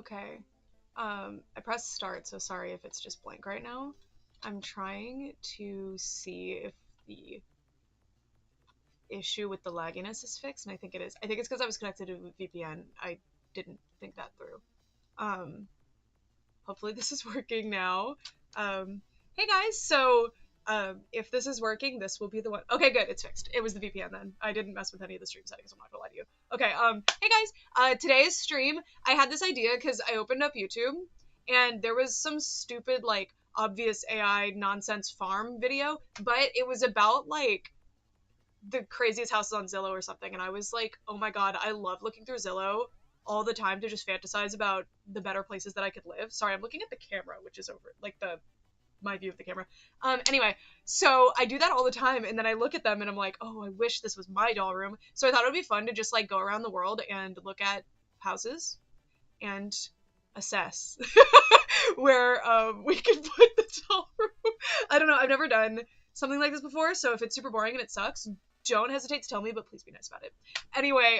Okay. I pressed start, so sorry if it's just blank right now. I'm trying to see if the issue with the lagginess is fixed, and I think it is. I think it's because I was connected to a VPN. I didn't think that through. Um, Hopefully this is working now. Hey guys, so if this is working, this will be the one. Okay, good, it's fixed. It was the VPN then. I didn't mess with any of the stream settings. I'm not gonna lie to you. Okay, hey guys, today's stream, I had this idea because I opened up YouTube and there was some stupid like obvious AI nonsense farm video, but it was about like the craziest houses on Zillow or something, and I was like, oh my god, I love looking through Zillow all the time to just fantasize about the better places that I could live. Sorry, I'm looking at the camera, which is over like the my view of the camera. Anyway, so I do that all the time, and then I look at them and I'm like, oh, I wish this was my doll room. So I thought it would be fun to just like go around the world and look at houses and assess where we can put the doll room. I don't know. I've never done something like this before, so if it's super boring and it sucks, don't hesitate to tell me, but please be nice about it. Anyway,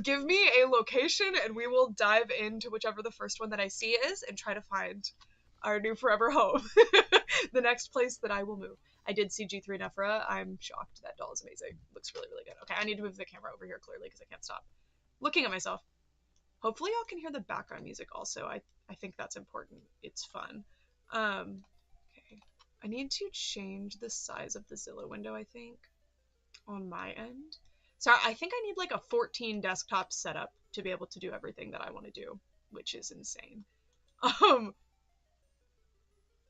give me a location and we will dive into whichever the first one that I see is and try to find our new forever home. The next place that I will move. I did see G3 Nephra. I'm shocked. That doll is amazing. Looks really, really good. Okay, I need to move the camera over here clearly because I can't stop looking at myself. Hopefully y'all can hear the background music also. I think that's important. It's fun. Okay. I need to change the size of the Zillow window, I think, on my end. Sorry, I think I need like a 14 desktop setup to be able to do everything that I want to do, which is insane.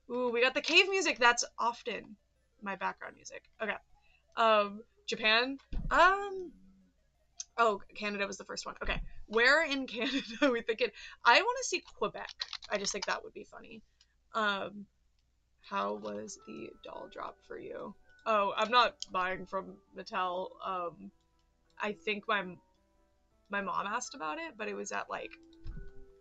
Ooh, we got the cave music. That's often my background music. Okay. Japan. Oh, Canada was the first one. Okay. Where in Canada are we thinking? I want to see Quebec. I just think that would be funny. How was the doll drop for you? Oh, I'm not buying from Mattel. I think my mom asked about it, but it was at like,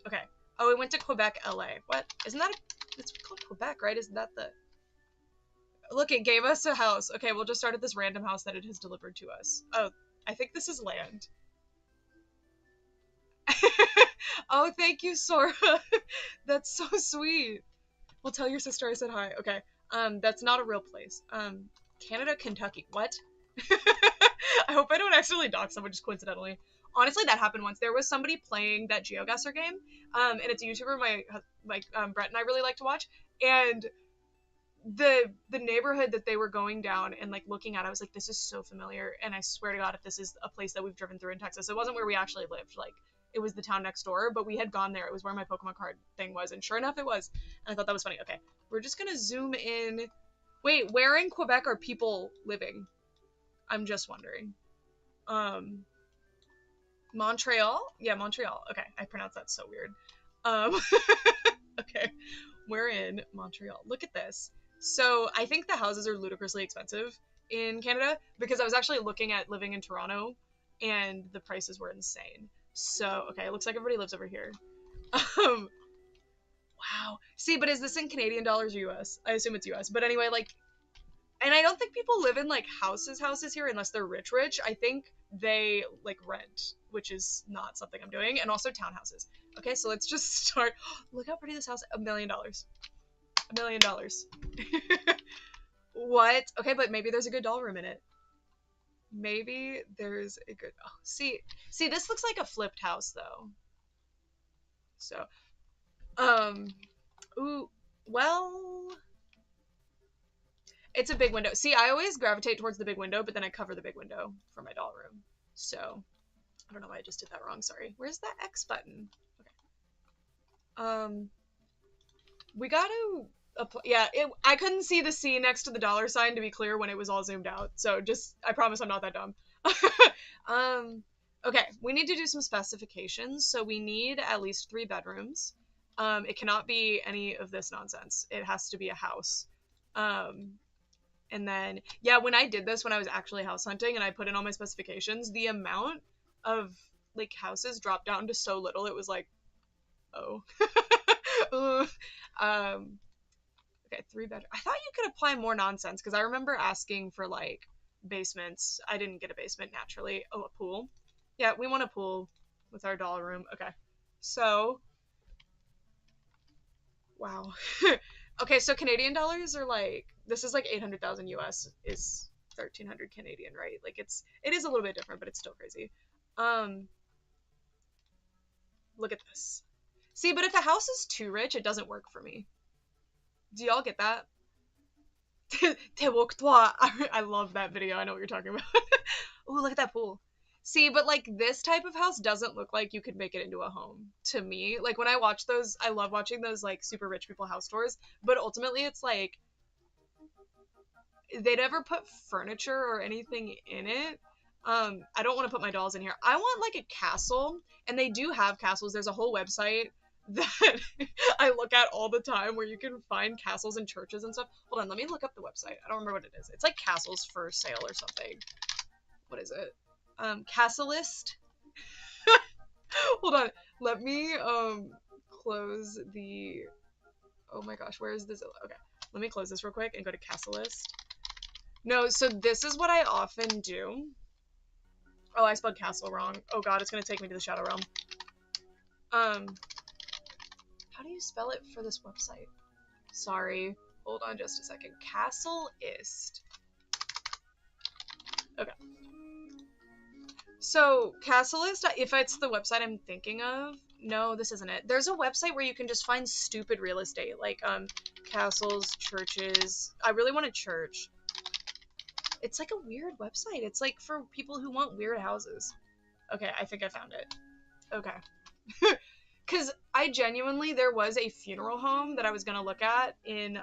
okay. Oh, we went to Quebec, LA. What? Isn't that it's called Quebec, right? Isn't that the Look, it gave us a house. Okay, we'll just start at this random house that it has delivered to us. Oh, I think this is land. Oh, thank you, Sora. That's so sweet. Well, tell your sister I said hi. Okay. That's not a real place. Canada, Kentucky. What? I hope I don't accidentally dox someone just coincidentally. Honestly, that happened once. There was somebody playing that GeoGuessr game, and it's a YouTuber Brett and I really like to watch, and the neighborhood that they were going down and like looking at, I was like, this is so familiar, and I swear to God, if this is a place that we've driven through in Texas, it wasn't where we actually lived, like it was the town next door, but we had gone there. It was where my Pokemon card thing was, and sure enough, it was. And I thought that was funny. Okay, we're just gonna zoom in. Wait, where in Quebec are people living? I'm just wondering. Montreal? Yeah, Montreal. Okay, I pronounced that so weird. Um, okay, we're in Montreal. Look at this. So I think the houses are ludicrously expensive in Canada because I was actually looking at living in Toronto and the prices were insane. So, okay, it looks like everybody lives over here. Wow. See, but is this in Canadian dollars or US? I assume it's US. But anyway, like, and I don't think people live in like houses here unless they're rich. I think they like rent, which is not something I'm doing, and also townhouses. Okay, so let's just start. Look how pretty this house. $1 million. $1 million. What? Okay, but maybe there's a good doll room in it. Maybe there's a good. Oh, see, this looks like a flipped house though. So, ooh, well. It's a big window. See, I always gravitate towards the big window, but then I cover the big window for my doll room. So, I don't know why I just did that wrong. Sorry. Where's that X button? Okay. We got to... yeah, I couldn't see the C next to the dollar sign, to be clear, when it was all zoomed out. So just, I promise I'm not that dumb. Okay, we need to do some specifications. So we need at least 3 bedrooms. It cannot be any of this nonsense. It has to be a house. And then, yeah, when I did this, when I was actually house hunting and I put in all my specifications, the amount of, like, houses dropped down to so little, it was like, oh. Okay, 3 bedroom. I thought you could apply more nonsense, because I remember asking for, like, basements. I didn't get a basement, naturally. Oh, a pool. Yeah, we want a pool. with our doll room. Okay. So, wow. Okay, so Canadian dollars are like, this is like 800,000 US is 1300 Canadian, right? Like it is a little bit different, but it's still crazy. Um, Look at this. See, but if a house is too rich, it doesn't work for me. Do y'all get that? Te woke toi. I love that video. I know what you're talking about. Ooh, look at that pool. See, but like this type of house doesn't look like you could make it into a home to me. Like when I watch those, I love watching those like super rich people house tours, but ultimately it's like they never put furniture or anything in it. I don't want to put my dolls in here. I want like a castle, and they do have castles. There's a whole website that I look at all the time where you can find castles and churches and stuff. Hold on, let me look up the website. I don't remember what it is. It's like castles for sale or something. What is it? Castlist. Hold on. Let me close the. Oh my gosh, where is this? Okay, let me close this real quick and go to Castlist. No, so this is what I often do. Oh, I spelled castle wrong. Oh god, it's gonna take me to the Shadow Realm. How do you spell it for this website? Sorry. Hold on just a second. Castlist. Okay. So, Castlist, if it's the website I'm thinking of, no, this isn't it. There's a website where you can just find stupid real estate, like, castles, churches. I really want a church. It's like a weird website. It's like for people who want weird houses. Okay, I think I found it. Okay. Because I genuinely, there was a funeral home that I was going to look at in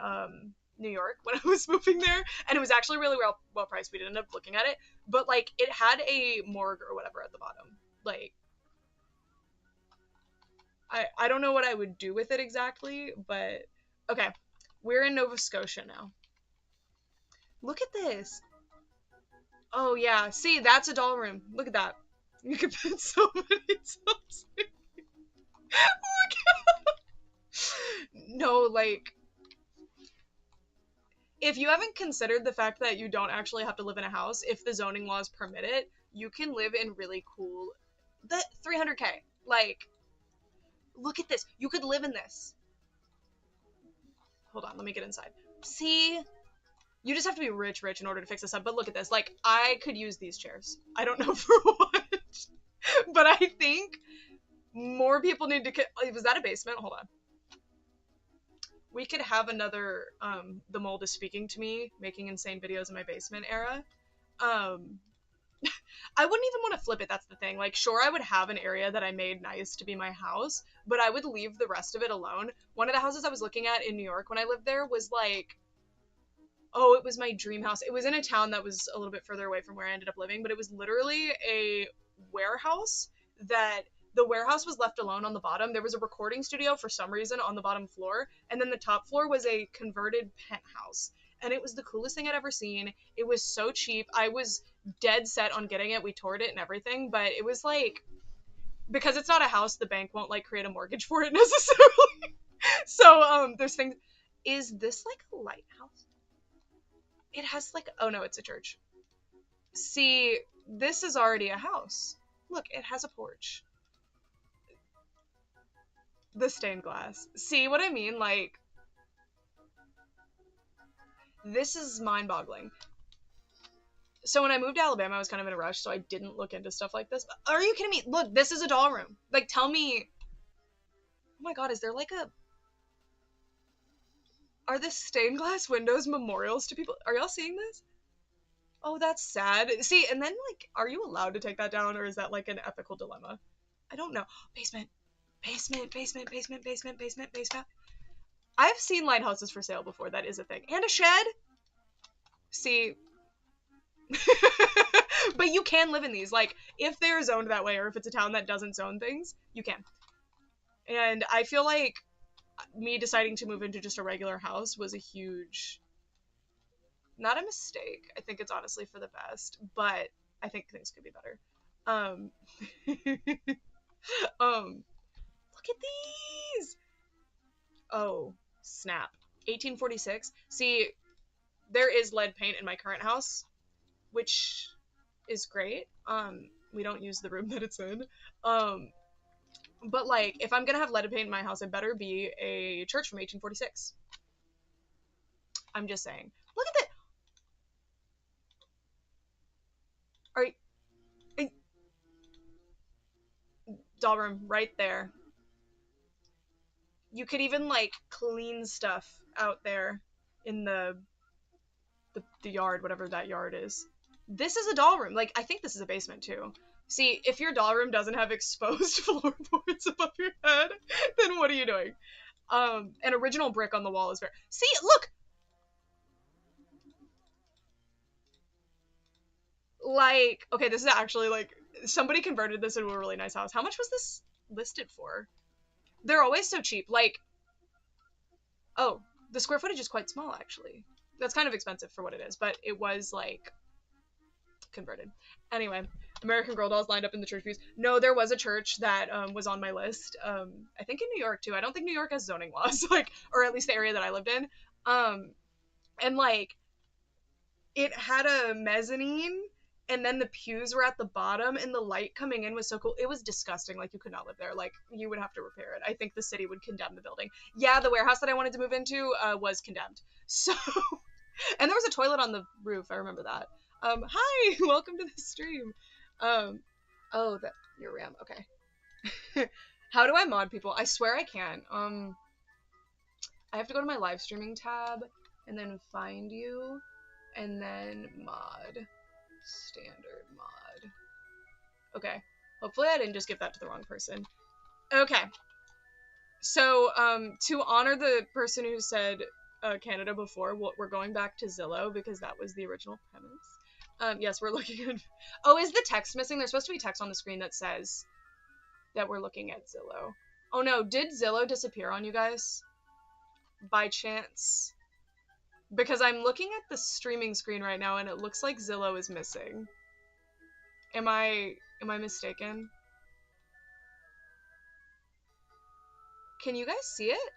New York when I was moving there, and it was actually really well priced. We didn't end up looking at it, but like it had a morgue or whatever at the bottom. Like, I don't know what I would do with it exactly, but okay. We're in Nova Scotia now. Look at this. Oh yeah, see, that's a doll room. Look at that. You could put so many dolls. Look at no, like if you haven't considered the fact that you don't actually have to live in a house, if the zoning laws permit it, you can live in really cool. The 300K. Like, look at this. You could live in this. Hold on, let me get inside. See, you just have to be rich in order to fix this up. But look at this. Like, I could use these chairs. I don't know for what, but I think more people need to. Was that a basement? Hold on. We could have another the mold is speaking to me, making insane videos in my basement era. Um, I wouldn't even want to flip it. That's the thing. Like, sure, I would have an area that I made nice to be my house, but I would leave the rest of it alone. One of the houses I was looking at in New York when I lived there was like, oh, it was my dream house. It was in a town that was a little bit further away from where I ended up living, but it was literally a warehouse that the warehouse was left alone on the bottom. There was a recording studio for some reason on the bottom floor, and then the top floor was a converted penthouse. And it was the coolest thing I'd ever seen. It was so cheap. I was dead set on getting it. We toured it and everything, but it was like, because it's not a house, the bank won't like create a mortgage for it necessarily. So there's things. Is this like a lighthouse? It has like, oh no, it's a church. See, this is already a house. Look, it has a porch. The stained glass. See what I mean? Like, this is mind-boggling. So when I moved to Alabama, I was kind of in a rush, so I didn't look into stuff like this. Are you kidding me? Look, this is a doll room. Like, tell me. Oh my god, is there like a. Are this stained glass windows memorials to people? Are y'all seeing this? Oh, that's sad. See, and then, like, are you allowed to take that down, or is that like an ethical dilemma? I don't know. Basement. Basement. I've seen lighthouses for sale before. That is a thing. And a shed. See. But you can live in these. Like, if they're zoned that way, or if it's a town that doesn't zone things, you can. And I feel like me deciding to move into just a regular house was a huge, not a mistake. I think it's honestly for the best, but I think things could be better. Um, look at these. Oh, snap. 1846. See, there is lead paint in my current house, which is great. We don't use the room that it's in. But like, if I'm gonna have leaded paint in my house, it better be a church from 1846. I'm just saying. Look at that. All right, doll room right there. You could even like clean stuff out there in the yard, whatever that yard is. This is a doll room. Like, I think this is a basement too. See, if your doll room doesn't have exposed floorboards above your head, then what are you doing? An original brick on the wall is very. See, look. Like, okay, this is actually like somebody converted this into a really nice house. How much was this listed for? They're always so cheap. Like, oh, the square footage is quite small actually. That's kind of expensive for what it is, but it was like converted. Anyway, American Girl dolls lined up in the church pews. No, there was a church that was on my list. I think in New York too. I don't think New York has zoning laws, like, or at least the area that I lived in. And like, it had a mezzanine, and then the pews were at the bottom, and the light coming in was so cool. It was disgusting. Like, you could not live there. Like, you would have to repair it. I think the city would condemn the building. Yeah, the warehouse that I wanted to move into was condemned. So, and there was a toilet on the roof. I remember that. Hi, welcome to the stream. Oh, that your RAM. Okay. How do I mod people? I swear I can't. I have to go to my live streaming tab and then find you and then mod. Standard mod. Okay. Hopefully I didn't just give that to the wrong person. Okay. So, to honor the person who said Canada before, we're going back to Zillow because that was the original premise. Yes, we're looking at... Oh, is the text missing? There's supposed to be text on the screen that says that we're looking at Zillow. Oh no, did Zillow disappear on you guys? By chance? Because I'm looking at the streaming screen right now and it looks like Zillow is missing. Am I mistaken? Can you guys see it?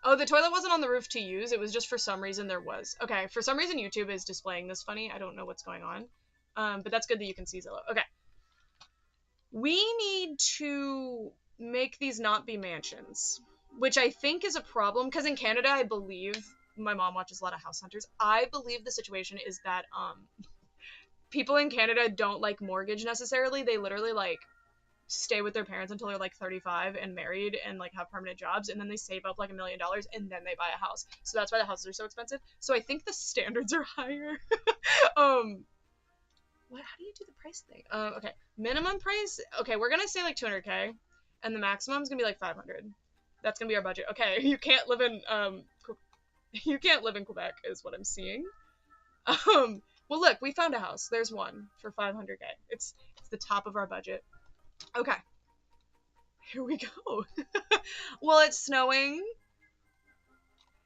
Oh, the toilet wasn't on the roof to use. It was just for some reason there was. Okay, for some reason YouTube is displaying this funny. I don't know what's going on. But that's good that you can see Zillow. Okay. We need to make these not be mansions, which I think is a problem, because in Canada, I believe, my mom watches a lot of House Hunters, I believe the situation is that people in Canada don't like mortgage necessarily. They literally like stay with their parents until they're like 35 and married and like have permanent jobs, and then they save up like $1 million and then they buy a house. So that's why the houses are so expensive. So I think the standards are higher. What? How do you do the price thing? Okay, minimum price. Okay, we're gonna say like 200K, and the maximum is gonna be like 500. That's gonna be our budget. Okay, you can't live in you can't live in Quebec, is what I'm seeing. Well, look, we found a house. There's one for 500K. It's the top of our budget. Okay, here we go. Well, it's snowing.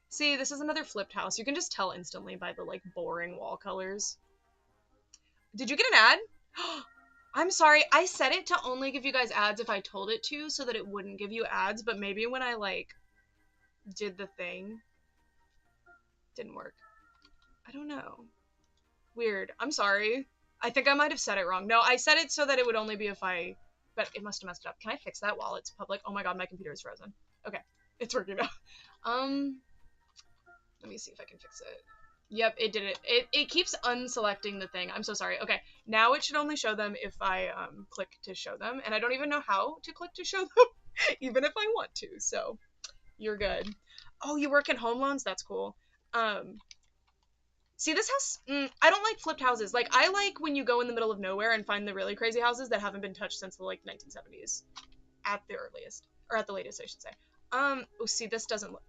See, this is another flipped house. You can just tell instantly by the like boring wall colors. Did you get an ad? I'm sorry, I set it to only give you guys ads if I told it to, so that it wouldn't give you ads, but maybe when I, like, did the thing, didn't work. I don't know. Weird. I'm sorry. I think I might have set it wrong. No, I set it so that it would only be if I... But it must have messed it up. Can I fix that while it's public? Oh my god, my computer is frozen. Okay, it's working now. Let me see if I can fix it. Yep, it did it. It keeps unselecting the thing. I'm so sorry. Okay, now it should only show them if I click to show them, and I don't even know how to click to show them, even if I want to, so you're good. Oh, you work in home loans? That's cool. See, this house, I don't like flipped houses. Like, I like when you go in the middle of nowhere and find the really crazy houses that haven't been touched since the, like, 1970s. At the earliest. Or at the latest, I should say. Oh, see, this doesn't look...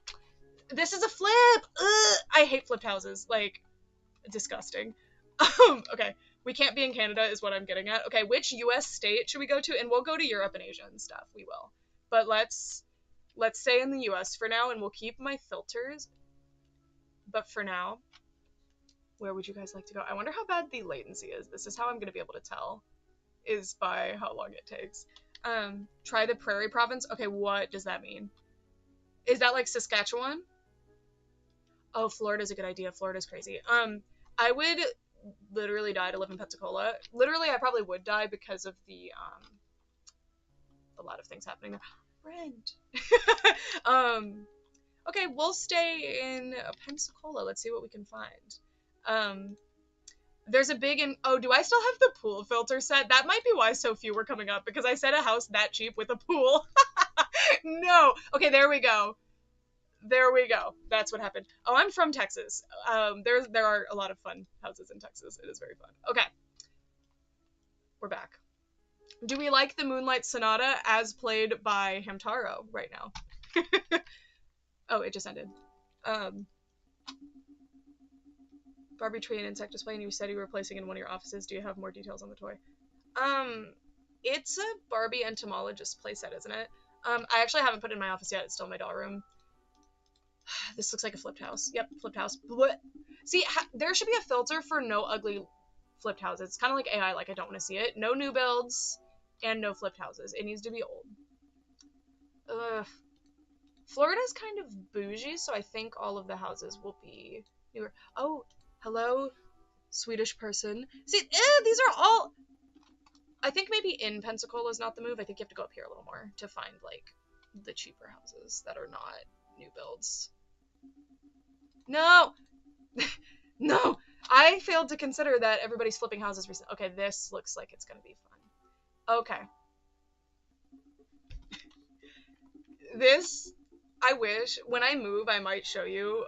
This is a flip! Ugh! I hate flipped houses. Like, disgusting. Okay, we can't be in Canada is what I'm getting at. Okay, which US state should we go to? And we'll go to Europe and Asia and stuff. We will. But let's stay in the US for now, and we'll keep my filters. But for now, where would you guys like to go? I wonder how bad the latency is. This is how I'm going to be able to tell, is by how long it takes. Try the Prairie Province. Okay, what does that mean? Is that like Saskatchewan? Oh, Florida's a good idea. Florida's crazy. I would literally die to live in Pensacola. Literally, I probably would die because of a lot of things happening there. Rent. Okay, we'll stay in Pensacola. Let's see what we can find. There's a big oh, do I still have the pool filter set? That might be why so few were coming up, because I said a house that cheap with a pool. No. Okay, there we go. There we go. That's what happened. Oh, I'm from Texas. There are a lot of fun houses in Texas. It is very fun. Okay, we're back. Do we like the Moonlight Sonata as played by Hamtaro right now? Oh, it just ended. Barbie tree and insect display, and you said you were placing in one of your offices. Do you have more details on the toy? It's a Barbie entomologist playset, isn't it? I actually haven't put it in my office yet. It's still in my doll room. This looks like a flipped house. Yep, flipped house. What? See, there should be a filter for no ugly flipped houses. It's kind of like AI, like I don't want to see it. No new builds and no flipped houses. It needs to be old. Ugh. Florida's kind of bougie, so I think all of the houses will be newer. Oh, hello, Swedish person. See, these are all... I think maybe in Pensacola is not the move. I think you have to go up here a little more to find, like, the cheaper houses that are not new builds. No! No! I failed to consider that everybody's flipping houses recently. Okay, this looks like it's gonna be fun. Okay. This, I wish, when I move, I might show you,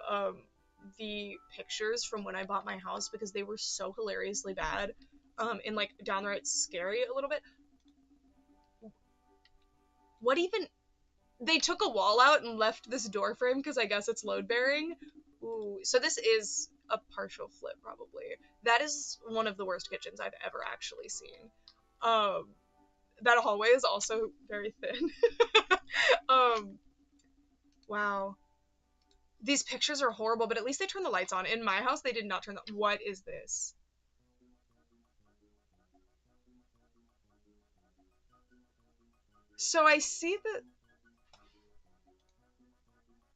the pictures from when I bought my house, because they were so hilariously bad, and, like, downright scary a little bit. What even... They took a wall out and left this door frame because I guess it's load bearing. Ooh, so this is a partial flip, probably. That is one of the worst kitchens I've ever actually seen. That hallway is also very thin. Wow. These pictures are horrible, but at least they turned the lights on. In my house, they did not turn the... What is this? So I see that...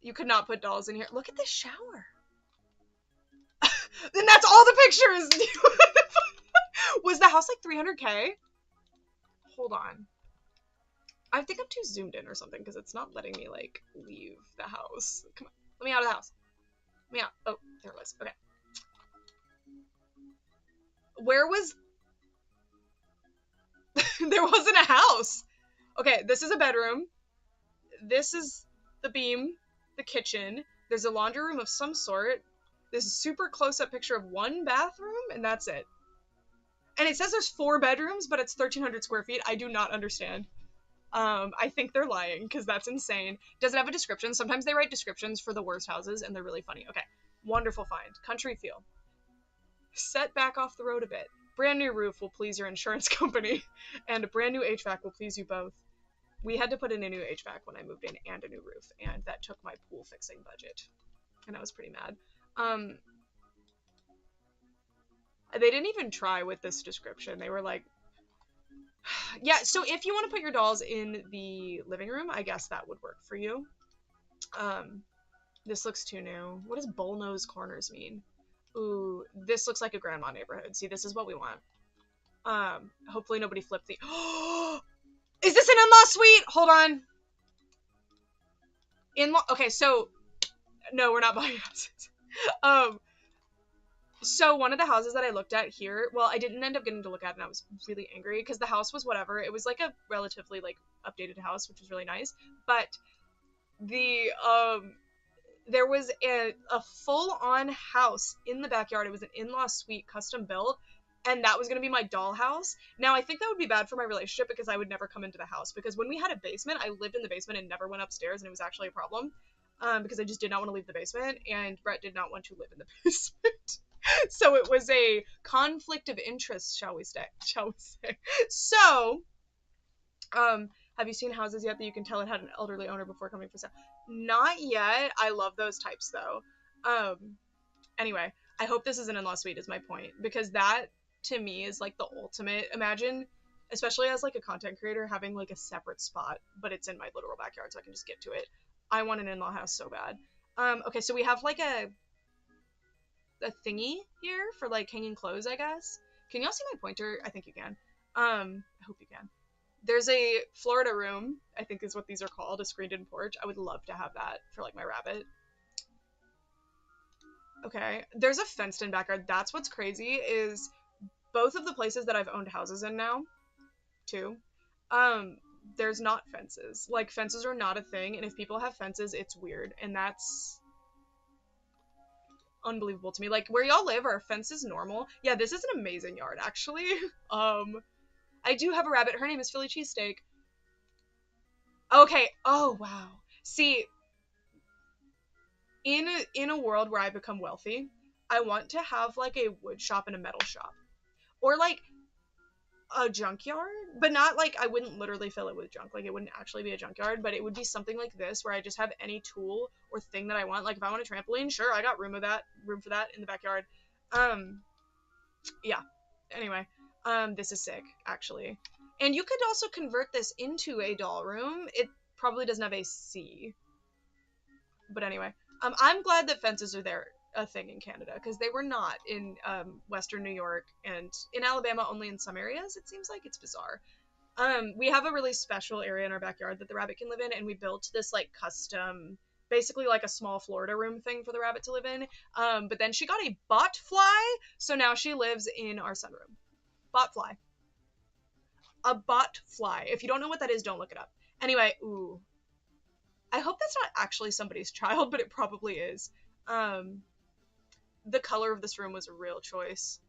You could not put dolls in here. Look at this shower. Then that's all the pictures! Was the house like 300K? Hold on. I think I'm too zoomed in or something, because it's not letting me, like, leave the house. Come on. Let me out of the house. Let me out. Oh, there it was. Okay. Where was... There wasn't a house. Okay, this is a bedroom. This is the beam, the kitchen. There's a laundry room of some sort. This super close-up picture of one bathroom, and that's it. And it says there's 4 bedrooms, but it's 1,300 square feet. I do not understand. I think they're lying, because that's insane. Does it have a description? Sometimes they write descriptions for the worst houses, and they're really funny. Okay. Wonderful find. Country feel. Set back off the road a bit. Brand new roof will please your insurance company, and a brand new HVAC will please you both. We had to put in a new HVAC when I moved in, and a new roof, and that took my pool fixing budget. And I was pretty mad. They didn't even try with this description. They were like, yeah, so if you want to put your dolls in the living room, I guess that would work for you. This looks too new. What does bullnose corners mean? Ooh, this looks like a grandma neighborhood. See, this is what we want. Hopefully nobody flipped the... Is this an in-law suite? Hold on. In-law... Okay, so... No, we're not buying houses. So one of the houses that I looked at here, well, I didn't end up getting to look at it, and I was really angry because the house was whatever. It was like a relatively like updated house, which was really nice. But the there was a full-on house in the backyard. It was an in-law suite, custom built, and that was going to be my doll house. Now, I think that would be bad for my relationship because I would never come into the house. Because when we had a basement, I lived in the basement and never went upstairs, and it was actually a problem because I just did not want to leave the basement, and Brett did not want to live in the basement. So it was a conflict of interest, shall we say. So, have you seen houses yet that you can tell it had an elderly owner before coming for sale? Not yet. I love those types, though. Anyway, I hope this is an in-law suite is my point, because that, to me, is, like, the ultimate. Imagine, especially as, like, a content creator, having, like, a separate spot, but it's in my literal backyard, so I can just get to it. I want an in-law house so bad. Okay, so we have, like, a thingy here for like hanging clothes, I guess. Can y'all see my pointer? I think you can. I hope you can. There's a Florida room, I think is what these are called, a screened-in porch. I would love to have that for like my rabbit. Okay, there's a fenced-in backyard. That's what's crazy is both of the places that I've owned houses in now, too, um, there's not fences. Like fences are not a thing, and if people have fences, it's weird, and that's unbelievable to me. Like where y'all live, are fences normal? Yeah, this is an amazing yard, actually. um, I do have a rabbit. Her name is Philly Cheesesteak. Okay. Oh wow. See, in a world where I become wealthy, I want to have like a wood shop and a metal shop, or like a junkyard, but not like I wouldn't literally fill it with junk. Like it wouldn't actually be a junkyard, but it would be something like this where I just have any tool or thing that I want. Like if I want a trampoline, sure, I got room for that in the backyard. Um, yeah. Anyway, this is sick actually, and you could also convert this into a doll room. It probably doesn't have AC, but anyway, I'm glad that fences are there a thing in Canada because they were not in Western New York and in Alabama only in some areas. It seems like it's bizarre. We have a really special area in our backyard that the rabbit can live in, and we built this like custom, basically like a small Florida room thing for the rabbit to live in. But then she got a bot fly, so now she lives in our sunroom. Bot fly. A bot fly. If you don't know what that is, don't look it up. Anyway, ooh. I hope that's not actually somebody's child, but it probably is. Um, the color of this room was a real choice.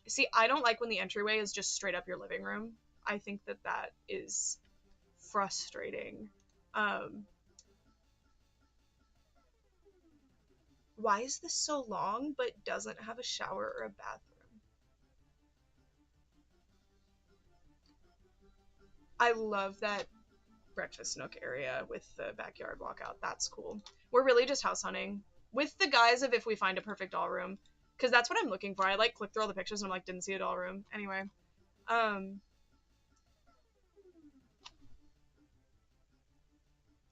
See, I don't like when the entryway is just straight up your living room. I think that that is frustrating. Um, why is this so long but doesn't have a shower or a bathroom? I love that breakfast nook area with the backyard walkout. That's cool. We're really just house hunting with the guise of if we find a perfect doll room, because that's what I'm looking for. I like clicked through all the pictures and I'm like, didn't see a doll room. Anyway, um,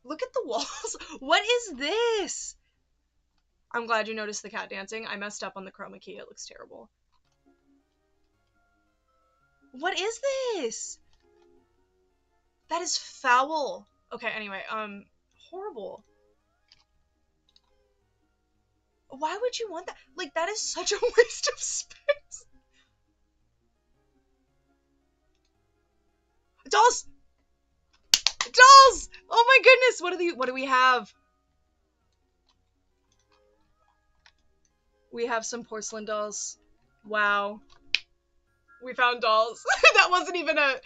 look at the walls. What is this? I'm glad you noticed the cat dancing. I messed up on the chroma key. It looks terrible. What is this? That is foul. Okay, anyway, horrible. Why would you want that? Like, that is such a waste of space. Dolls! Dolls! Oh my goodness, what do we have? We have some porcelain dolls. Wow. We found dolls. That wasn't even a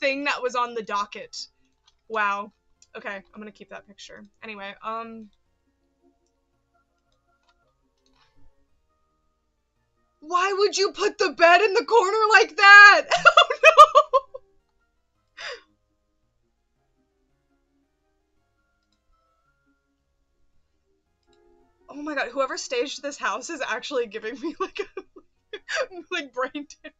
thing that was on the docket. Wow. Okay, I'm gonna keep that picture. Anyway, why would you put the bed in the corner like that? Oh no! Oh my god, whoever staged this house is actually giving me like a like brain damage.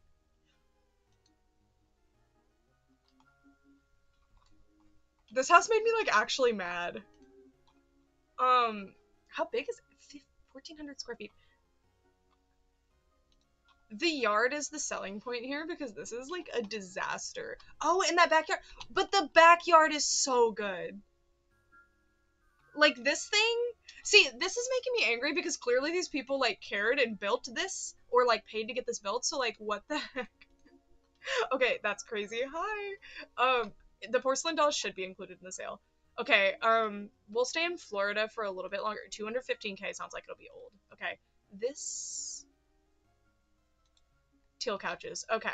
This house made me like actually mad. How big is it? 1,400 square feet. The yard is the selling point here because this is like a disaster. Oh, and that backyard. But the backyard is so good. Like this thing. See, this is making me angry because clearly these people like cared and built this or like paid to get this built. So like what the heck? Okay, that's crazy. Hi. The porcelain dolls should be included in the sale. Okay, we'll stay in Florida for a little bit longer. 215K sounds like it'll be old. Okay. This teal couches. Okay.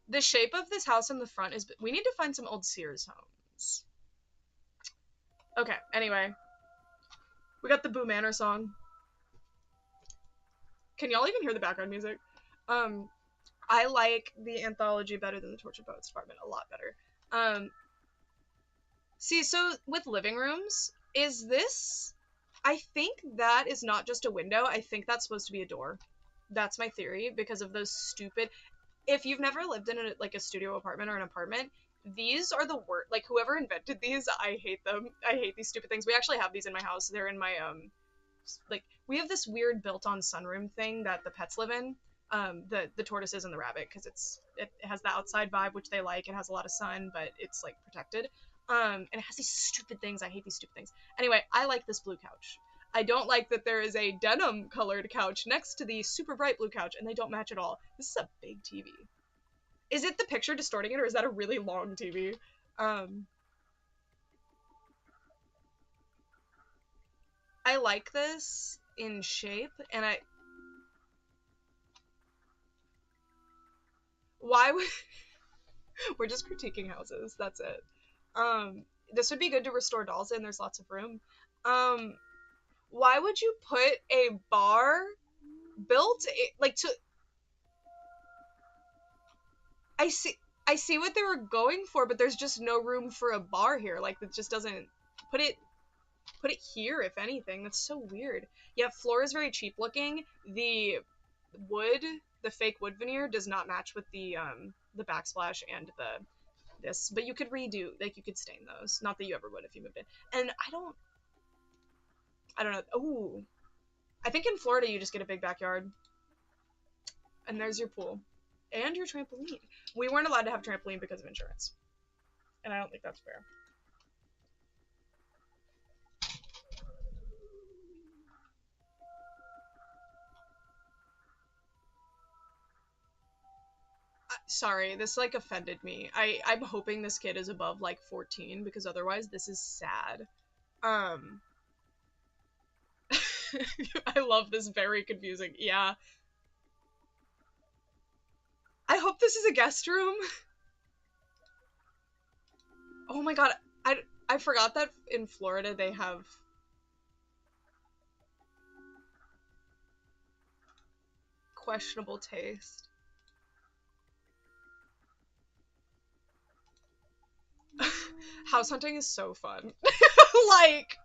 The shape of this house in the front is we need to find some old Sears homes. Okay, anyway. We got the Boo Manor song. Can y'all even hear the background music? I like the anthology better than the Tortured Poets Department, a lot better. See, so with living rooms, is this... I think that is not just a window. I think that's supposed to be a door. That's my theory, because of those stupid... If you've never lived in a studio apartment or an apartment, these are the worst. Like, whoever invented these, I hate them. I hate these stupid things. We actually have these in my house. They're in my, like, we have this weird built-on sunroom thing that the pets live in. The tortoises and the rabbit, because it has the outside vibe, which they like. It has a lot of sun, but it's like protected. And it has these stupid things. I hate these stupid things. Anyway, I like this blue couch. I don't like that there is a denim colored couch next to the super bright blue couch, and they don't match at all. This is a big TV. Is it the picture distorting it, or is that a really long TV? I like this in shape, and why would we're just critiquing houses, that's it. This would be good to restore dolls in, there's lots of room. Why would you put a bar built like to I see what they were going for, but there's just no room for a bar here. Like, it just doesn't put it here, if anything. That's so weird. Yeah, floor is very cheap looking. The wood, the fake wood veneer does not match with the backsplash and this, but you could redo, like, you could stain those. Not that you ever would if you moved in. And I don't know. Ooh. I think in Florida you just get a big backyard. And there's your pool. And your trampoline. We weren't allowed to have trampoline because of insurance. And I don't think that's fair. Sorry, this like offended me. I'm hoping this kid is above like 14, because otherwise this is sad. I love this, very confusing. Yeah. I hope this is a guest room. Oh my god, I forgot that in Florida they have questionable taste. House hunting is so fun. Like,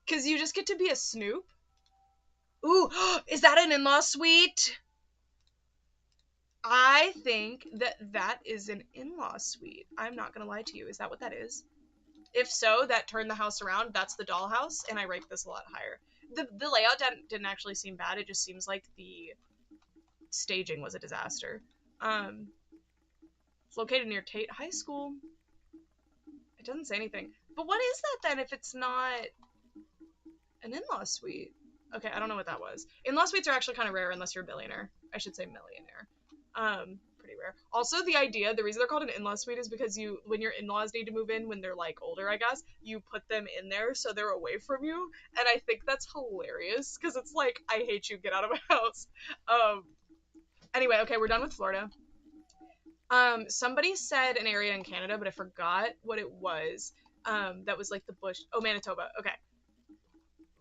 because you just get to be a snoop. Ooh, is that an in-law suite? I think that is an in-law suite. I'm not gonna lie to you. Is that what that is? If so, that turned the house around. That's the dollhouse, and I rate this a lot higher. The layout didn't actually seem bad. It just seems like the staging was a disaster. It's located near Tate High School. It doesn't say anything. But what is that then if it's not an in-law suite? Okay, I don't know what that was. In-law suites are actually kind of rare unless you're a billionaire. I should say millionaire. Pretty rare. Also, the reason they're called an in-law suite is because when your in-laws need to move in when they're like older, I guess, you put them in there so they're away from you. And I think that's hilarious because it's like, I hate you, get out of my house. Anyway, okay, we're done with Florida. Somebody said an area in Canada, but I forgot what it was. That was like the bush. Oh, Manitoba. Okay.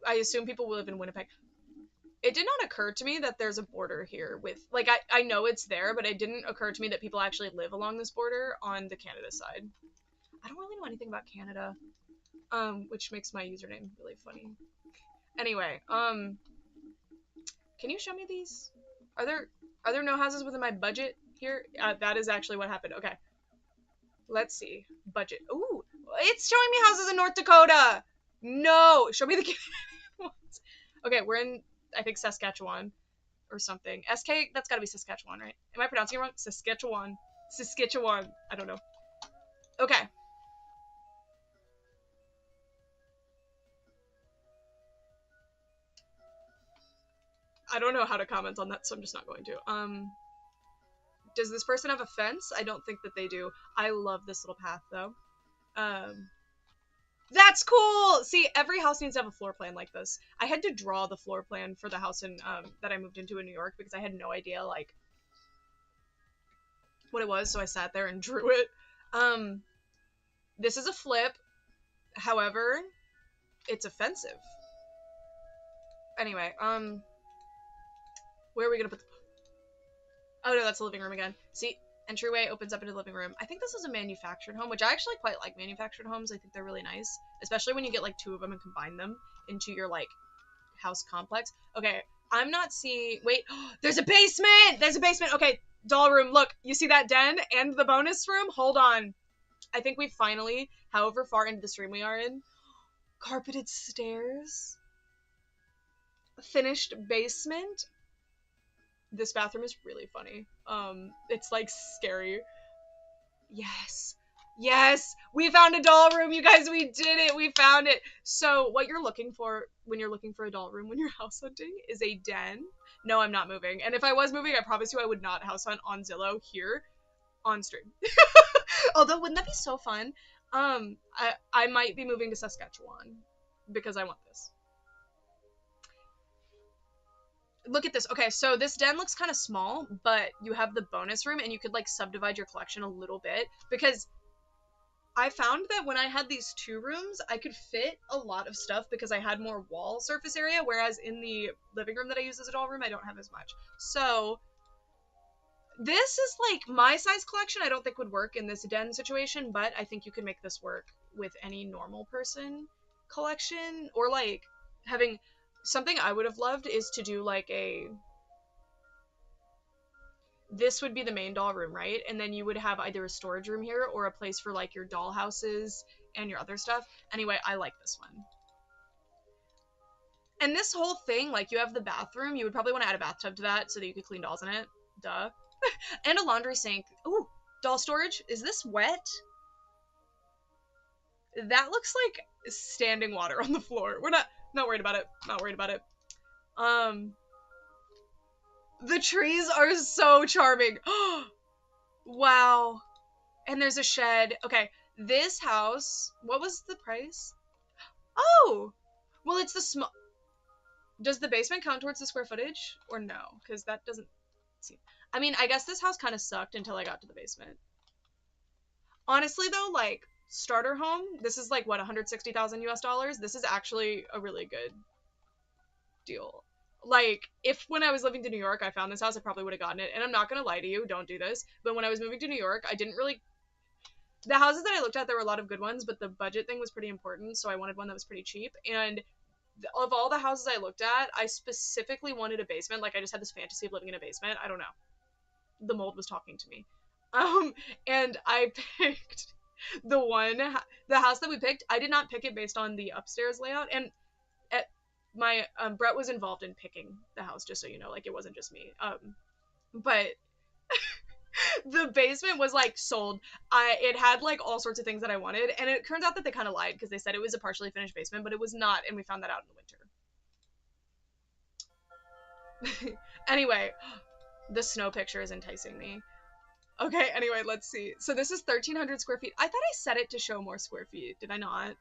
I assume people will live in Winnipeg. It did not occur to me that there's a border here with, like, I know it's there, but it didn't occur to me that people actually live along this border on the Canada side. I don't really know anything about Canada, which makes my username really funny. Anyway, can you show me these? Are there no houses within my budget here? That is actually what happened. Okay. Let's see. Budget. Ooh, it's showing me houses in North Dakota. No, show me the ones. Okay, we're in, I think, Saskatchewan or something. SK, that's gotta be Saskatchewan, right? Am I pronouncing it wrong? Saskatchewan. Saskatchewan. I don't know. Okay. I don't know how to comment on that, so I'm just not going to. Does this person have a fence? I don't think that they do. I love this little path, though. That's cool! See, every house needs to have a floor plan like this. I had to draw the floor plan for the house in that I moved into in New York because I had no idea, like, what it was, so I sat there and drew it. This is a flip. However, it's offensive. Anyway, where are we gonna put the... Oh no, that's the living room again. See, entryway opens up into the living room. I think this is a manufactured home, which I actually quite like manufactured homes. I think they're really nice, especially when you get like two of them and combine them into your like house complex. Okay, I'm not seeing... Wait, there's a basement! There's a basement! Okay, doll room, look, you see that den and the bonus room? Hold on. I think we finally, however far into the stream we are in, carpeted stairs. finished basement. This bathroom is really funny. It's like scary. Yes. Yes, we found a doll room, you guys. We did it. We found it. So, what you're looking for when you're looking for a doll room when you're house hunting is a den. No, I'm not moving. And if I was moving, I promise you I would not house hunt on Zillow here on stream. Although, wouldn't that be so fun? I might be moving to Saskatchewan because I want this. Look at this. Okay, so this den looks kind of small, but you have the bonus room and you could like subdivide your collection a little bit because I found that when I had these 2 rooms, I could fit a lot of stuff because I had more wall surface area, whereas in the living room that I use as a doll room, I don't have as much. So this is like my size collection. I don't think would work in this den situation, but I think you could make this work with any normal person collection, or like having something I would have loved is to do like this would be the main doll room, right? And then you would have either a storage room here or a place for like your doll houses and your other stuff. Anyway, I like this one. And this whole thing, like you have the bathroom, you would probably want to add a bathtub to that so that you could clean dolls in it. Duh. And a laundry sink. Ooh, doll storage. Is this wet? That looks like standing water on the floor. We're not worried about it. Not worried about it. The trees are so charming. Wow. And there's a shed. Okay, this house, what was the price? Oh! Well, it's the small... Does the basement count towards the square footage? Or no? Because that doesn't seem... I mean, I guess this house kind of sucked until I got to the basement. Honestly, though, like, starter home, this is like, what, 160,000 US dollars? This is actually a really good deal. Like, if when I was living to New York, I found this house, I probably would have gotten it. And I'm not going to lie to you, don't do this. But when I was moving to New York, I didn't really... The houses that I looked at, there were a lot of good ones, but the budget thing was pretty important, so I wanted one that was pretty cheap. And of all the houses I looked at, I specifically wanted a basement. Like, I just had this fantasy of living in a basement. I don't know. The mold was talking to me. And I picked the house that we picked. I did not pick it based on the upstairs layout. And Brett was involved in picking the house, just so you know, like, it wasn't just me. But the basement was like sold. It had like all sorts of things that I wanted, and it turns out that they kind of lied because they said it was a partially finished basement, but it was not, and we found that out in the winter. Anyway, the snow picture is enticing me. Okay, anyway, let's see. So this is 1,300 square feet. I thought I set it to show more square feet. Did I not?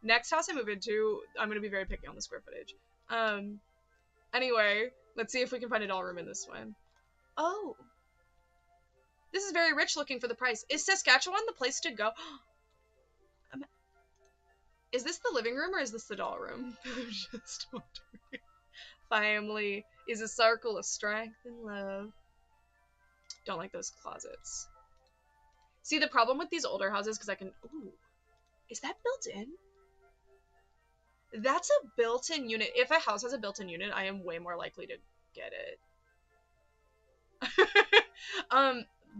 Next house I move into, I'm gonna be very picky on the square footage. Anyway, let's see if we can find a doll room in this one. Oh. This is very rich looking for the price. Is Saskatchewan the place to go? Is this the living room or is this the doll room? I'm just wondering. Family is a circle of strength and love. Don't like those closets. See, the problem with these older houses, because I can... Ooh. Is that built in? That's a built-in unit. If a house has a built-in unit, I am way more likely to get it.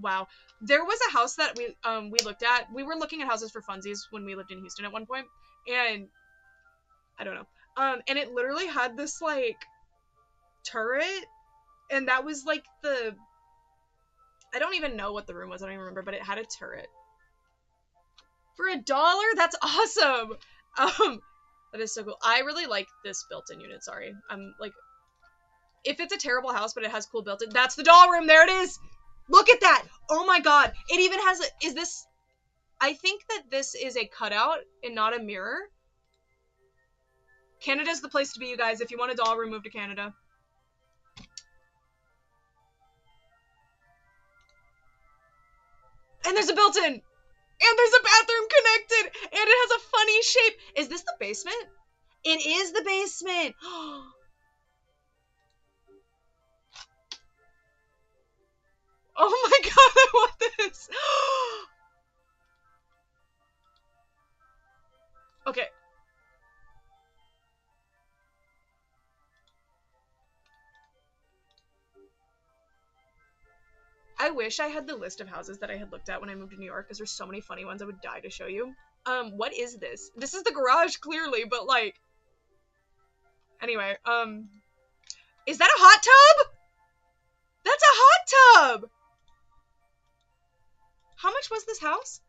Wow. There was a house that we looked at. We were looking at houses for funsies when we lived in Houston at one point, and I don't know. And it literally had this like turret, and that was like the... I don't even know what the room was. I don't even remember, but it had a turret. For $1? That's awesome. That is so cool. I really like this built-in unit. Sorry. I'm like, if it's a terrible house but it has cool built-in, that's the doll room. There it is. Look at that! Oh my god. It even has a... Is this... I think that this is a cutout and not a mirror. Canada's the place to be, you guys. If you want a doll room, move to Canada. And there's a built-in! And there's a bathroom connected! And it has a funny shape! Is this the basement? It is the basement! Oh my god, I want this! Okay. I wish I had the list of houses that I had looked at when I moved to New York, because there's so many funny ones I would die to show you. What is this? This is the garage, clearly, but like... Anyway, is that a hot tub? That's a hot tub! How much was this house?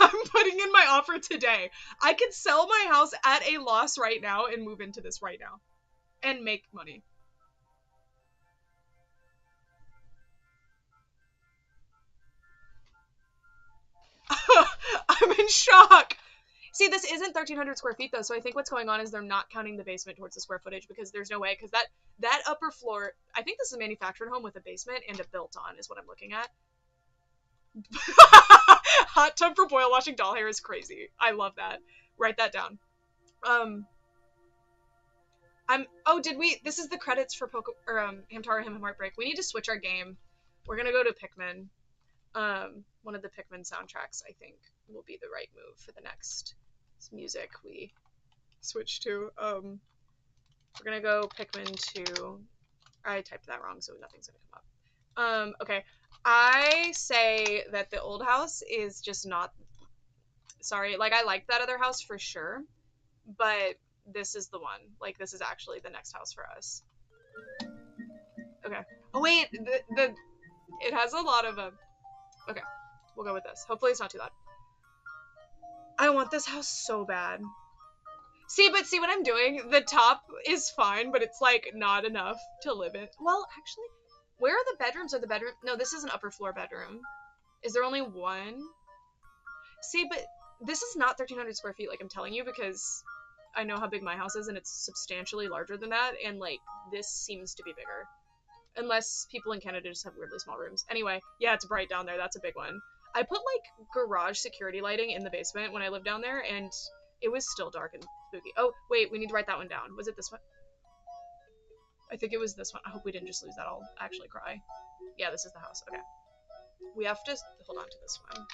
I'm putting in my offer today. I could sell my house at a loss right now and move into this right now. And make money. I'm in shock. See, this isn't 1,300 square feet though, so I think what's going on is they're not counting the basement towards the square footage because there's no way, because that upper floor, I think this is a manufactured home with a basement and a built-on is what I'm looking at. Hot tub for boil washing doll hair is crazy. I love that. Write that down. This is the credits for Hamtaro Him Heartbreak. We need to switch our game. We're gonna go to Pikmin. One of the Pikmin soundtracks, I think, will be the right move for the next music we switch to. We're gonna go Pikmin 2. I typed that wrong, so nothing's gonna come up. Okay. I say that the old house is just not... Sorry, like, I like that other house for sure, but this is the one. Like, this is actually the next house for us. Okay. Oh, wait, it has a lot of... Okay, we'll go with this. Hopefully it's not too loud. I want this house so bad. See what I'm doing? The top is fine, but it's, like, not enough to live in. Well, actually, where are the bedrooms? Are the bedroom? No, this is an upper floor bedroom. Is there only one? See, but this is not 1,300 square feet, like I'm telling you, because I know how big my house is, and it's substantially larger than that, and, like, this seems to be bigger. Unless people in Canada just have weirdly small rooms. Anyway, yeah, it's bright down there. That's a big one. I put, like, garage security lighting in the basement when I lived down there, and it was still dark and spooky. Oh, wait, we need to write that one down. Was it this one? I think it was this one. I hope we didn't just lose that. I'll actually cry. Yeah, this is the house. Okay. We have to hold on to this one.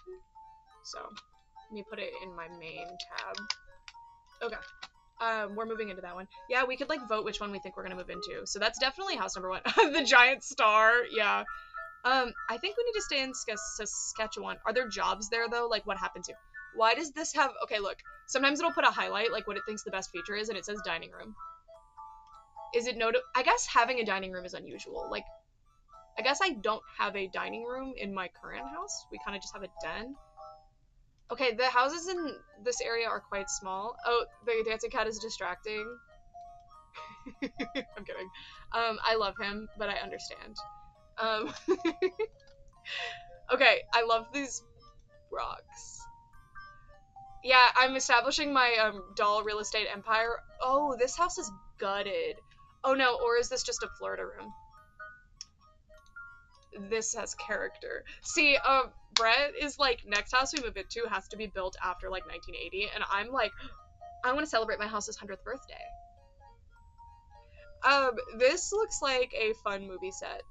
So, let me put it in my main tab. Okay. We're moving into that one. Yeah, we could, like, vote which one we think we're gonna move into. So that's definitely house number 1. The giant star. Yeah. I think we need to stay in Saskatchewan. Are there jobs there, though? Like, what happens here? Why does this have... Okay, look. Sometimes it'll put a highlight, like, what it thinks the best feature is, and it says dining room. Is it I guess having a dining room is unusual. Like, I guess I don't have a dining room in my current house. We kind of just have a den. Okay, the houses in this area are quite small. Oh, the dancing cat is distracting. I'm kidding. I love him, but I understand. Okay, I love these rocks. Yeah, I'm establishing my doll real estate empire. Oh, this house is gutted. Oh no, or is this just a Florida room? This has character. See, Brett is like, next house we move into has to be built after like 1980, and I'm like, I want to celebrate my house's 100th birthday. This looks like a fun movie set.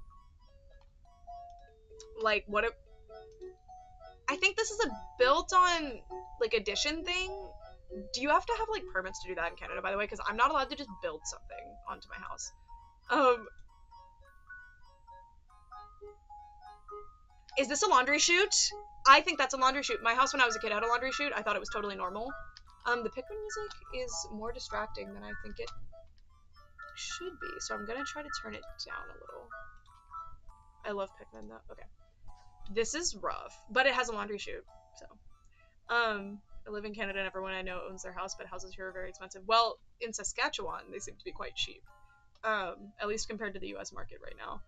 Like, what if... I think this is a built-on, like, addition thing. Do you have to have, like, permits to do that in Canada, by the way? Because I'm not allowed to just build something onto my house. Is this a laundry chute? I think that's a laundry chute. My house when I was a kid had a laundry chute. I thought it was totally normal. The Pikmin music is more distracting than I think it should be, so I'm gonna try to turn it down a little. I love Pikmin, though. Okay. This is rough, but it has a laundry chute, so. I live in Canada and everyone I know owns their house, but houses here are very expensive. Well, in Saskatchewan, they seem to be quite cheap. At least compared to the US market right now.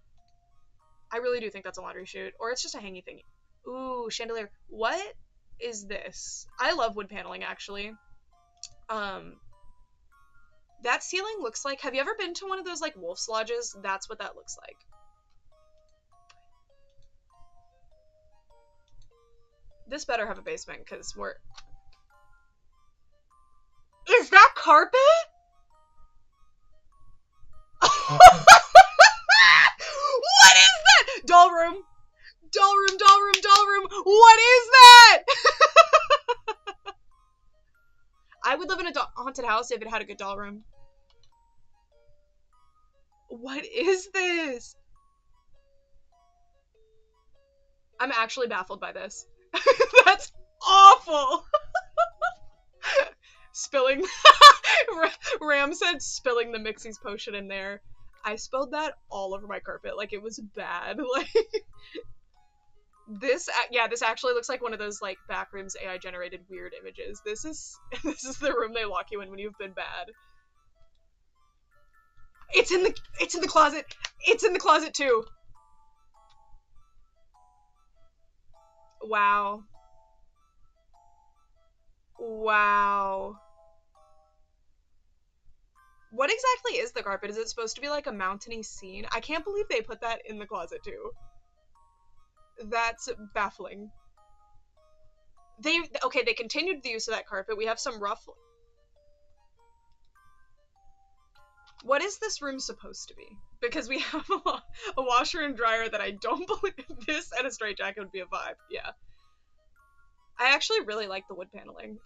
I really do think that's a laundry chute, or it's just a hangy thing. Ooh, chandelier. What is this? I love wood paneling, actually. That ceiling looks like... Have you ever been to one of those, like, wolf's lodges? That's what that looks like. This better have a basement, because we're... Is that carpet? What is that? Doll room. Doll room, doll room, doll room. What is that? I would live in a haunted house if it had a good doll room. What is this? I'm actually baffled by this. That's awful. Spilling. Ram said spilling the Mixie's potion in there. I spilled that all over my carpet. Like, it was bad. Like, this actually looks like one of those, like, backrooms AI generated weird images. This is the room they lock you in when you've been bad. It's in the closet. It's in the closet too. Wow. Wow. What exactly is the carpet? Is it supposed to be like a mountainy scene? I can't believe they put that in the closet too. That's baffling. They continued the use of that carpet. We have some rough. What is this room supposed to be? Because we have a washer and dryer that I don't believe this and a straitjacket would be a vibe. Yeah. I actually really like the wood paneling.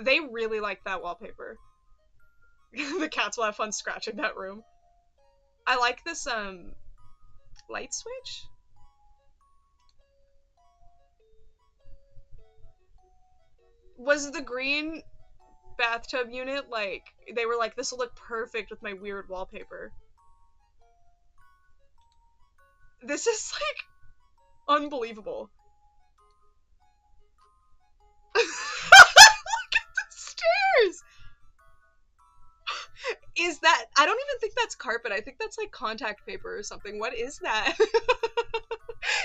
They really like that wallpaper. The cats will have fun scratching that room. I like this, light switch? Was the green bathtub unit, like, they were like, this will look perfect with my weird wallpaper. This is, like, unbelievable. Look at the stairs! Is that, I don't even think that's carpet. I think that's, like, contact paper or something. What is that?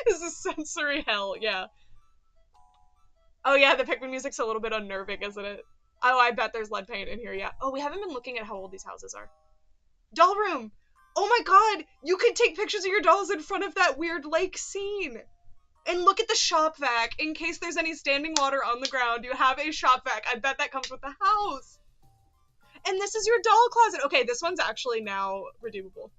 This is sensory hell, yeah. Oh yeah, the Pikmin music's a little bit unnerving, isn't it? Oh, I bet there's lead paint in here, yeah. Oh, we haven't been looking at how old these houses are. Doll room! Oh my god! You could take pictures of your dolls in front of that weird lake scene! And look at the shop vac. In case there's any standing water on the ground, you have a shop vac. I bet that comes with the house. And this is your doll closet. Okay, this one's actually now redeemable.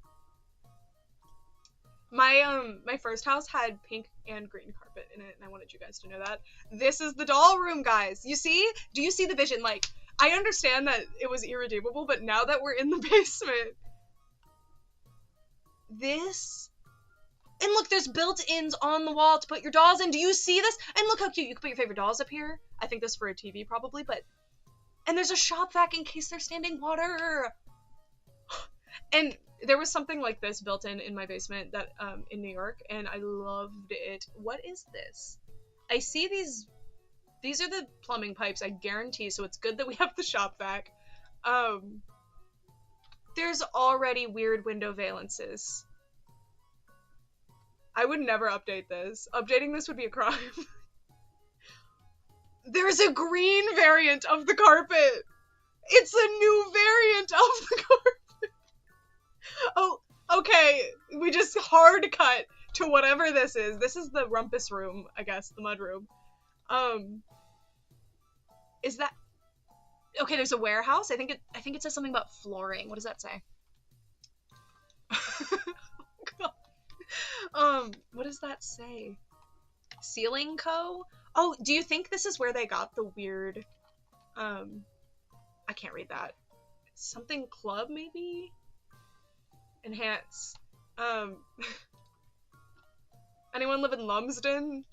My first house had pink and green carpet in it, and I wanted you guys to know that. This is the doll room, guys. You see? Do you see the vision? Like, I understand that it was irredeemable, but now that we're in the basement, this... And look, there's built-ins on the wall to put your dolls in. Do you see this? And look how cute. You can put your favorite dolls up here. I think this is for a TV, probably, but... And there's a shop vac in case there's standing water. And there was something like this built in my basement that in New York, and I loved it. What is this? I see these are the plumbing pipes, I guarantee, so it's good that we have the shop vac. There's already weird window valances. I would never update this. Updating this would be a crime. There's a green variant of the carpet! It's a new variant of the carpet! Oh, okay. We just hard cut to whatever this is. This is the rumpus room, I guess, the mud room. Is that... Okay, there's a warehouse. I think it says something about flooring. What does that say? What does that say? Ceiling Co? Oh, do you think this is where they got the weird, I can't read that. Something club, maybe? Enhance. Anyone live in Lumsden?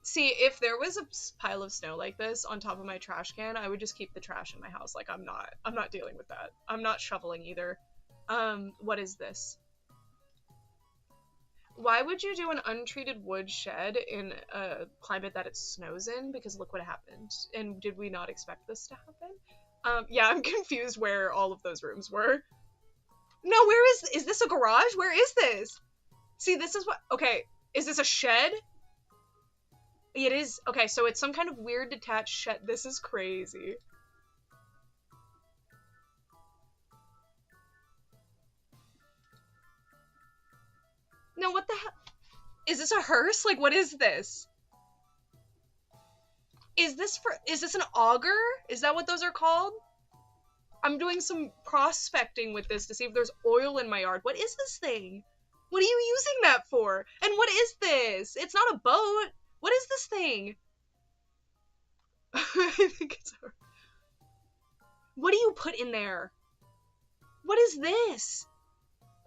See, if there was a pile of snow like this on top of my trash can, I would just keep the trash in my house. Like, I'm not dealing with that. I'm not shoveling either. What is this? Why would you do an untreated wood shed in a climate that it snows in? Because look what happened. And did we not expect this to happen? Yeah, I'm confused where all of those rooms were. No, where is this a garage? Where is this? See, this is what, okay, is this a shed? It is, okay, so it's some kind of weird detached shed. This is crazy. No, what the hell? Is this a hearse? Like, what is this? Is this an auger? Is that what those are called? I'm doing some prospecting with this to see if there's oil in my yard. What is this thing? What are you using that for? And what is this? It's not a boat. What is this thing? I think it's a... What do you put in there? What is this?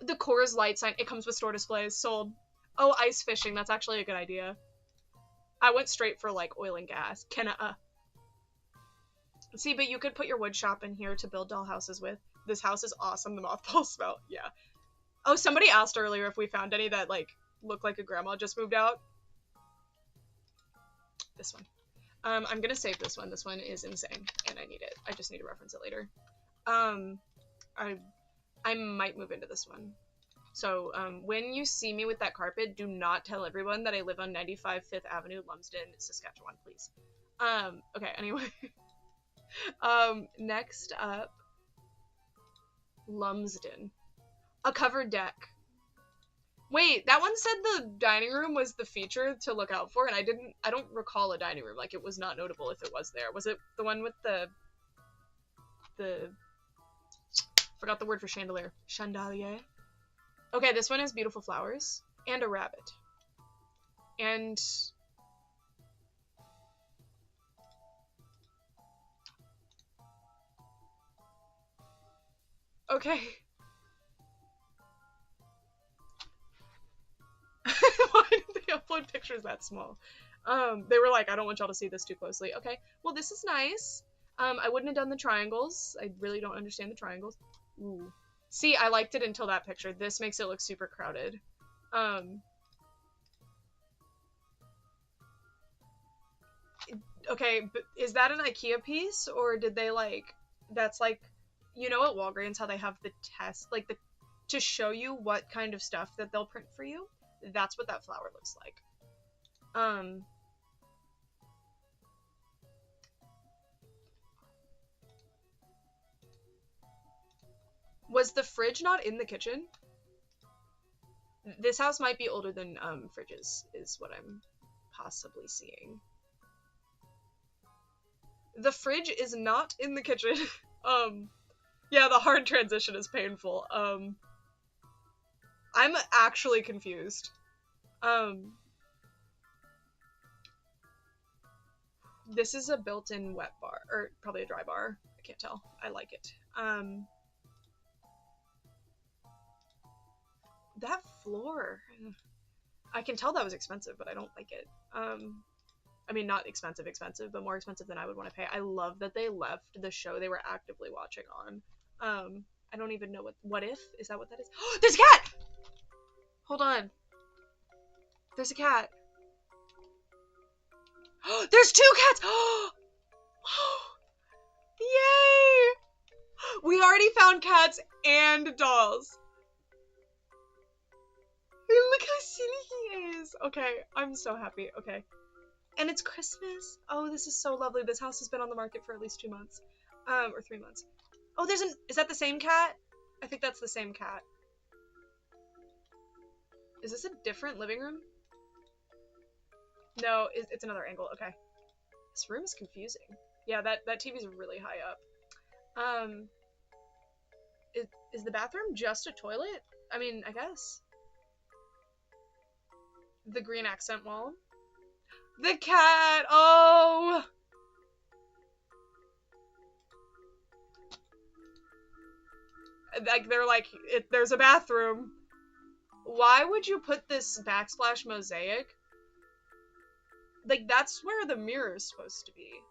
The Coors Light sign. It comes with store displays. Sold. Oh, ice fishing. That's actually a good idea. I went straight for like oil and gas. See, but you could put your wood shop in here to build doll houses with. This house is awesome. The mothball smell. Yeah. Oh, somebody asked earlier if we found any that like look like a grandma just moved out. This one. I'm gonna save this one. This one is insane, and I need it. I just need to reference it later. I might move into this one. So, when you see me with that carpet, do not tell everyone that I live on 95 5th Avenue, Lumsden, Saskatchewan, please. Okay, anyway. Next up, Lumsden. A covered deck. Wait, that one said the dining room was the feature to look out for, and I don't recall a dining room. Like, it was not notable if it was there. Was it the one with the forgot the word for chandelier. Chandelier? Okay, this one has beautiful flowers. And a rabbit. And... okay. Why did they upload pictures that small? They were like, I don't want y'all to see this too closely. Okay, well, this is nice. I wouldn't have done the triangles. I really don't understand the triangles. Ooh. See, I liked it until that picture. This makes it look super crowded. Okay, but is that an IKEA piece, or did they, like, that's like, you know at Walgreens how they have the test, like, to show you what kind of stuff that they'll print for you? That's what that flower looks like. Was the fridge not in the kitchen? This house might be older than fridges, is what I'm possibly seeing. The fridge is not in the kitchen. Yeah, the hard transition is painful. I'm actually confused. This is a built-in wet bar, or probably a dry bar. I can't tell. I like it. That floor. I can tell that was expensive, but I don't like it. I mean, not expensive, but more expensive than I would want to pay. I love that they left the show they were actively watching on. I don't even know what if? Is that what that is? There's a cat! Hold on. There's a cat. There's 2 cats! Yay! We already found cats and dolls. Look how silly he is. Okay, I'm so happy. Okay. And it's Christmas. Oh, this is so lovely. This house has been on the market for at least 2 months. Or 3 months. Oh, is that the same cat? I think that's the same cat. Is this a different living room? No, it's another angle. Okay. This room is confusing. Yeah, that TV's really high up. Is the bathroom just a toilet? I mean, I guess. The green accent wall. The cat! Oh! Like, they're like, there's a bathroom. Why would you put this backsplash mosaic? Like, that's where the mirror is supposed to be.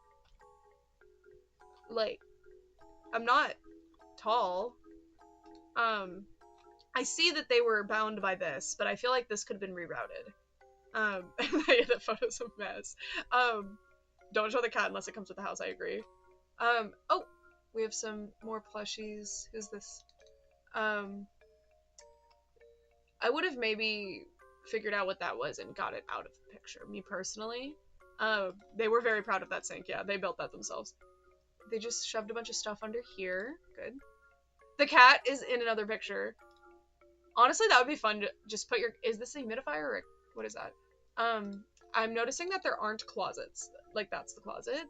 Like, I'm not tall. I see that they were bound by this, but I feel like this could have been rerouted. The photo's a mess. Don't show the cat unless it comes with the house, I agree. Oh, we have some more plushies. Who's this? I would have maybe figured out what that was and got it out of the picture, me personally. They were very proud of that sink. Yeah, they built that themselves. They just shoved a bunch of stuff under here. Good. The cat is in another picture. Honestly, that would be fun to just put your... Is this a humidifier or what is that? I'm noticing that there aren't closets. Like, that's the closet.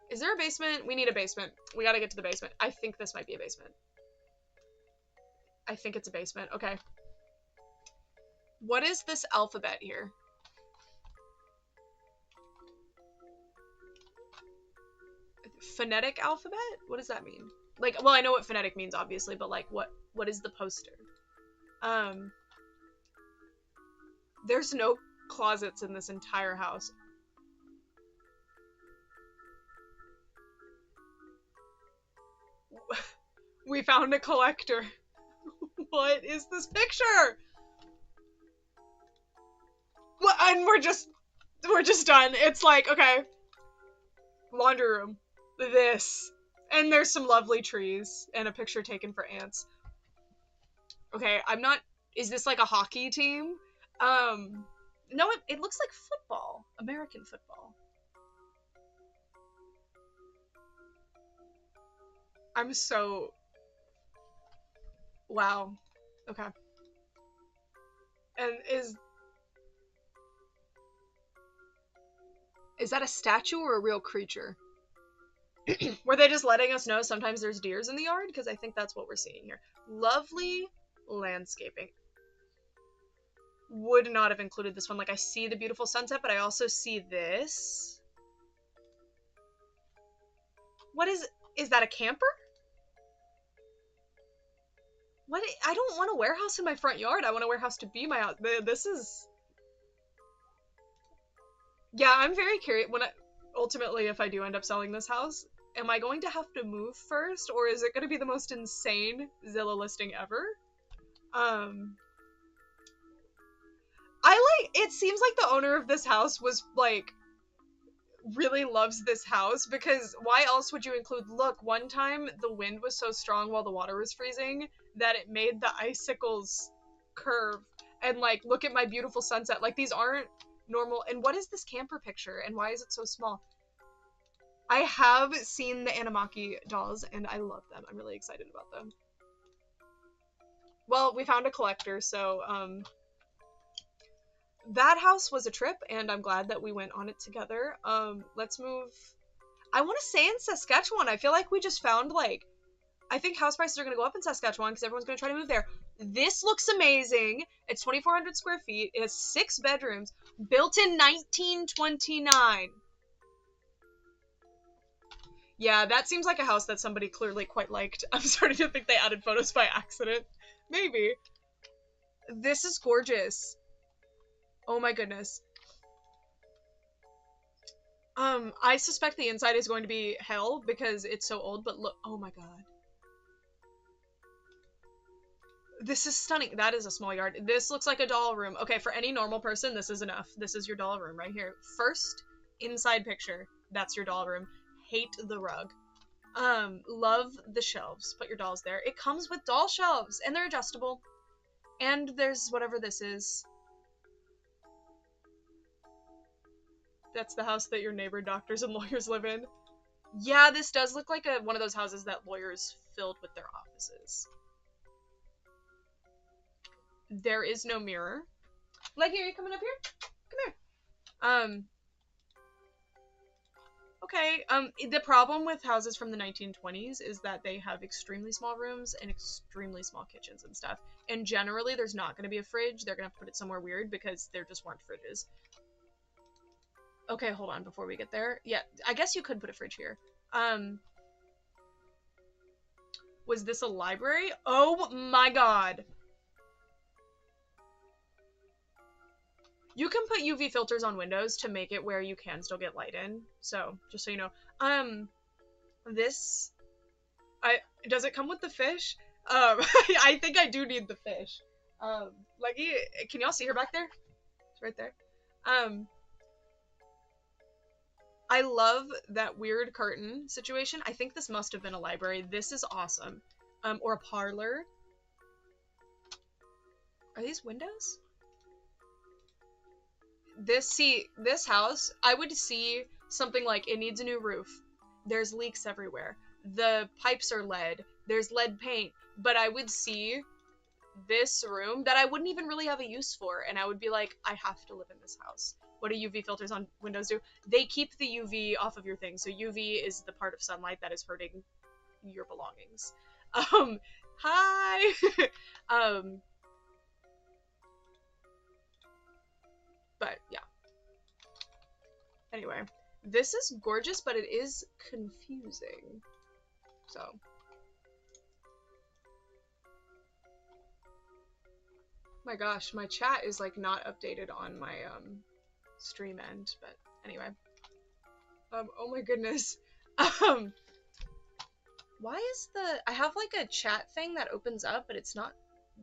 Is there a basement? We need a basement. We gotta get to the basement. I think this might be a basement. I think it's a basement. Okay. What is this alphabet here? Phonetic alphabet? What does that mean? Like, well, I know what phonetic means, obviously, but, like, what is the poster? There's no closets in this entire house. We found a collector. What is this picture? What? And we're just done. It's like, okay, laundry room, this, and there's some lovely trees and a picture taken for ants. Okay, I'm not. Is this like a hockey team? No, it looks like football, American football. I'm so. Wow. Okay. And is that a statue or a real creature? Were they just letting us know sometimes there's deers in the yard? Because I think that's what we're seeing here. Lovely landscaping. Would not have included this one. Like, I see the beautiful sunset, but I also see this. What is that a camper? What? I don't want a warehouse in my front yard. I want a warehouse to be my house. This is... Yeah, I'm very curious. Ultimately, if I do end up selling this house, am I going to have to move first, or is it going to be the most insane Zillow listing ever? It seems like the owner of this house was, like, really loves this house, because why else would you include, look, one time the wind was so strong while the water was freezing that it made the icicles curve, and, like, look at my beautiful sunset. Like, these aren't normal. And what is this camper picture, and why is it so small? I have seen the Animaki dolls, and I love them. I'm really excited about them. Well, we found a collector, so, that house was a trip, and I'm glad that we went on it together. Let's move... I want to say in Saskatchewan. I feel like we just found, like... I think house prices are going to go up in Saskatchewan because everyone's going to try to move there. This looks amazing. It's 2,400 square feet. It has 6 bedrooms. Built in 1929. Yeah, that seems like a house that somebody clearly quite liked. I'm starting to think they added photos by accident. Maybe. This is gorgeous. Oh my goodness. I suspect the inside is going to be hell because it's so old, but look, oh my god. This is stunning. That is a small yard. This looks like a doll room. Okay, for any normal person, this is enough. This is your doll room right here. First inside picture. That's your doll room. Hate the rug. Love the shelves. Put your dolls there. It comes with doll shelves, and they're adjustable. And there's whatever this is. That's the house that your neighbor doctors and lawyers live in. Yeah, this does look like one of those houses that lawyers filled with their offices. There is no mirror. Leggy, are you coming up here? Come here. Okay, the problem with houses from the 1920s is that they have extremely small rooms and extremely small kitchens and stuff. And generally, there's not going to be a fridge. They're going to put it somewhere weird because there just weren't fridges. Okay, hold on before we get there. Yeah, I guess you could put a fridge here. Was this a library? Oh my god. You can put UV filters on windows to make it where you can still get light in. So, just so you know. Does it come with the fish? I think I do need the fish. Leggy, can y'all see her back there? It's right there. I love that weird curtain situation. I think this must have been a library. This is awesome. Or a parlor. Are these windows? This house, I would see something like, it needs a new roof. There's leaks everywhere. The pipes are lead. There's lead paint. But I would see this room that I wouldn't even really have a use for, and I would be like, I have to live in this house. What do UV filters on windows do? They keep the UV off of your thing. So UV is the part of sunlight that is hurting your belongings. Hi! But, yeah. Anyway, this is gorgeous, but it is confusing. So. My gosh, my chat is like not updated on my stream end, but anyway. Oh my goodness. Um why is I have like a chat thing that opens up, but it's not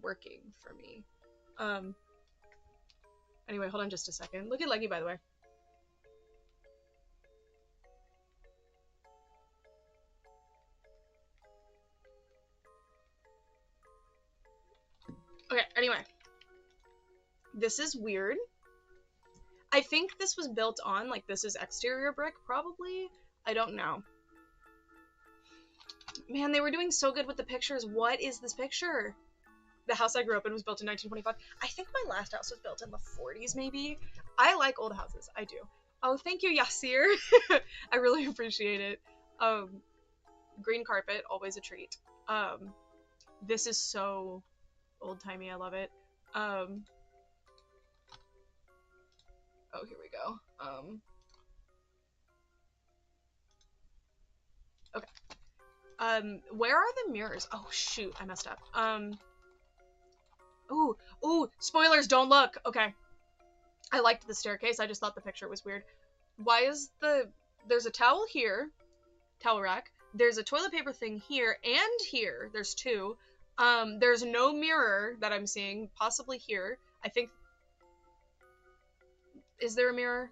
working for me. Anyway, hold on just a second. Look at Leggy, by the way. Okay, anyway. This is weird. I think this was built on, like, this is exterior brick, probably. I don't know. Man, they were doing so good with the pictures. What is this picture? The house I grew up in was built in 1925. I think my last house was built in the 40s, maybe. I like old houses. I do. Oh, thank you, Yasir. I really appreciate it. Green carpet, always a treat. This is so old-timey. I love it. Oh, here we go. Okay. Where are the mirrors? Oh, shoot. I messed up. Ooh, spoilers, don't look. Okay. I liked the staircase. I just thought the picture was weird. Why is there's a towel here, towel rack. There's a toilet paper thing here and here. There's two. There's no mirror that I'm seeing, possibly here. I think, is there a mirror?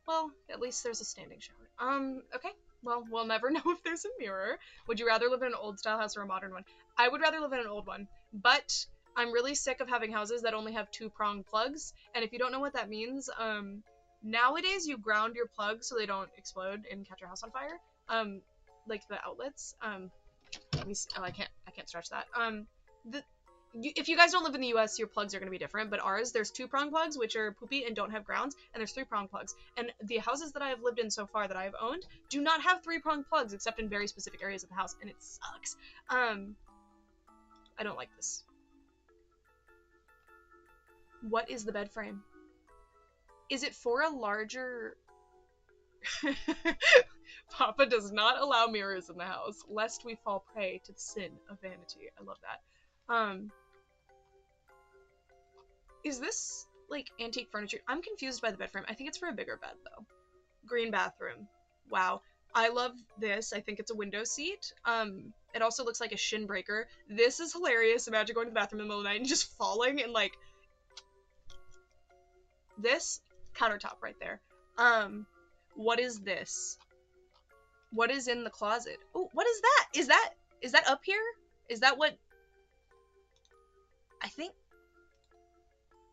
Well, at least there's a standing shower. Okay. Well, we'll never know if there's a mirror. Would you rather live in an old style house or a modern one? I would rather live in an old one, but I'm really sick of having houses that only have two-prong plugs, and if you don't know what that means, nowadays you ground your plugs so they don't explode and catch your house on fire. Like the outlets. Let me see. Oh, I can't stretch that. If you guys don't live in the US, your plugs are going to be different, but ours, there's two-prong plugs, which are poopy and don't have grounds, and there's three-prong plugs. And the houses that I have lived in so far that I have owned do not have three-prong plugs, except in very specific areas of the house, and it sucks. I don't like this. What is the bed frame? Is it for a larger... Papa does not allow mirrors in the house, lest we fall prey to the sin of vanity. I love that. Is this, like, antique furniture? I'm confused by the bed frame. I think it's for a bigger bed, though. Green bathroom. Wow. I love this. I think it's a window seat. It also looks like a shin breaker. This is hilarious. Imagine going to the bathroom in the middle of the night and just falling and, like... This countertop right there. What is this? What is in the closet? Oh, what is that? Is that up here? Is that what... I think...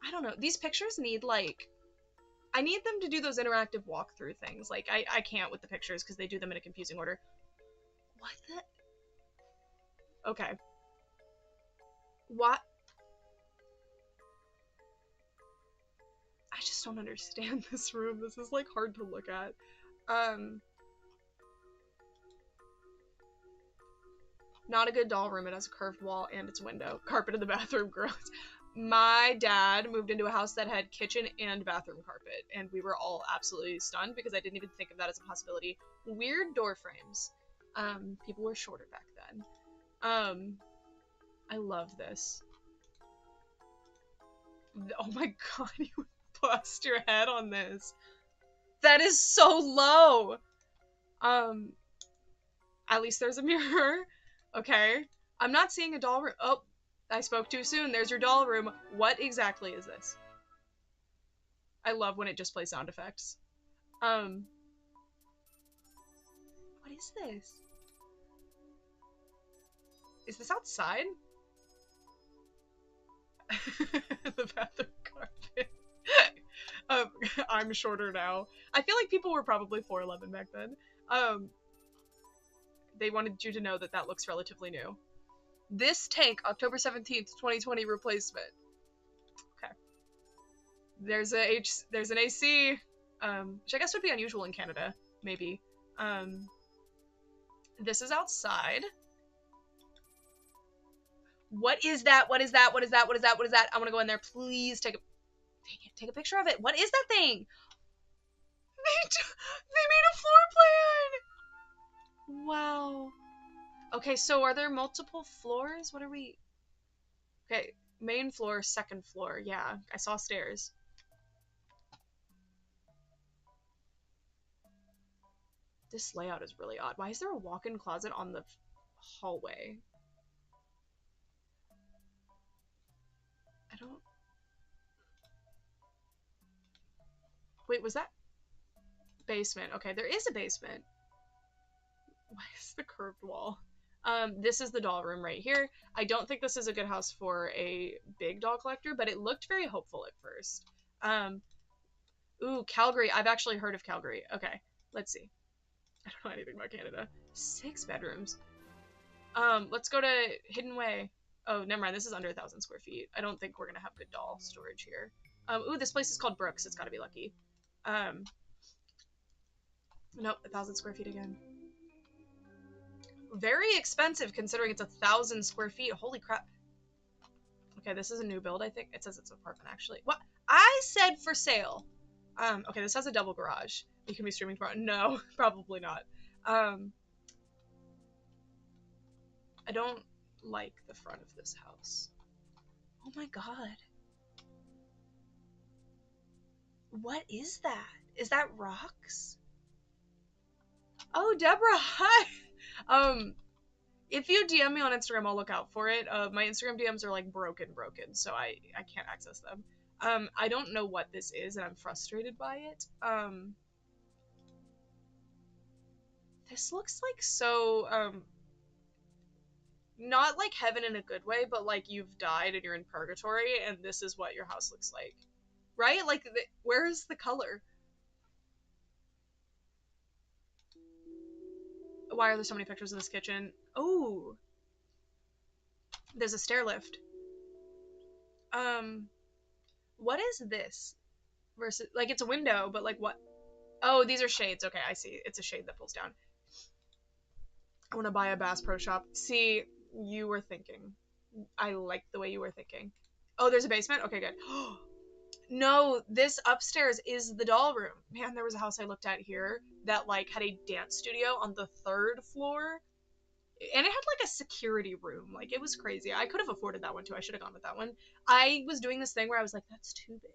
I don't know. These pictures need, like... I need them to do those interactive walkthrough things. Like, I can't with the pictures because they do them in a confusing order. What the... Okay. What? I just don't understand this room. This is, like, hard to look at. Not a good doll room. It has a curved wall and its window. Carpet in the bathroom, gross. My dad moved into a house that had kitchen and bathroom carpet, and we were all absolutely stunned because I didn't even think of that as a possibility. Weird door frames. People were shorter back then. I love this. Oh my god, you would bust your head on this. That is so low. At least there's a mirror. Okay. I'm not seeing a doll room. Oh, I spoke too soon. There's your doll room. What exactly is this? I love when it just plays sound effects. What is this? Is this outside? The bathroom carpet. I'm shorter now. I feel like people were probably 4'11" back then. They wanted you to know that that looks relatively new. This tank, October 17th, 2020 replacement. Okay. There's an AC, which I guess would be unusual in Canada, maybe. This is outside. What is that? What is that? What is that? What is that? What is that? I want to go in there. Please take a picture of it. What is that thing? They made a floor plan. Wow. Okay, so are there multiple floors? What are we... Okay, Main floor, second floor. Yeah, I saw stairs. This layout is really odd. Why is there a walk-in closet on the hallway? I don't... Wait, was that... Basement. Okay, there is a basement. Why is the curved wall? This is the doll room right here. I don't think this is a good house for a big doll collector, but it looked very hopeful at first. Ooh, Calgary. I've actually heard of Calgary. Okay, let's see. I don't know anything about Canada. 6 bedrooms. Let's go to Hidden Way. Oh, never mind. This is under 1,000 square feet. I don't think we're gonna have good doll storage here. Ooh, this place is called Brooks. It's gotta be lucky. Nope, 1,000 square feet again. Very expensive considering it's 1,000 square feet. Holy crap. Okay, this is a new build, I think. It says it's an apartment, actually. What? I said for sale. Okay, this has a double garage. You can be streaming tomorrow. No, probably not. I don't like the front of this house. Oh my god. What is that? Is that rocks? Oh, Deborah, hi! If you DM me on Instagram, I'll look out for it. My Instagram DMs are like broken, so I can't access them. I don't know what this is, and I'm frustrated by it. This looks like so, not like heaven in a good way, but like you've died and you're in purgatory, and this is what your house looks like. Right? Like, where is the color? Why are there so many pictures of this kitchen? Oh, there's a stair lift. What is this? Versus, like, it's a window, but like what? Oh, these are shades. Okay, I see. It's a shade that pulls down. I want to buy a Bass Pro Shop. See, you were thinking. I like the way you were thinking. Oh, there's a basement? Okay, good. No, this upstairs is the doll room. Man, there was a house I looked at here that like had a dance studio on the 3rd floor. And it had like a security room. Like, it was crazy. I could have afforded that one too. I should have gone with that one. I was doing this thing where I was like, that's too big.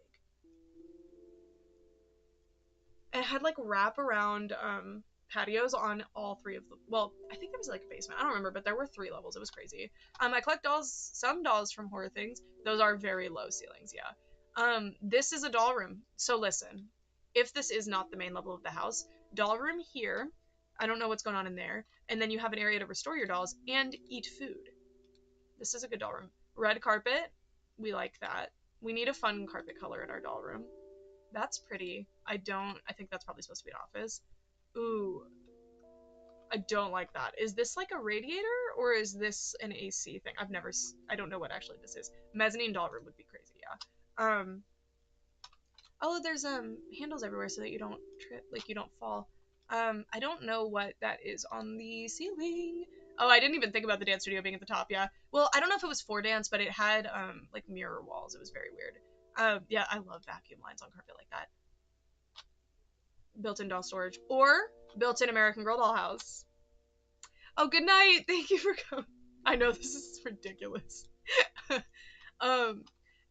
It had like wrap around patios on all 3 of them. Well, I think there was like a basement. I don't remember, but there were 3 levels. It was crazy. I collect dolls, some dolls from Horror Things. Those are very low ceilings, yeah. This is a doll room. So listen, if this is not the main level of the house, doll room here. I don't know what's going on in there. And then you have an area to restore your dolls and eat food. This is a good doll room. Red carpet. We like that. We need a fun carpet color in our doll room. That's pretty. I think that's probably supposed to be an office. Ooh. I don't like that. Is this like a radiator or is this an AC thing? I don't know what actually this is. Mezzanine doll room would be crazy, yeah. Oh, there's handles everywhere so that you don't trip, like you don't fall. I don't know what that is on the ceiling. Oh, I didn't even think about the dance studio being at the top, yeah. Well, I don't know if it was for dance, but it had like mirror walls. It was very weird. Yeah, I love vacuum lines on carpet like that. Built-in doll storage or built-in American Girl doll house. Oh, good night. Thank you for coming. I know this is ridiculous.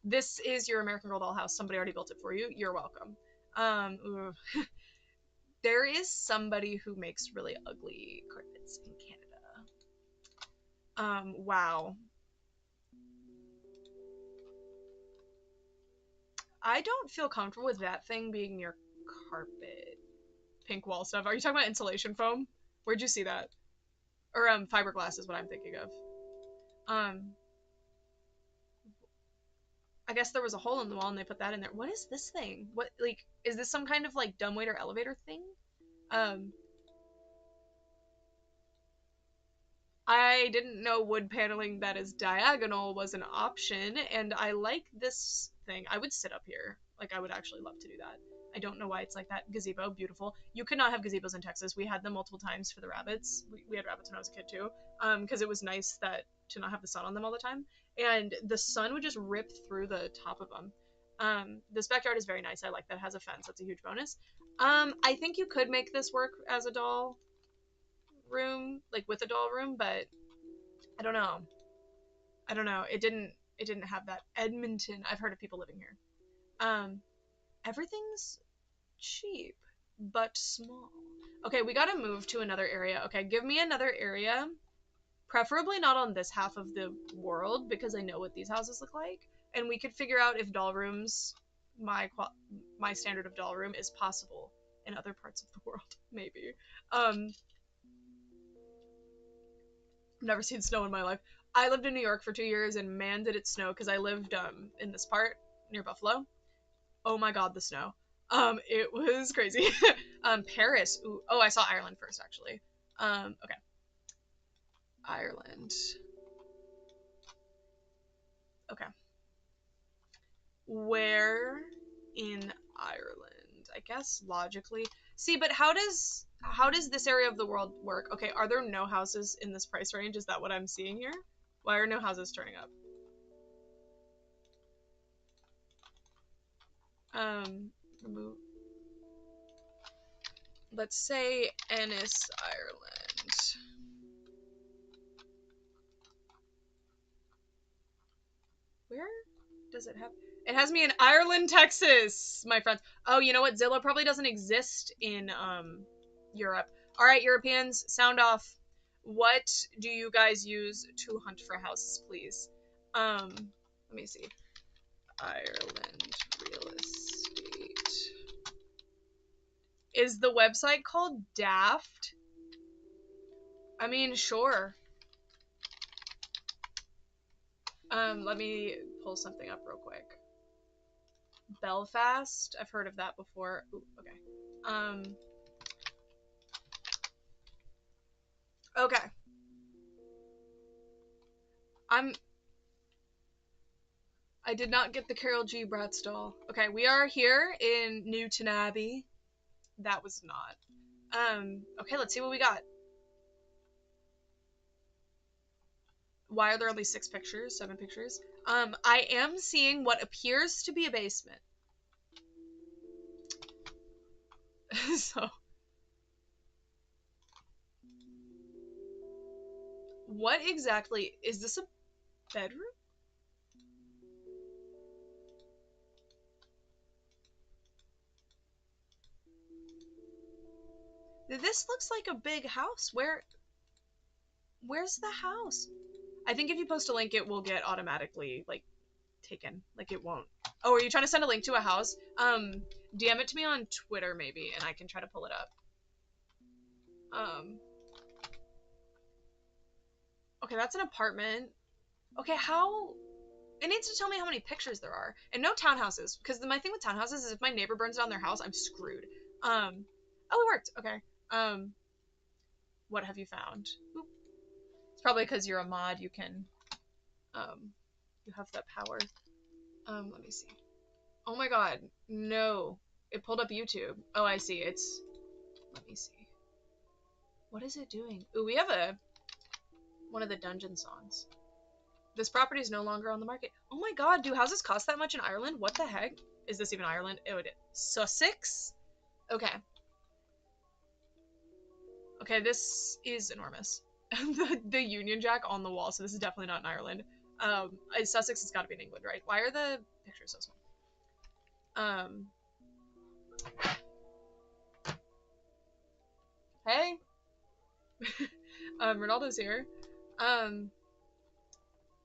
This is your American Girl doll house. Somebody already built it for you. You're welcome. There is somebody who makes really ugly carpets in Canada. Wow. I don't feel comfortable with that thing being near carpet. Pink wall stuff. Are you talking about insulation foam? Where'd you see that? Or fiberglass is what I'm thinking of. I guess there was a hole in the wall and they put that in there. What is this thing? What, like, is this some kind of like dumbwaiter elevator thing? I didn't know wood paneling that is diagonal was an option, and I like this thing. I would sit up here. Like, I would actually love to do that. I don't know why it's like that. Gazebo, beautiful. You could not have gazebos in Texas. We had them multiple times for the rabbits. We had rabbits when I was a kid too, because it was nice to not have the sun on them all the time. And the sun would just rip through the top of them. This backyard is very nice. I like that it has a fence. That's a huge bonus. I think you could make this work as a doll room, like with a doll room, but I don't know. It didn't it didn't have that. Edmonton, I've heard of people living here. Everything's cheap, but small. Okay, we gotta move to another area. Okay, give me another area. Preferably not on this half of the world, because I know what these houses look like. And we could figure out if doll rooms, my standard of doll room, is possible in other parts of the world. Maybe. Never seen snow in my life. I lived in New York for 2 years, and man, did it snow, because I lived in this part near Buffalo. Oh my god, the snow. It was crazy. Paris. Ooh. Oh, I saw Ireland first, actually. Okay. Ireland. Okay. Where in Ireland? I guess logically. See, but how does this area of the world work? Okay, are there no houses in this price range? Is that what I'm seeing here? Why are no houses turning up? Remove. Let's say Ennis, Ireland. Where does it have? It has me in Ireland, Texas, my friends. Oh, you know what? Zillow probably doesn't exist in Europe. All right, Europeans, sound off. What do you guys use to hunt for houses, please? Let me see. Ireland real estate. Is the website called Daft? I mean, sure. Let me pull something up real quick. Belfast. I've heard of that before. Ooh, okay. Okay. I did not get the Carol G. Bratz doll. Okay, we are here in Newton Abbey. That was not. Okay, let's see what we got. Why are there only 6 pictures? 7 pictures? I am seeing what appears to be a basement. So. What exactly, is this a bedroom? This looks like a big house. Where's the house? I think if you post a link, it will get automatically, like, taken. Like, it won't. Oh, are you trying to send a link to a house? DM it to me on Twitter, maybe, and I can try to pull it up. Okay, that's an apartment. Okay, how... It needs to tell me how many pictures there are. And no townhouses, because my thing with townhouses is if my neighbor burns down their house, I'm screwed. Oh, it worked. Okay. What have you found? Oop. It's probably because you're a mod, you can, you have that power. Let me see. Oh my god, no. It pulled up YouTube. Oh, I see. Let me see. What is it doing? Ooh, we have one of the dungeon songs. This property is no longer on the market. Oh my god, do houses cost that much in Ireland? What the heck? Is this even Ireland? Oh, it is. Sussex? Okay. Okay, this is enormous. the Union Jack on the wall, so this is definitely not in Ireland. Sussex has got to be in England, right? Why are the pictures so small? Hey! Ronaldo's here.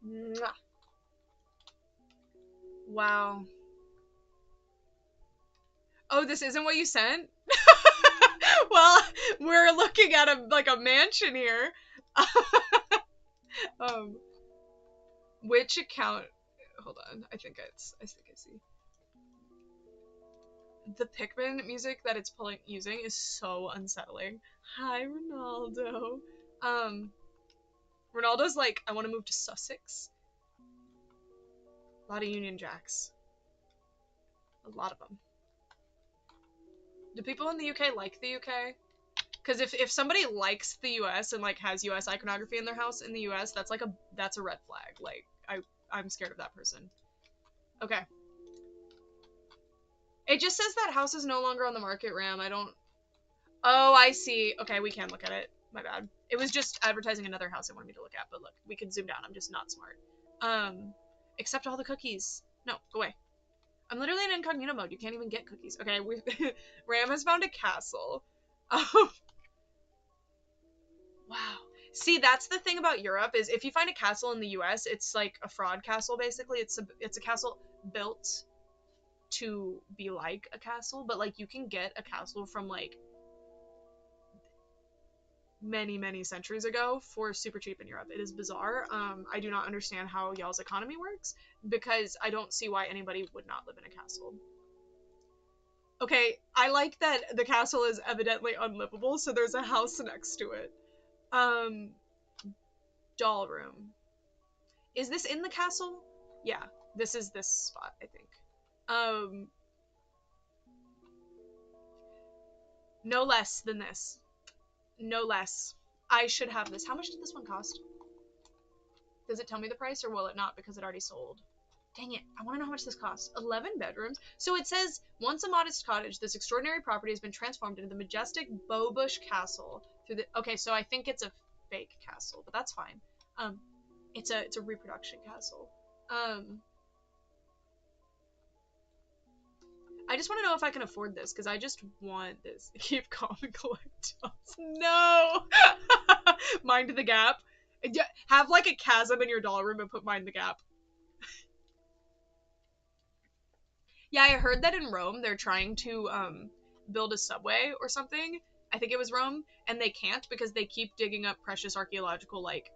Mwah. Wow. Oh, this isn't what you sent? Well, we're looking at a mansion here. Which account? Hold on. I think I see. The Pikmin music that it's using is so unsettling. Hi, Ronaldo. Ronaldo's like, I want to move to Sussex. A lot of Union Jacks. A lot of them. Do people in the UK like the UK? Because if somebody likes the US and like has US iconography in their house in the US, that's a red flag. Like I'm scared of that person. Okay. It just says that house is no longer on the market, Ram. Oh, I see. Okay, we can look at it. My bad. It was just advertising another house it wanted me to look at, but look, we can zoom down. I'm just not smart. Accept all the cookies. No, go away. I'm literally in incognito mode. You can't even get cookies. Okay, Ram has found a castle. Wow. See, that's the thing about Europe is if you find a castle in the US, it's like a fraud castle basically. It's a castle built to be like a castle, but like you can get a castle from like many centuries ago for super cheap in Europe. It is bizarre. I do not understand how y'all's economy works because I don't see why anybody would not live in a castle. Okay, I like that the castle is evidently unlivable, so there's a house next to it. Um, doll room. Is this in the castle? Yeah, this is this spot, I think. Um, no less than this. No less. I should have this. How much did this one cost? Does it tell me the price or will it not because it already sold? Dang it, I want to know how much this costs. 11 bedrooms. So it says, once a modest cottage, this extraordinary property has been transformed into the majestic Beaubush Castle. Okay, so I think it's a fake castle, but that's fine. It's a reproduction castle. I just want to know if I can afford this, because I just want this. Keep calm and collect. No! Mind the Gap. Have like a chasm in your doll room and put Mind the Gap. Yeah, I heard that in Rome they're trying to build a subway or something. I think it was Rome, and they can't because they keep digging up precious archaeological like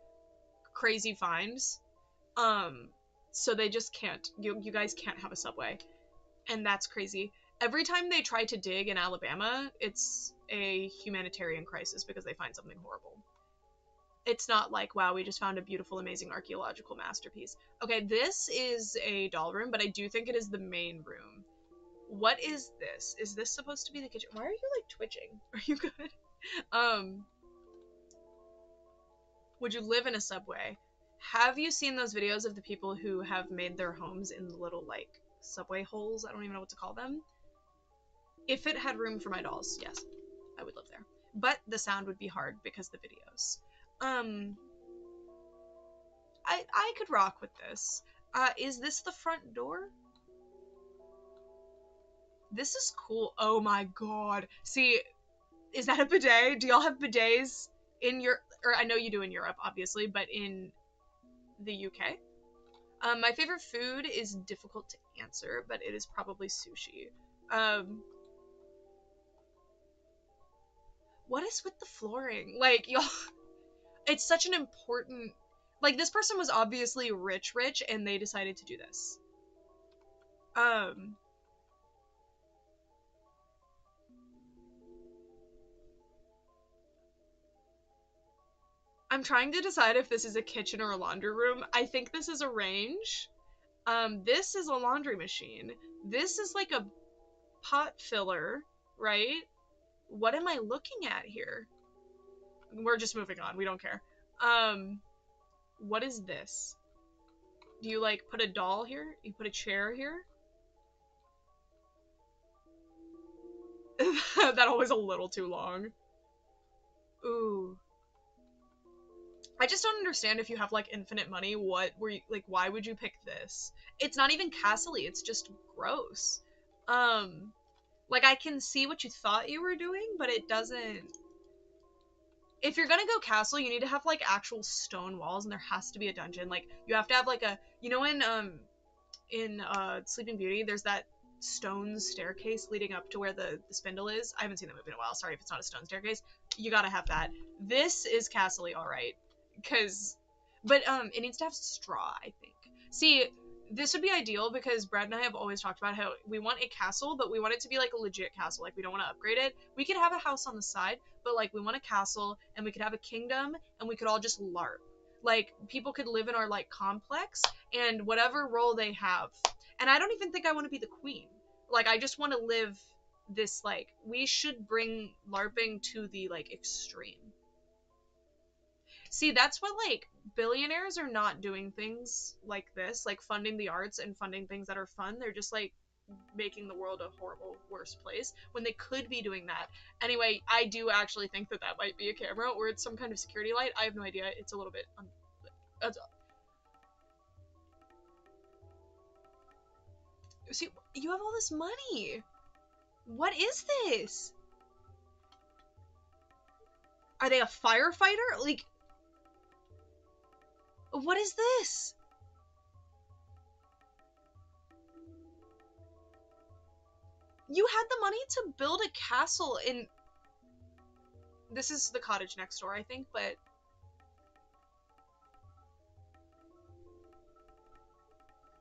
crazy finds. So they just can't. You guys can't have a subway. And that's crazy. Every time they try to dig in Alabama, it's a humanitarian crisis because they find something horrible. It's not like, wow, we just found a beautiful, amazing archaeological masterpiece. Okay, this is a doll room, but I do think it is the main room. What is this? Is this supposed to be the kitchen? Why are you, like, twitching? Are you good? Would you live in a subway? Have you seen those videos of the people who have made their homes in the little, like, subway holes? I don't even know what to call them. If it had room for my dolls, yes, I would live there. But the sound would be hard because the videos. I could rock with this. Is this the front door? This is cool. Oh my god. See, is that a bidet? Do y'all have bidets in your, or I know you do in Europe, obviously, but in the UK? My favorite food is difficult to answer, but it is probably sushi. What is with the flooring? Like, y'all, it's such an important, like, this person was obviously rich, and they decided to do this. I'm trying to decide if this is a kitchen or a laundry room. I think this is a range. This is a laundry machine. This is like a pot filler, right? What am I looking at here? We're just moving on. We don't care. What is this? Do you, like, put a doll here? You put a chair here? That always a little too long. Ooh. I just don't understand if you have, like, infinite money, what were you, like, why would you pick this? It's not even castle-y, it's just gross. Like, I can see what you thought you were doing, but it doesn't... If you're gonna go castle, you need to have, like, actual stone walls, and there has to be a dungeon. Like, you have to have, like, a... You know in Sleeping Beauty, there's that stone staircase leading up to where the spindle is? I haven't seen that movie in a while, sorry if it's not a stone staircase. You gotta have that. This is castle-y, alright. But it needs to have straw, I think. See, this would be ideal because Brad and I have always talked about how we want a castle, but we want it to be like a legit castle. Like, we don't want to upgrade it. We could have a house on the side, but like, we want a castle, and we could have a kingdom, and we could all just LARP. Like, people could live in our, like, complex, and whatever role they have. And I don't even think I want to be the queen. Like, I just want to live this, like, we should bring LARPing to the, like, extreme. See, that's what, like, billionaires are not doing things like this, like funding the arts and funding things that are fun. They're just, like, making the world a horrible, worse place when they could be doing that. Anyway, I do actually think that that might be a camera or it's some kind of security light. I have no idea. It's a little bit... See, you have all this money. What is this? Are they a firefighter? Like, what is this? You had the money to build a castle in... This is the cottage next door, I think, but...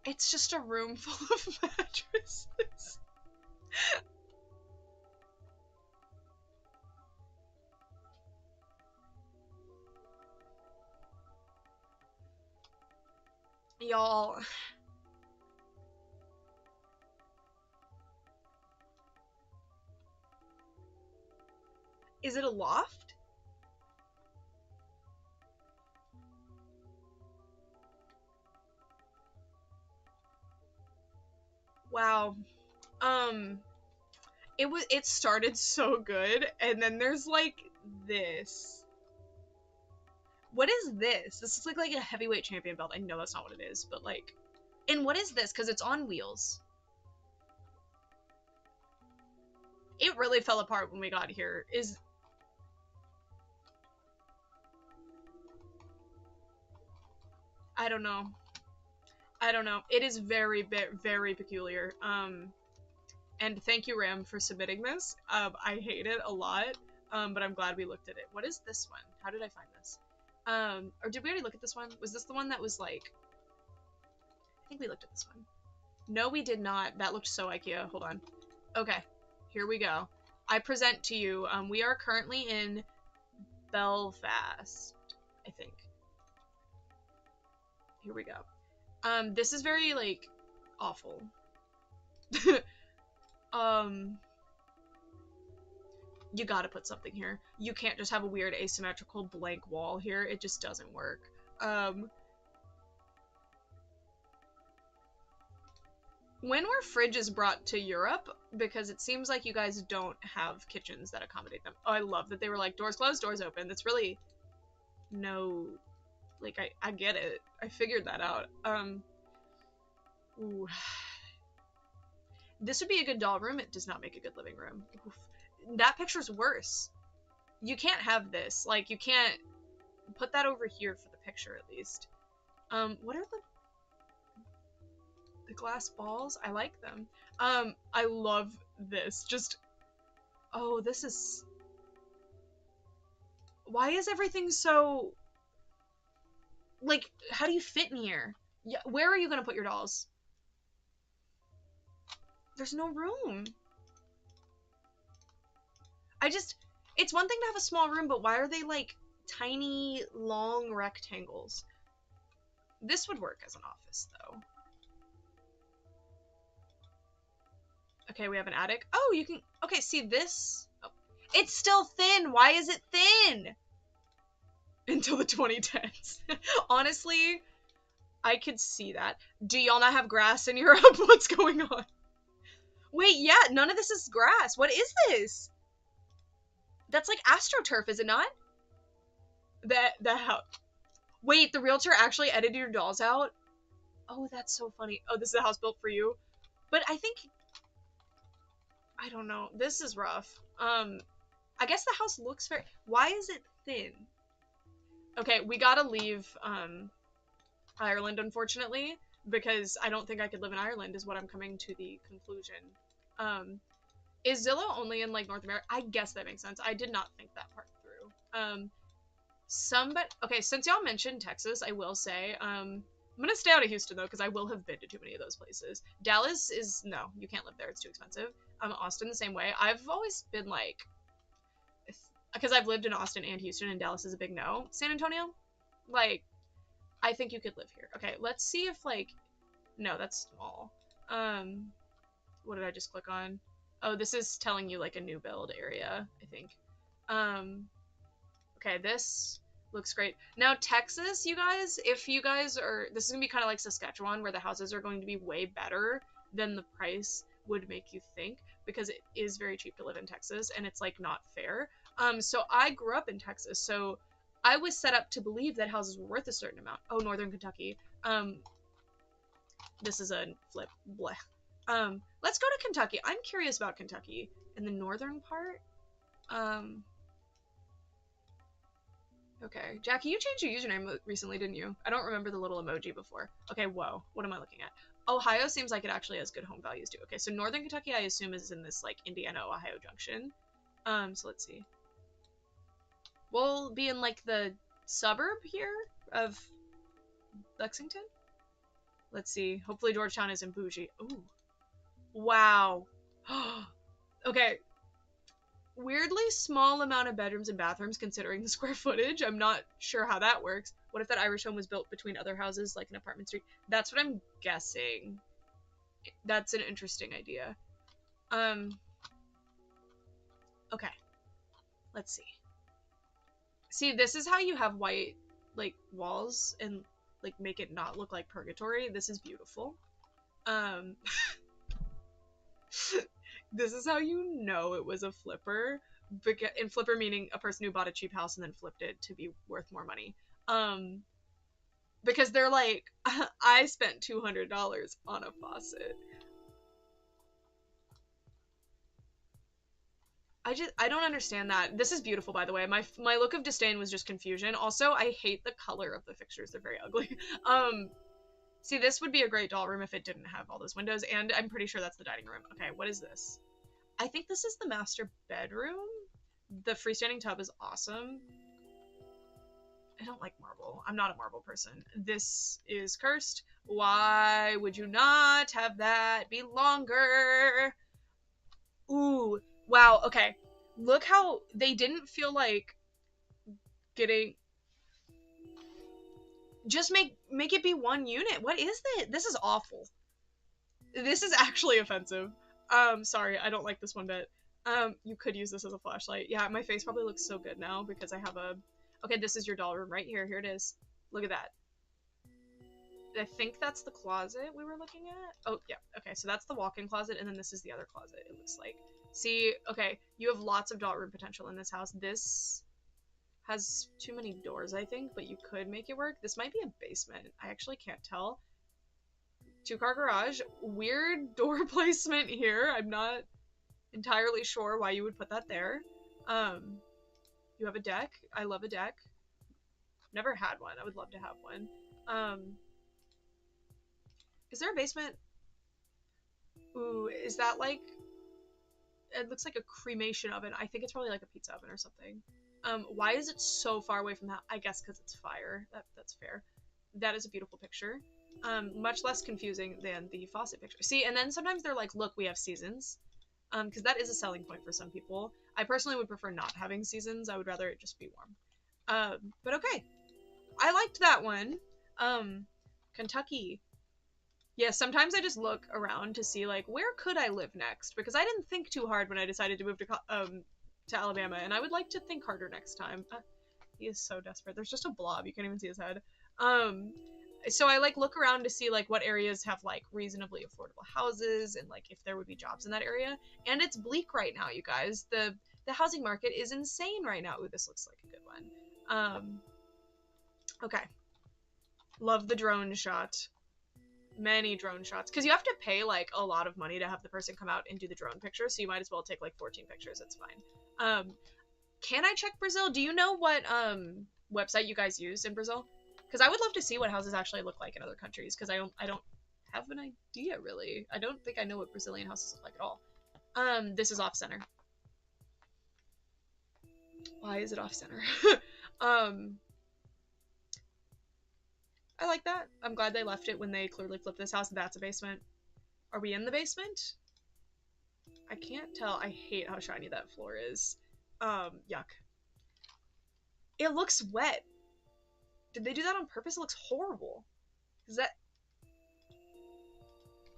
It's just a room full of mattresses. Y'all... Is it a loft? Wow. It started so good, and then there's like this. What is this? This is like a heavyweight champion belt. I know that's not what it is, but like, and what is this? Because it's on wheels. It really fell apart when we got here. I don't know. I don't know. It is very, very peculiar. And thank you, Ram, for submitting this. I hate it a lot, but I'm glad we looked at it. What is this one? How did I find this? Or did we already look at this one? Was this the one that was like... I think we looked at this one. No, we did not. That looked so IKEA. Hold on. Okay, here we go. I present to you, we are currently in Belfast, I think. Here we go. This is very, like, awful. You gotta put something here. You can't just have a weird asymmetrical blank wall here. It just doesn't work. When were fridges brought to Europe? Because it seems like you guys don't have kitchens that accommodate them. Oh, I love that they were like, doors closed, doors open. That's really no... Like, I get it. I figured that out. Ooh. This would be a good doll room. It does not make a good living room. Oof. That picture's worse. You can't have this. Like, you can't put that over here for the picture, at least. What are the glass balls? I like them. I love this. Just, oh, this is... Why is everything so... Like, how do you fit in here? Yeah, where are you gonna put your dolls? There's no room. It's one thing to have a small room, but why are they like tiny, long rectangles? This would work as an office, though. Okay, we have an attic. Oh, you can, okay, see this? Oh. It's still thin. Why is it thin? Until the 2010s. Honestly, I could see that. Do y'all not have grass in Europe? What's going on? Wait, yeah, none of this is grass. What is this? That's like AstroTurf, is it not? The house. Wait, the realtor actually edited your dolls out? Oh, that's so funny. Oh, this is a house built for you. But I think... I don't know. This is rough. I guess the house looks very... Why is it thin? Okay, we gotta leave, Ireland, unfortunately, because I don't think I could live in Ireland, is what I'm coming to the conclusion. Is Zillow only in, like, North America? I guess that makes sense. I did not think that part through. Okay, since y'all mentioned Texas, I will say, I'm gonna stay out of Houston, though, because I will have been to too many of those places. Dallas is, no, you can't live there, it's too expensive. Austin the same way. I've always been, like, because I've lived in Austin and Houston, and Dallas is a big no. San Antonio? Like, I think you could live here. Okay, let's see if, like, no, that's small. What did I just click on? Oh, this is telling you, like, a new build area, I think. Okay, this looks great. Now, Texas, you guys, if you guys are... This is going to be kind of like Saskatchewan, where the houses are going to be way better than the price would make you think, because it is very cheap to live in Texas, and it's, like, not fair. So I grew up in Texas, so I was set up to believe that houses were worth a certain amount. Oh, Northern Kentucky. This is a flip. Bleh. Let's go to Kentucky. I'm curious about Kentucky. In the northern part? Okay. Jackie, you changed your username recently, didn't you? I don't remember the little emoji before. Okay, whoa. What am I looking at? Ohio seems like it actually has good home values too. Okay, so northern Kentucky, I assume, is in this, like, Indiana-Ohio junction. So let's see. We'll be in, like, the suburb here of Lexington? Let's see. Hopefully Georgetown isn't bougie. Ooh. Wow. Okay. Weirdly small amount of bedrooms and bathrooms considering the square footage. I'm not sure how that works. What if that Irish home was built between other houses, like an apartment street? That's what I'm guessing. That's an interesting idea. Okay. Let's see. See, this is how you have white, like, walls and, like, make it not look like purgatory. This is beautiful. This is how you know it was a flipper. And flipper meaning a person who bought a cheap house and then flipped it to be worth more money. Because they're like, I spent $200 on a faucet. I don't understand that. This is beautiful, by the way. My look of disdain was just confusion. Also, I hate the color of the fixtures. They're very ugly. See, this would be a great doll room if it didn't have all those windows, and I'm pretty sure that's the dining room. Okay, what is this? I think this is the master bedroom. The freestanding tub is awesome. I don't like marble. I'm not a marble person. This is cursed. Why would you not have that be longer? Ooh, wow, okay. Look how they didn't feel like getting... Just make it be one unit. What is this? This is awful. This is actually offensive. Sorry, I don't like this one bit. You could use this as a flashlight. Yeah, my face probably looks so good now because I have a... Okay, this is your doll room right here. Here it is. Look at that. I think that's the closet we were looking at. Oh, yeah. Okay, so that's the walk-in closet, and then this is the other closet, it looks like. See, okay, you have lots of doll room potential in this house. This has too many doors, I think, but you could make it work. This might be a basement. I actually can't tell. 2-car garage. Weird door placement here. I'm not entirely sure why you would put that there. You have a deck. I love a deck. Never had one. I would love to have one. Is there a basement? Ooh, is that like... It looks like a cremation oven. I think it's probably like a pizza oven or something. Why is it so far away from that? I guess because it's fire. That's fair. That is a beautiful picture. Much less confusing than the faucet picture. See, and then sometimes they're like, look, we have seasons. Because that is a selling point for some people. I personally would prefer not having seasons. I would rather it just be warm. But okay. I liked that one. Kentucky. Yeah, sometimes I just look around to see, like, where could I live next? Because I didn't think too hard when I decided to move to Alabama, and I would like to think harder next time. He is so desperate. There's just a blob. You can't even see his head. So I, like, look around to see, like, what areas have, like, reasonably affordable houses and, like, if there would be jobs in that area. And it's bleak right now, you guys. The housing market is insane right now. Ooh, this looks like a good one. Okay. Love the drone shot. Many drone shots. Because you have to pay, like, a lot of money to have the person come out and do the drone picture, so you might as well take, like, 14 pictures. It's fine. Can I check Brazil? Do you know what, website you guys use in Brazil? Because I would love to see what houses actually look like in other countries, because I don't have an idea, really. I don't think I know what Brazilian houses look like at all. This is off-center. Why is it off-center? I like that. I'm glad they left it when they clearly flipped this house. That's a basement. Are we in the basement? I can't tell. I hate how shiny that floor is. Yuck. It looks wet. Did they do that on purpose? It looks horrible. Is that...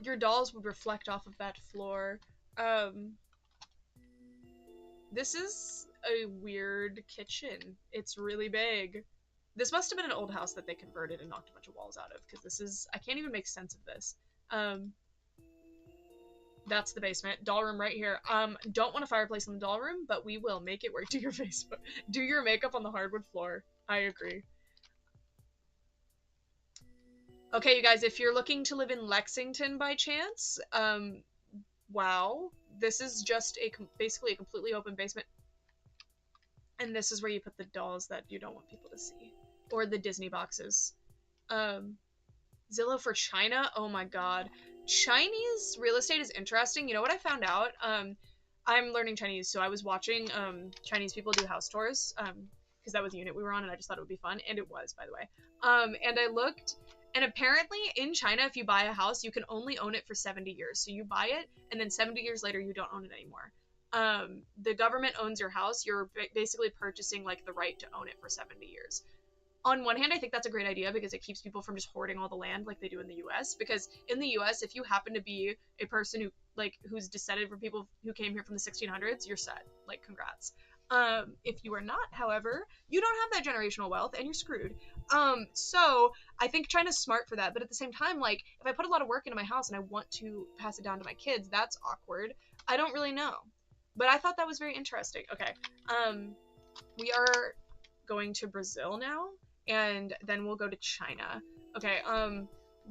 Your dolls would reflect off of that floor. This is a weird kitchen. It's really big. This must have been an old house that they converted and knocked a bunch of walls out of, because this is... I can't even make sense of this. That's the basement. Doll room right here. Don't want a fireplace in the doll room, but we will make it work. Do your Facebook. Do your makeup on the hardwood floor. I agree. Okay, you guys, if you're looking to live in Lexington by chance, wow, this is just basically a completely open basement. And this is where you put the dolls that you don't want people to see. Or the Disney boxes. Um, Zillow for China? Oh my god. Chinese real estate is interesting. You know what I found out? I'm learning Chinese, so I was watching Chinese people do house tours, because that was the unit we were on, and I just thought it would be fun, and it was, by the way. And I looked, and apparently in China, if you buy a house, you can only own it for 70 years. So you buy it, and then 70 years later, you don't own it anymore. The government owns your house. You're basically purchasing like the right to own it for 70 years. On one hand, I think that's a great idea because it keeps people from just hoarding all the land like they do in the US. Because in the US, if you happen to be a person who's descended from people who came here from the 1600s, you're set. Like, congrats. If you are not, however, you don't have that generational wealth and you're screwed. So I think China's smart for that. But at the same time, like, if I put a lot of work into my house and I want to pass it down to my kids, that's awkward. I don't really know. But I thought that was very interesting. Okay. We are going to Brazil now, and then we'll go to China. Okay,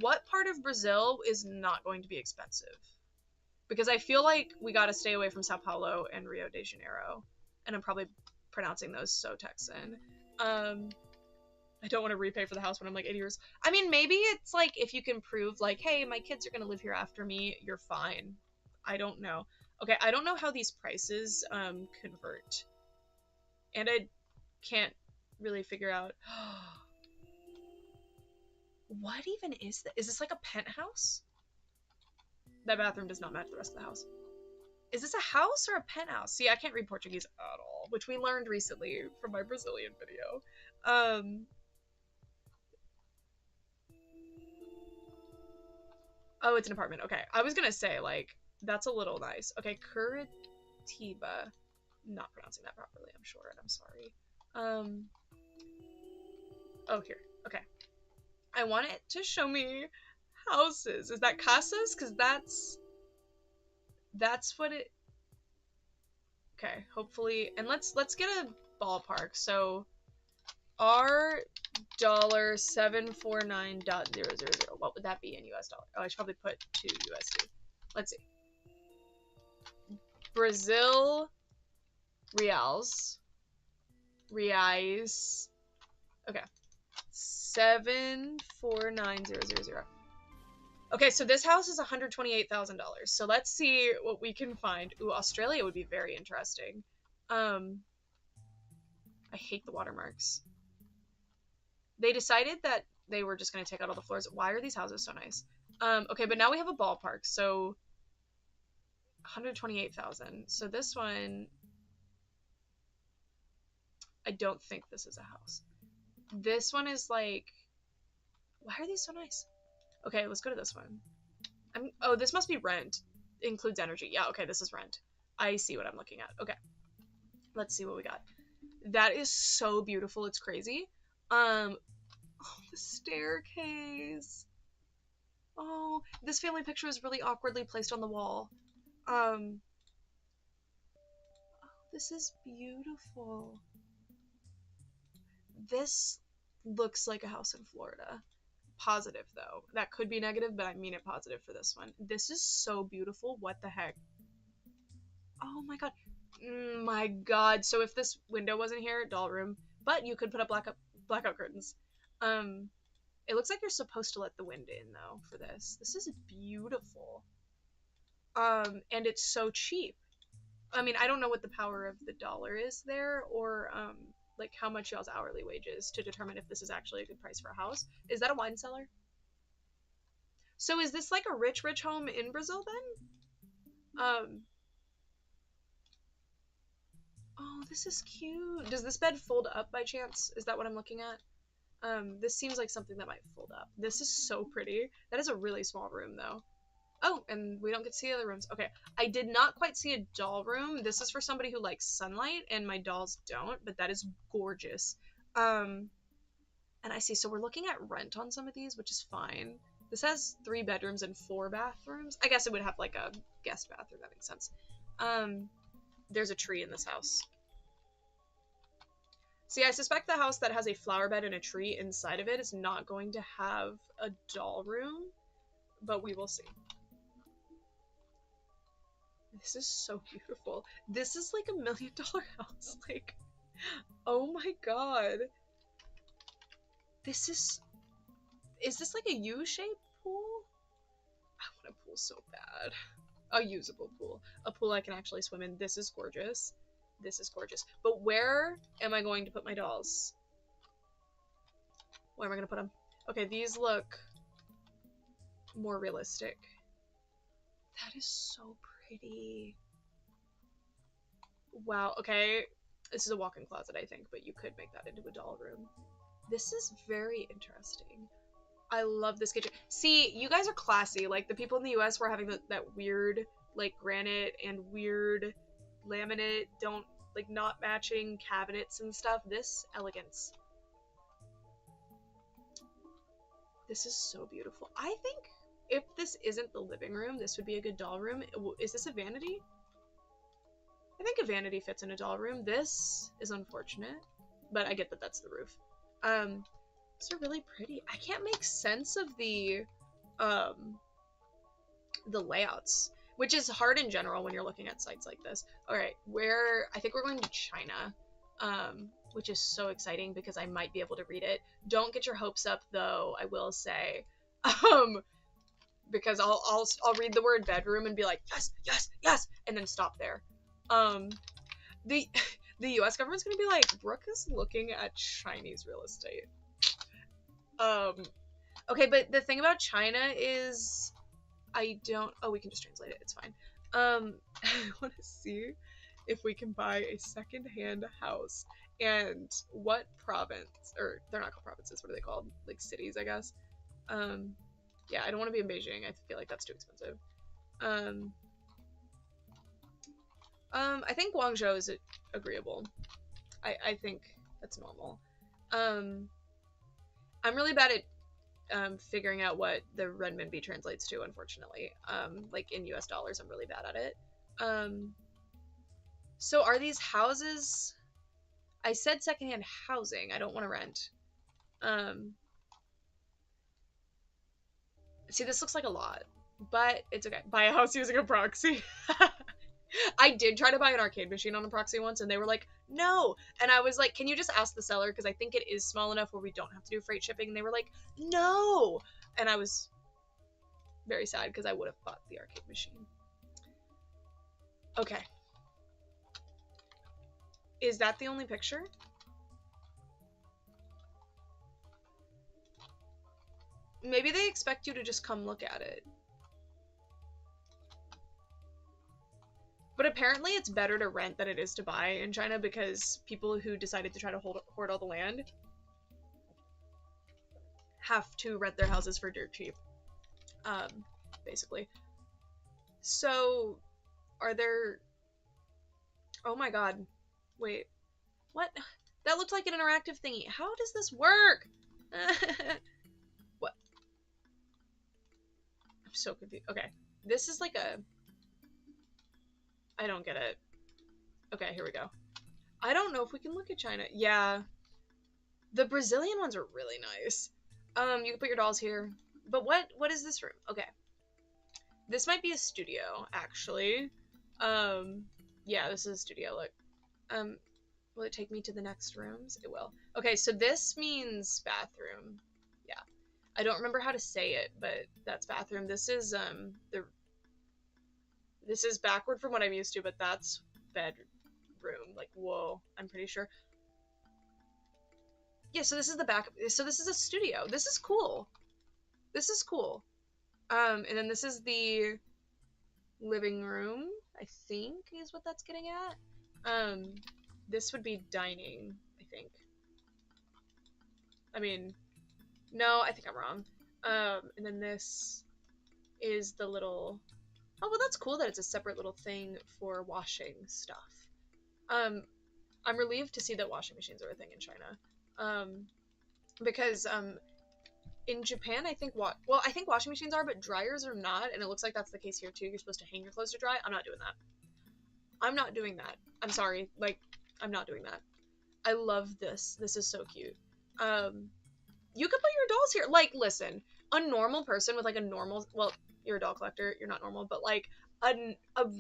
what part of Brazil is not going to be expensive? Because I feel like we gotta stay away from Sao Paulo and Rio de Janeiro. And I'm probably pronouncing those so Texan. I don't want to repay for the house when I'm like 80 years. I mean, maybe it's like if you can prove like, hey, my kids are gonna live here after me, you're fine. I don't know. Okay, I don't know how these prices convert. And I can't really figure out what even is this? Is this like a penthouse? That bathroom does not match the rest of the house. Is this a house or a penthouse? See, I can't read Portuguese at all, which we learned recently from my Brazilian video. Oh, it's an apartment. Okay, I was gonna say, like, that's a little nice. Okay, Curitiba. Not pronouncing that properly, I'm sure, and I'm sorry. Oh, here. Okay. I want it to show me houses. Is that casas? Because that's what it... Okay, hopefully... And let's get a ballpark. So, our $749.000. What would that be in US dollar? Oh, I should probably put 2 USD. Let's see. Brazil reals. Reais. Okay. 749,000. Okay, so this house is $128,000. So let's see what we can find. Ooh, Australia would be very interesting. I hate the watermarks. They decided that they were just going to take out all the floors. Why are these houses so nice? Okay, but now we have a ballpark. So 128,000. So this one, I don't think this is a house. This one is like, why are these so nice? Okay, let's go to this one. Oh, this must be rent. It includes energy. Yeah, okay, this is rent. I see what I'm looking at. Okay. Let's see what we got. That is so beautiful. It's crazy. Oh, the staircase. Oh, this family picture is really awkwardly placed on the wall. Oh, this is beautiful. This looks like a house in Florida. Positive, though. That could be negative, but I mean it positive for this one. This is so beautiful. What the heck? Oh my god. My god. So if this window wasn't here, doll room, but you could put up blackout curtains. It looks like you're supposed to let the wind in, though, for this. This is beautiful. And it's so cheap. I mean, I don't know what the power of the dollar is there, or, like, how much y'all's hourly wage is to determine if this is actually a good price for a house. Is that a wine cellar? So is this, like, a rich home in Brazil, then? Oh, this is cute. Does this bed fold up by chance? Is that what I'm looking at? This seems like something that might fold up. This is so pretty. That is a really small room, though. Oh, and we don't get to see other rooms. Okay, I did not quite see a doll room. This is for somebody who likes sunlight, and my dolls don't, but that is gorgeous. And I see, so we're looking at rent on some of these, which is fine. This has 3 bedrooms and 4 bathrooms. I guess it would have, like, a guest bathroom. That makes sense. There's a tree in this house. See, I suspect the house that has a flower bed and a tree inside of it is not going to have a doll room, but we will see. This is so beautiful. This is like $1 million house. Like, oh my god. This is this like a U-shaped pool? I want a pool so bad. A usable pool. A pool I can actually swim in. This is gorgeous. This is gorgeous. But where am I going to put my dolls? Where am I going to put them? Okay, these look more realistic. That is so pretty. Wow, okay. This is a walk-in closet, I think, but you could make that into a doll room. This is very interesting. I love this kitchen. See, you guys are classy. Like, the people in the US were having that weird, like, granite and weird laminate, not matching cabinets and stuff. This elegance. This is so beautiful. I think if this isn't the living room, this would be a good doll room. Is this a vanity? I think a vanity fits in a doll room. This is unfortunate, but I get that that's the roof. These are really pretty. I can't make sense of the layouts, which is hard in general when you're looking at sites like this. All right, I think we're going to China, which is so exciting because I might be able to read it. Don't get your hopes up though, I will say, because I'll read the word bedroom and be like, yes, yes, yes, and then stop there. The US government's gonna be like, Brooke is looking at Chinese real estate. Okay, but the thing about China is we can just translate it, it's fine. I want to see if we can buy a second-hand house and what province, or they're not called provinces, what are they called? Like cities, I guess. Yeah, I don't want to be in Beijing, I feel like that's too expensive. I think Guangzhou is agreeable. I think that's normal. I'm really bad at figuring out what the renminbi translates to, unfortunately. Like in US dollars, I'm really bad at it. So are these houses? I said secondhand housing. I don't want to rent. See, this looks like a lot, but it's okay. Buy a house using a proxy. I did try to buy an arcade machine on a proxy once, and they were like, no. And I was like, can you just ask the seller? Because I think it is small enough where we don't have to do freight shipping. And they were like, no. And I was very sad because I would have bought the arcade machine. Okay. Is that the only picture? Maybe they expect you to just come look at it. But apparently it's better to rent than it is to buy in China because people who decided to try to hoard all the land have to rent their houses for dirt cheap, basically. So, are there... Oh my god. Wait. What? That looked like an interactive thingy. How does this work? What? I'm so confused. Okay. This is like a... I don't get it. Okay, here we go. I don't know if we can look at China. Yeah. The Brazilian ones are really nice. You can put your dolls here. But what is this room? Okay. This might be a studio, actually. Yeah, this is a studio, look. Will it take me to the next rooms? It will. Okay, so this means bathroom. Yeah. I don't remember how to say it, but that's bathroom. This is, This is backward from what I'm used to, but that's bedroom. Like, whoa, I'm pretty sure. Yeah, so this is the back. So this is a studio. This is cool. This is cool. And then this is the living room, I think is what that's getting at. This would be dining, I think. I mean, no, I think I'm wrong. And then this is the little... Oh, well, that's cool that it's a separate little thing for washing stuff. I'm relieved to see that washing machines are a thing in China. Because, in Japan, I think I think washing machines are, but dryers are not, and it looks like that's the case here, too. You're supposed to hang your clothes to dry. I'm not doing that. I'm not doing that. I'm sorry. Like, I'm not doing that. I love this. This is so cute. You could put your dolls here. Like, listen, a normal person with like a normal, well, you're a doll collector, you're not normal, but like a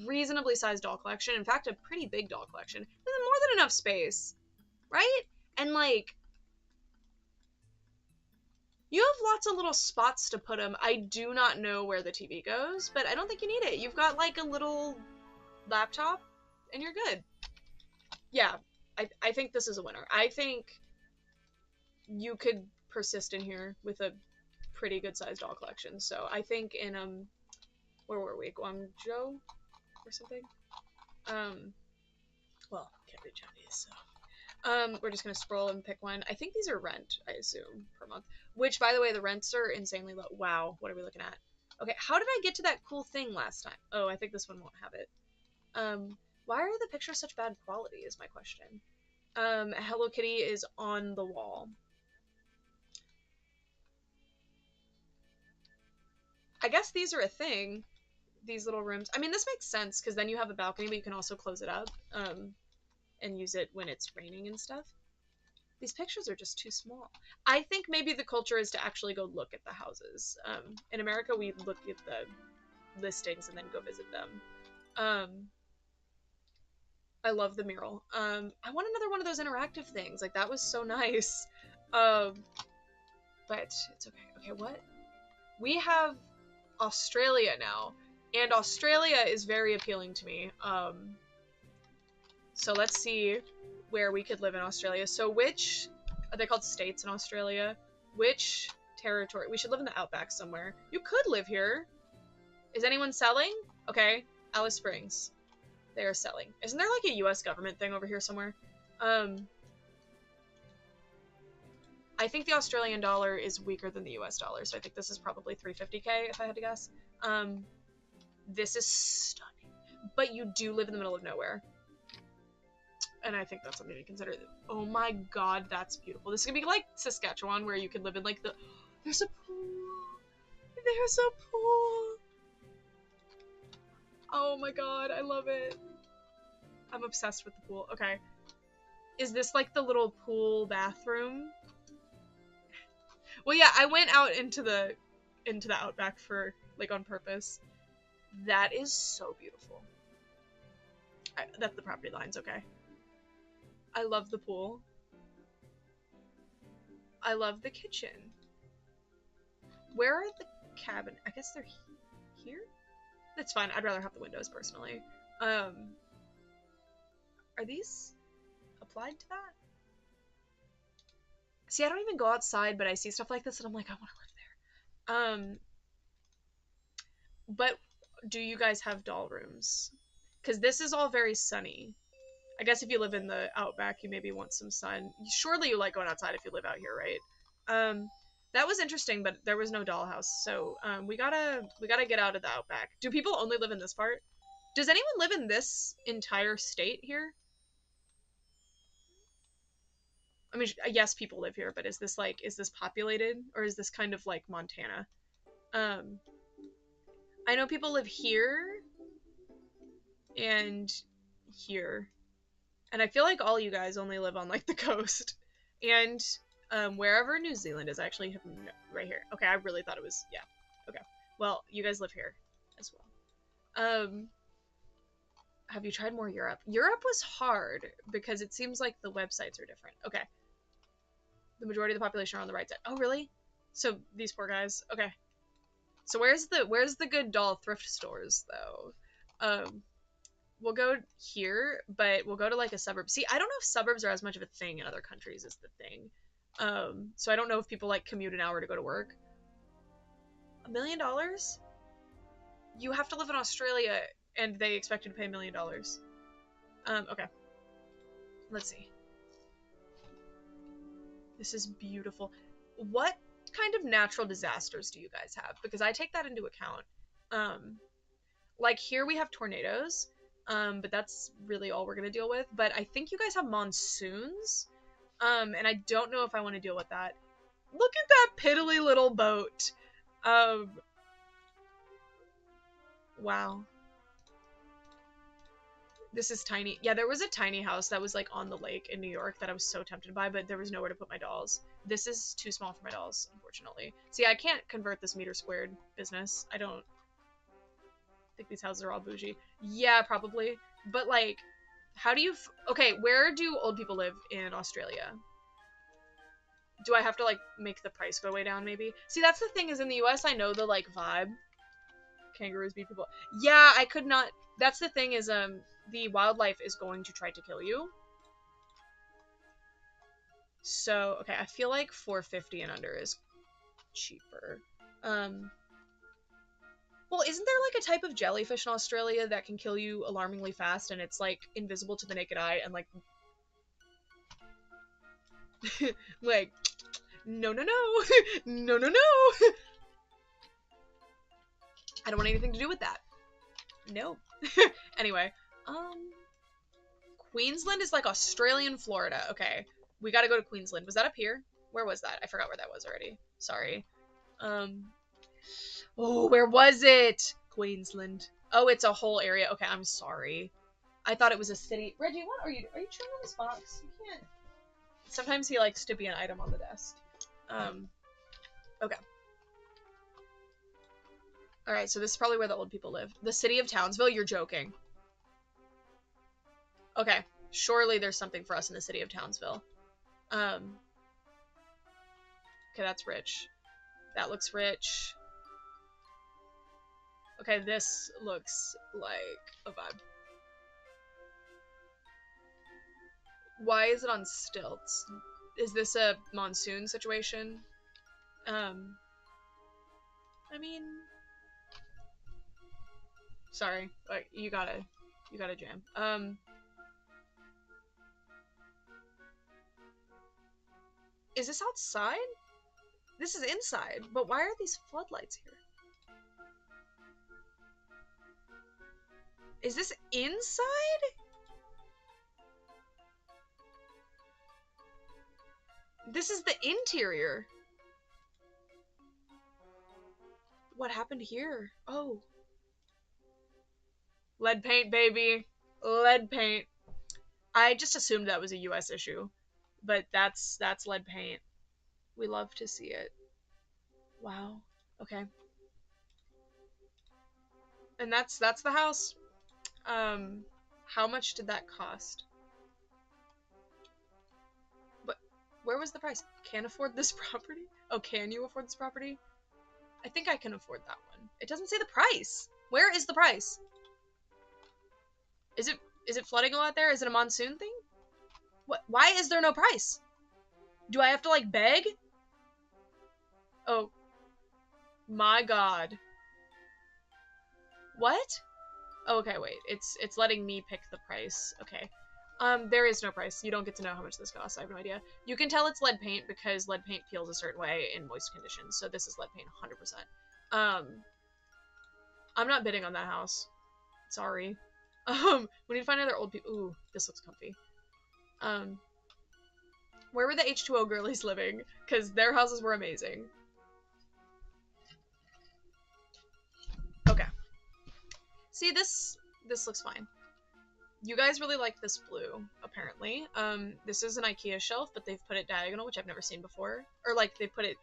reasonably sized doll collection, in fact, a pretty big doll collection, there's more than enough space, right? And like, you have lots of little spots to put them. I do not know where the TV goes, but I don't think you need it. You've got like a little laptop and you're good. Yeah, I think this is a winner. I think you could persist in here with a pretty good sized doll collection. So I think in where were we? Guangzhou or something? Well, can't read Chinese, so we're just gonna scroll and pick one. I think these are rent, I assume, per month. Which, by the way, the rents are insanely low. Wow, what are we looking at? Okay, how did I get to that cool thing last time? Oh, I think this one won't have it. Why are the pictures such bad quality is my question. Hello Kitty is on the wall. I guess these are a thing. These little rooms. I mean, this makes sense because then you have a balcony, but you can also close it up and use it when it's raining and stuff. These pictures are just too small. I think maybe the culture is to actually go look at the houses. In America, we look at the listings and then go visit them. I love the mural. I want another one of those interactive things. Like, that was so nice. But it's okay. Okay, what? We have Australia now. And Australia is very appealing to me. So let's see where we could live in Australia. So which, are they called states in Australia? Which territory? We should live in the outback somewhere. You could live here. Is anyone selling? Okay, Alice Springs. They are selling. Isn't there like a US government thing over here somewhere? I think the Australian dollar is weaker than the US dollar, so I think this is probably 350k if I had to guess. This is stunning. But you do live in the middle of nowhere. And I think that's something to consider. Oh my god, that's beautiful. This is gonna be like Saskatchewan, where you can live in like the... There's a pool! There's a pool! Oh my god, I love it. I'm obsessed with the pool. Okay. Is this like the little pool bathroom? Well, yeah, I went out into the outback for, like, on purpose. That is so beautiful. That's the property lines, okay. I love the pool. I love the kitchen. Where are the cabin? I guess they're here? That's fine. I'd rather have the windows, personally. Are these applied to that? See, I don't even go outside, but I see stuff like this, and I'm like, I want to live there. But do you guys have doll rooms? Because this is all very sunny. I guess if you live in the outback, you maybe want some sun. Surely you like going outside if you live out here, right? That was interesting, but there was no dollhouse, so we gotta get out of the outback. Do people only live in this part? Does anyone live in this entire state here? I mean, yes, people live here, but is this populated, or is this kind of like Montana? I know people live here and here, and I feel like all you guys only live on like the coast and wherever New Zealand is. I actually have no, right here. Okay, I really thought it was, yeah. Okay, well, you guys live here as well. Have you tried more Europe? Europe was hard because it seems like the websites are different. Okay. The majority of the population are on the right side. Oh, really? So these poor guys. Okay. So where's the good doll thrift stores though? We'll go here, but we'll go to like a suburb. See, I don't know if suburbs are as much of a thing in other countries as the thing. So I don't know if people like commute an hour to go to work. $1 million? You have to live in Australia and they expect you to pay $1 million. Okay. Let's see. This is beautiful. What kind of natural disasters do you guys have? Because I take that into account. Like here we have tornadoes, but that's really all we're gonna deal with. But I think you guys have monsoons, and I don't know if I want to deal with that. Look at that piddly little boat. Wow. This is tiny. Yeah, there was a tiny house that was like on the lake in New York that I was so tempted by, but there was nowhere to put my dolls. This is too small for my dolls, unfortunately. See, I can't convert this meter squared business. I don't think these houses are all bougie. Yeah, probably. But like, how do you... okay, where do old people live in Australia? Do I have to like make the price go way down maybe? See, that's the thing is in the US I know the like vibe. Kangaroos beat people. Yeah, I could not... that's the thing is the wildlife is going to try to kill you. So, okay, I feel like 450 and under is cheaper. Well, isn't there like a type of jellyfish in Australia that can kill you alarmingly fast and it's like invisible to the naked eye and like like no no no no no no I don't want anything to do with that. No. Anyway, Queensland is like Australian Florida. Okay, we gotta go to Queensland. Was that up here? Where was that? I forgot where that was already. Sorry. Oh, where was it? Queensland. Oh, it's a whole area. Okay, I'm sorry. I thought it was a city. Reggie, what are you chewing on this box? You can't. Sometimes he likes to be an item on the desk. Okay. Alright, so this is probably where the old people live. The city of Townsville? You're joking. Okay. Surely there's something for us in the city of Townsville. Okay, that's rich. That looks rich. Okay, this looks like a vibe. Why is it on stilts? Is this a monsoon situation? I mean... sorry. Like, you gotta jam. Is this outside? This is inside, but why are these floodlights here? Is this inside? This is the interior. What happened here? Oh. Lead paint, baby. Lead paint. I just assumed that was a US issue, but that's lead paint. We love to see it. Wow. Okay. And that's the house. How much did that cost? But where was the price? Can't afford this property? Oh, can you afford this property? I think I can afford that one. It doesn't say the price. Where is the price? Is it flooding a lot there? Is it a monsoon thing? What? Why is there no price? Do I have to like beg? Oh. My god. What? Oh, okay, wait. It's letting me pick the price. Okay. There is no price. You don't get to know how much this costs. I have no idea. You can tell it's lead paint because lead paint peels a certain way in moist conditions. So this is lead paint 100%. I'm not bidding on that house. Sorry. We need to find other old people. Ooh, this looks comfy. Where were the H2O girlies living? Because their houses were amazing. Okay. See, this looks fine. You guys really like this blue, apparently. This is an IKEA shelf, but they've put it diagonal, which I've never seen before. Or, like, they put it,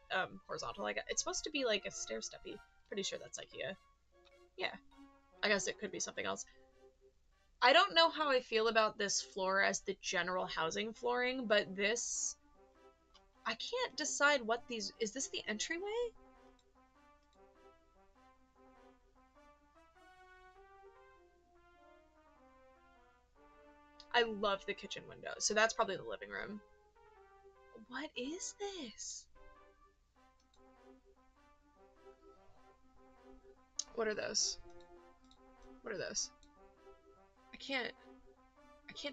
horizontal. Like, it's supposed to be, like, a stair-steppy. Pretty sure that's IKEA. Yeah. I guess it could be something else. I don't know how I feel about this floor as the general housing flooring, but this... I can't decide what these... Is this the entryway? I love the kitchen window, so that's probably the living room. What is this? What are those? What are those? I can't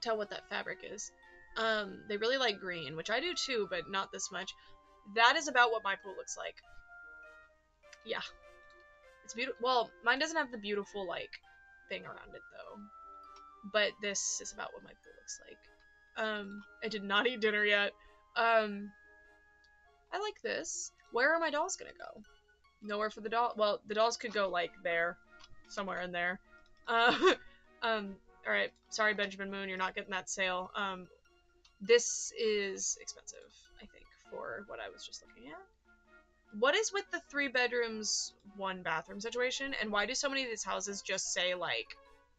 tell what that fabric is. They really like green, which I do too, but not this much. That is about what my pool looks like. Yeah. It's beautiful. Well, mine doesn't have the beautiful, like, thing around it, though. But this is about what my pool looks like. I did not eat dinner yet. I like this. Where are my dolls gonna go? Nowhere for the doll. Well, the dolls could go, like, there. Somewhere in there. Alright, All right. Sorry, Benjamin Moon, you're not getting that sale. This is expensive, I think, for what I was just looking at. What is with the 3 bedrooms, 1 bathroom situation? And why do so many of these houses just say, like,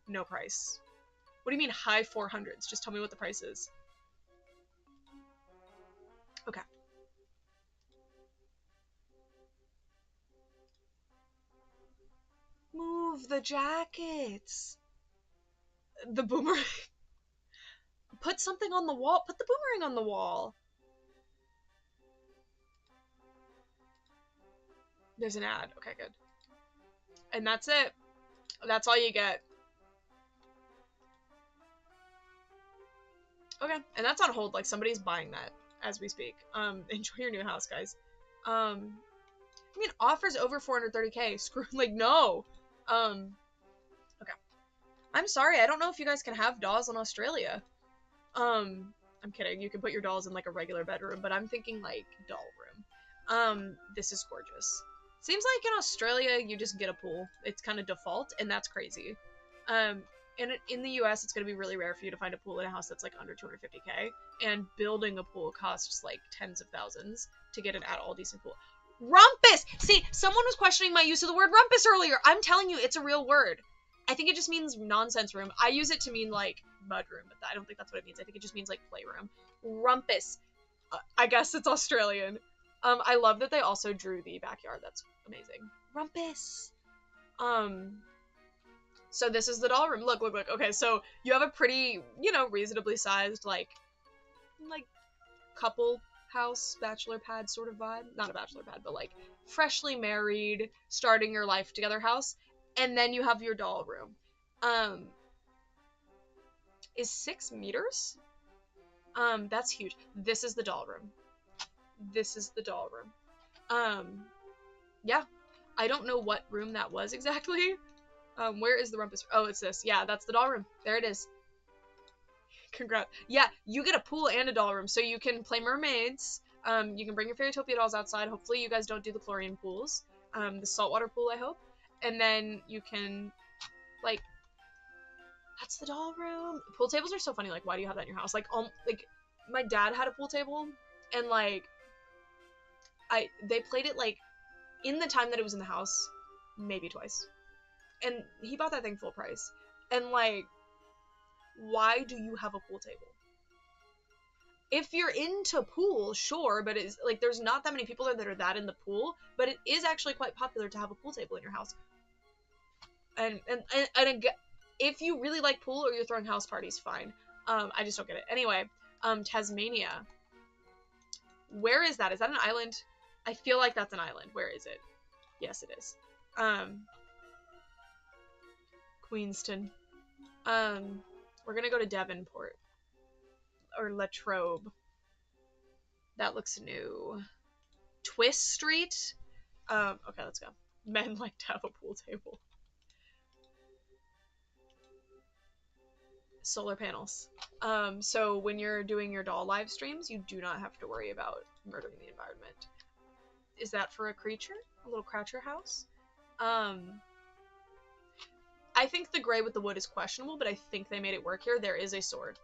no price? What do you mean high 400s? Just tell me what the price is. Okay. Move the jackets. The boomerang. Put something on the wall. Put the boomerang on the wall. There's an ad. Okay, good. And that's it. That's all you get. Okay, and that's on hold. Like, somebody's buying that as we speak. Enjoy your new house, guys. I mean, offers over 430k. Screw, like, no. Okay. I'm sorry. I don't know if you guys can have dolls in Australia. I'm kidding. You can put your dolls in, like, a regular bedroom, but I'm thinking, like, doll room. This is gorgeous. Seems like in Australia, you just get a pool. It's kind of default, and that's crazy. And in the US, it's going to be really rare for you to find a pool in a house that's, like, under 250k. And building a pool costs, like, tens of thousands to get an at-all decent pool. Rumpus! See, someone was questioning my use of the word rumpus earlier. I'm telling you, it's a real word. I think it just means nonsense room. I use it to mean, like, mudroom, but I don't think that's what it means. I think it just means, like, playroom. Rumpus. I guess it's Australian. I love that they also drew the backyard. That's amazing. Rumpus. So this is the doll room. Look. Okay, so you have a pretty, you know, reasonably sized, like couple house, bachelor pad sort of vibe. Not a bachelor pad, but, like, freshly married, starting your life together house. And then you have your doll room. Is 6 meters? That's huge. This is the doll room. This is the doll room. Yeah. I don't know what room that was exactly. Where is the rumpus? Oh, it's this. Yeah, that's the doll room. There it is. Congrats. Yeah, you get a pool and a doll room, so you can play mermaids. You can bring your Fairytopia dolls outside. Hopefully you guys don't do the chlorine pools. The saltwater pool, I hope. And then you can, like, that's the doll room. Pool tables are so funny. Like, why do you have that in your house? Like, my dad had a pool table, and, like, they played it, like, in the time that it was in the house, maybe twice. And he bought that thing full price. And, like, why do you have a pool table? If you're into pool, sure, but it's, like, there's not that many people that are that in the pool, but it is actually quite popular to have a pool table in your house. And if you really like pool or you're throwing house parties, fine. I just don't get it. Anyway, Tasmania. Where is that? Is that an island? I feel like that's an island. Where is it? Yes, it is. Queenston. We're gonna go to Devonport. Or Latrobe. That looks new. Twist Street? Okay, let's go. Men like to have a pool table. Solar panels. So when you're doing your doll live streams, you do not have to worry about murdering the environment. Is that for a creature? A little croucher house? I think the gray with the wood is questionable, but I think they made it work here. There is a sword.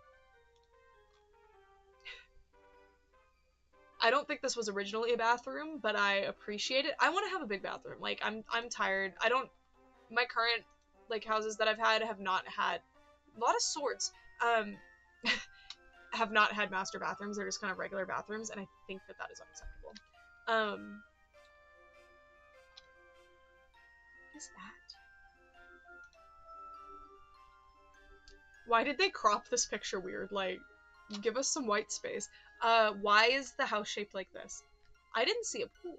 I don't think this was originally a bathroom, but I appreciate it. I want to have a big bathroom. Like, I'm tired. My current, like, houses that I've had have not had a lot of swords. Have not had master bathrooms. They're just kind of regular bathrooms, and I think that is unacceptable. What is that? Why did they crop this picture weird? Like, give us some white space. Why is the house shaped like this? I didn't see a pool.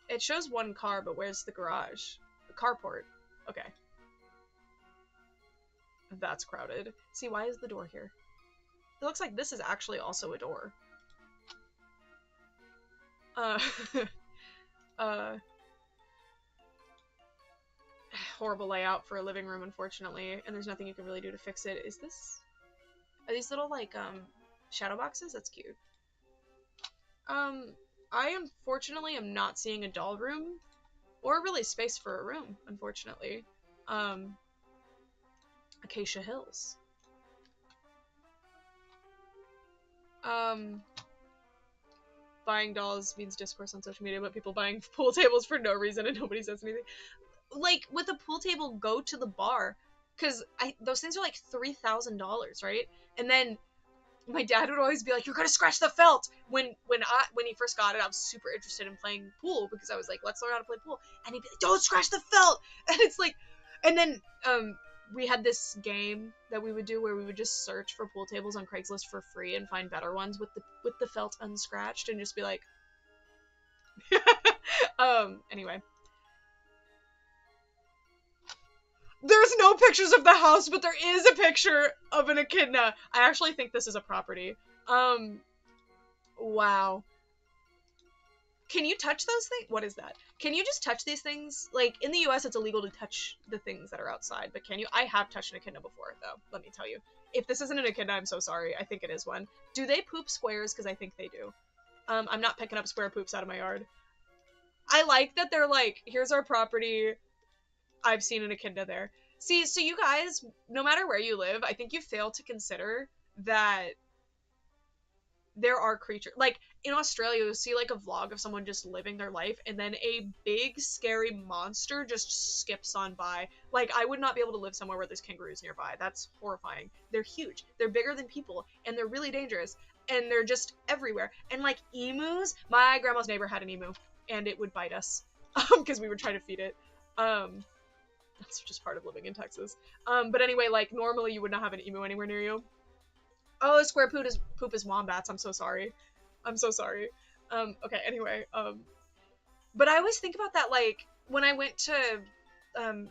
It shows one car, but where's the garage? The carport. Okay. That's crowded. See, why is the door here? It looks like this is actually also a door. Horrible layout for a living room, unfortunately, and there's nothing you can really do to fix it. Are these little, like, shadow boxes? That's cute. I unfortunately am not seeing a doll room, or really space for a room, unfortunately. Acacia Hills. Um, buying dolls means discourse on social media, but people buying pool tables for no reason and nobody says anything. Like, with a pool table, go to the bar, because those things are like $3,000, right? And then my dad would always be like, "You're gonna scratch the felt." When he first got it, I was super interested in playing pool because I was like, "Let's learn how to play pool." And he'd be like, "Don't scratch the felt." And it's like, and then we had this game that we would do where we would just search for pool tables on Craigslist for free and find better ones with the felt unscratched and just be like, anyway. There's no pictures of the house, but there is a picture of an echidna. I actually think this is a property. Wow. Can you touch those things? What is that? Can you just touch these things? Like, in the US, it's illegal to touch the things that are outside, but can you? I have touched an echidna before, though, let me tell you. If this isn't an echidna, I'm so sorry. I think it is one. Do they poop squares? Because I think they do. I'm not picking up square poops out of my yard. I like that they're like, here's our property. I've seen an echidna there. See, so you guys, no matter where you live, I think you fail to consider that there are creatures. Like, in Australia, you'll see, like, a vlog of someone just living their life, and then a big, scary monster just skips on by. Like, I would not be able to live somewhere where there's kangaroos nearby. That's horrifying. They're huge. They're bigger than people, and they're really dangerous. And they're just everywhere. And, like, emus, my grandma's neighbor had an emu, and it would bite us, because we would try to feed it. That's just part of living in Texas. But anyway, like, normally you would not have an emu anywhere near you. Oh, square poop is wombats. I'm so sorry. I'm so sorry. Okay, anyway. But I always think about that, like, when I went to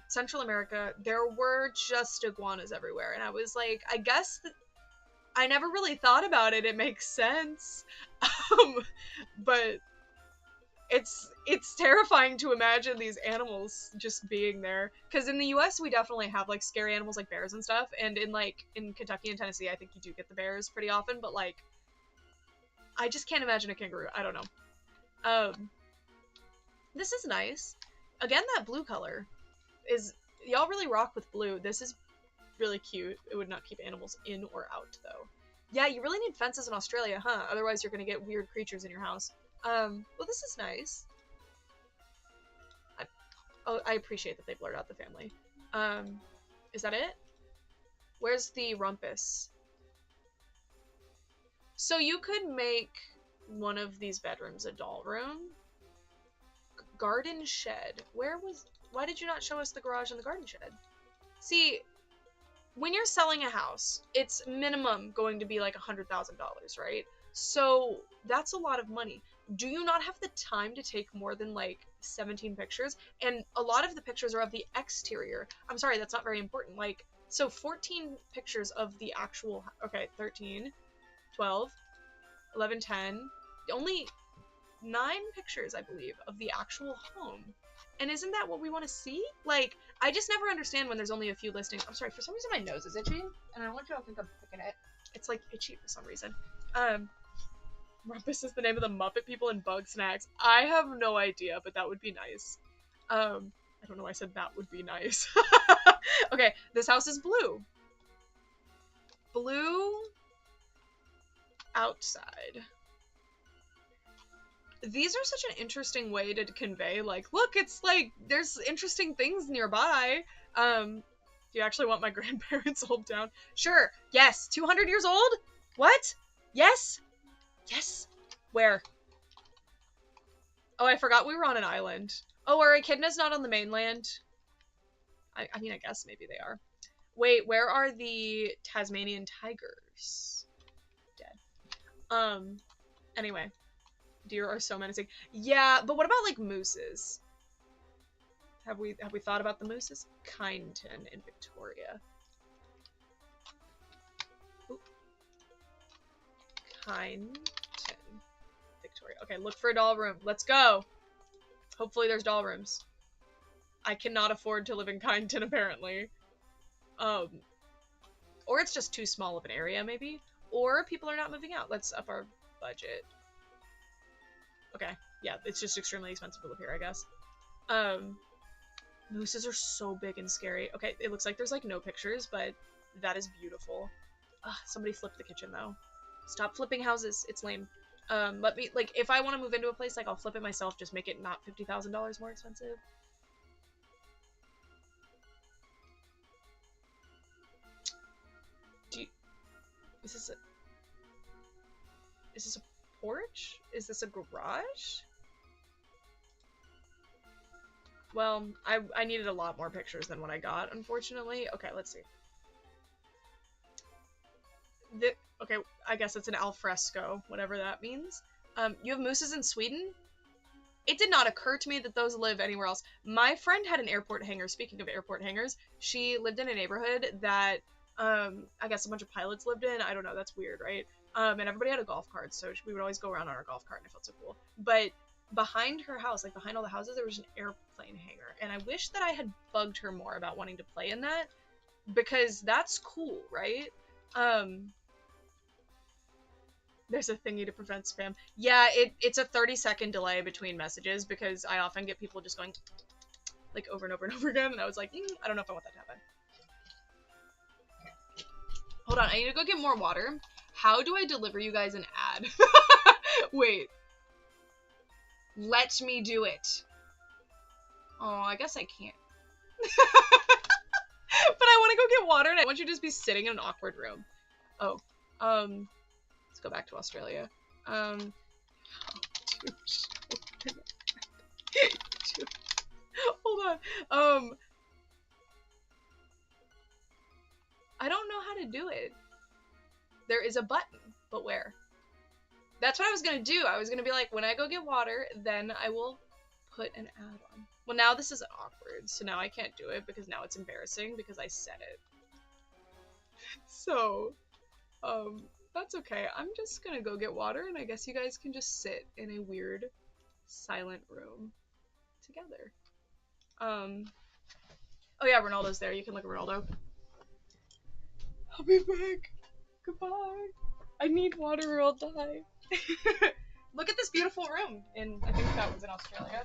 Central America, there were just iguanas everywhere. And I was like, I guess I never really thought about it. It makes sense. But it's terrifying to imagine these animals just being there, because in the US we definitely have like scary animals like bears and stuff, and in Kentucky and Tennessee I think you do get the bears pretty often, but like I just can't imagine a kangaroo. I don't know. This is nice. Again, that blue color is, y'all really rock with blue. This is really cute. It would not keep animals in or out though. Yeah, you really need fences in Australia, huh? Otherwise you're gonna get weird creatures in your house. Well, this is nice. I appreciate that they blurred out the family. Is that it? Where's the rumpus? So you could make one of these bedrooms a doll room. Garden shed. Why did you not show us the garage and the garden shed? See, when you're selling a house, it's minimum going to be like $100,000, right? So that's a lot of money. Do you not have the time to take more than like 17 pictures? And a lot of the pictures are of the exterior. I'm sorry, that's not very important. Like, so 14 pictures of the actual, okay, 13, 12, 11, 10, only 9 pictures, I believe, of the actual home. And isn't that what we want to see? Like, I just never understand when there's only a few listings. I'm sorry, for some reason my nose is itchy, and I don't want you to think I'm picking it. It's like itchy for some reason. Rumpus is the name of the Muppet people in Bug Snacks. I have no idea, but that would be nice. I don't know why I said that would be nice. Okay, this house is blue. Blue outside. These are such an interesting way to convey, like, look, it's like, there's interesting things nearby. Do you actually want my grandparents' old town? Sure, yes. 200 years old? What? Yes? Yes? Where? Oh, I forgot we were on an island. Oh, are echidnas not on the mainland? I mean, I guess maybe they are. Wait, where are the Tasmanian tigers? Dead. Anyway. Deer are so menacing. Yeah, but what about like mooses? Have we thought about the mooses? Kyneton in Victoria. Oop. Kyneton, Victoria. Okay, look for a doll room. Let's go. Hopefully there's doll rooms. I cannot afford to live in Kyneton apparently. Or it's just too small of an area maybe. Or people are not moving out. Let's up our budget. Okay, yeah, it's just extremely expensive to live here, I guess. Mooses are so big and scary. Okay, it looks like there's like no pictures, but that is beautiful. Somebody flipped the kitchen though. Stop flipping houses. It's lame. Let me, like, if I want to move into a place, like, I'll flip it myself. Just make it not $50,000 more expensive. Do you, is this a, is this a porch? Is this a garage? Well, I needed a lot more pictures than what I got, unfortunately. Okay, let's see. Okay, I guess it's an alfresco, whatever that means. You have mooses in Sweden? It did not occur to me that those live anywhere else. My friend had an airport hangar. Speaking of airport hangars, she lived in a neighborhood that, I guess a bunch of pilots lived in. I don't know, that's weird, right? And everybody had a golf cart, so we would always go around on our golf cart, and it felt so cool. But behind her house, like behind all the houses, there was an airplane hangar. And I wish that I had bugged her more about wanting to play in that, because that's cool, right? There's a thingy to prevent spam. Yeah, it's a 30-second delay between messages because I often get people just going like over and over and over again, and I was like, I don't know if I want that to happen. Hold on, I need to go get more water. How do I deliver you guys an ad? Wait. Let me do it. Oh, I guess I can't. But I want to go get water, and I want you to just be sitting in an awkward room. Oh, let's go back to Australia. Hold on. I don't know how to do it. There is a button, but where? That's what I was gonna do. I was gonna be like, when I go get water, then I will put an ad on. Well, now this is awkward, so now I can't do it because now it's embarrassing because I said it. So, that's okay. I'm just gonna go get water, and I guess you guys can just sit in a weird, silent room together. Oh yeah, Ronaldo's there. You can look at Ronaldo. I'll be back. Goodbye. I need water or I'll die. Look at this beautiful room in, I think that was in Australia.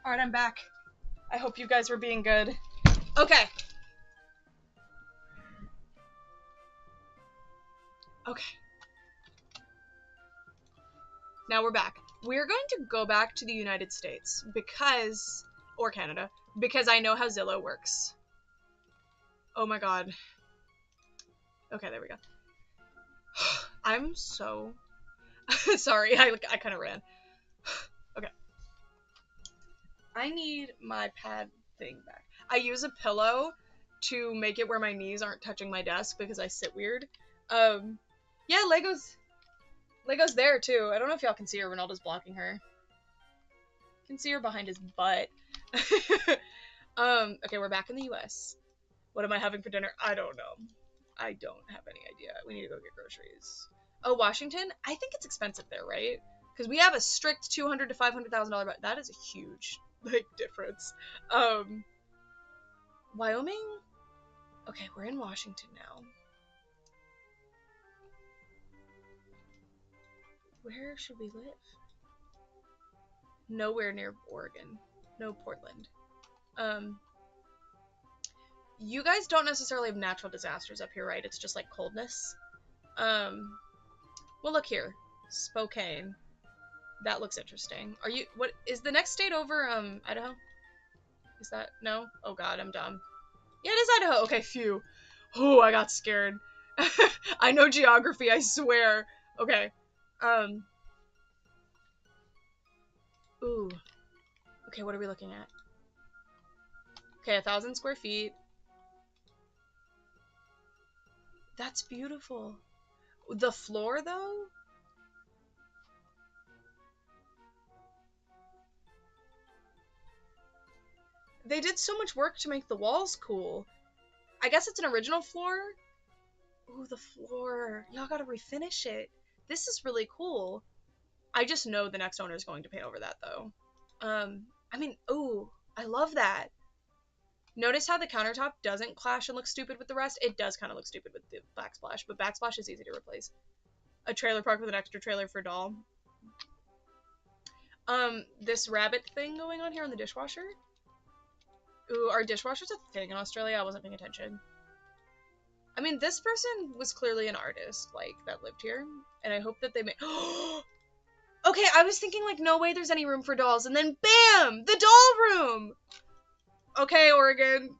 Alright, I'm back. I hope you guys were being good. Okay. Okay. Now we're back. We're going to go back to the United States because, or Canada, because I know how Zillow works. Oh my god. Okay, there we go. I'm so sorry, I kind of ran. Okay. I need my pad thing back. I use a pillow to make it where my knees aren't touching my desk because I sit weird. Yeah, Lego's there too. I don't know if y'all can see her. Ronaldo's blocking her. You can see her behind his butt. Okay, we're back in the US. What am I having for dinner? I don't know. I don't have any idea. We need to go get groceries. Oh, Washington? I think it's expensive there, right? Because we have a strict $200,000 to $500,000 budget. That is a huge, like, difference. Wyoming? Okay, we're in Washington now. Where should we live? Nowhere near Oregon. No Portland. You guys don't necessarily have natural disasters up here, right? It's just like coldness. Well, look here. Spokane. That looks interesting. Are you, what, is the next state over, Idaho? Is that, no? Oh god, I'm dumb. Yeah, it is Idaho. Okay, phew. Oh, I got scared. I know geography, I swear. Okay. Ooh. Okay, what are we looking at? Okay, 1,000 square feet. That's beautiful. The floor, though? They did so much work to make the walls cool. I guess it's an original floor? Ooh, the floor. Y'all gotta refinish it. This is really cool. I just know the next owner is going to paint over that though. I mean, ooh, I love that. Notice how the countertop doesn't clash and look stupid with the rest? It does kind of look stupid with the backsplash, but backsplash is easy to replace. A trailer park with an extra trailer for doll. This rabbit thing going on here on the dishwasher. Ooh, are dishwashers a thing in Australia? I wasn't paying attention. I mean, this person was clearly an artist, like, that lived here, and I hope that they made... Okay, I was thinking, like, no way there's any room for dolls, and then BAM! The doll room! Okay, Oregon,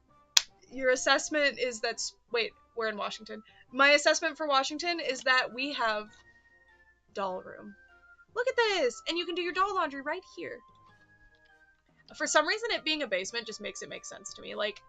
your assessment is that... Wait, we're in Washington. My assessment for Washington is that we have doll room. Look at this! And you can do your doll laundry right here. For some reason, it being a basement just makes it make sense to me. Like,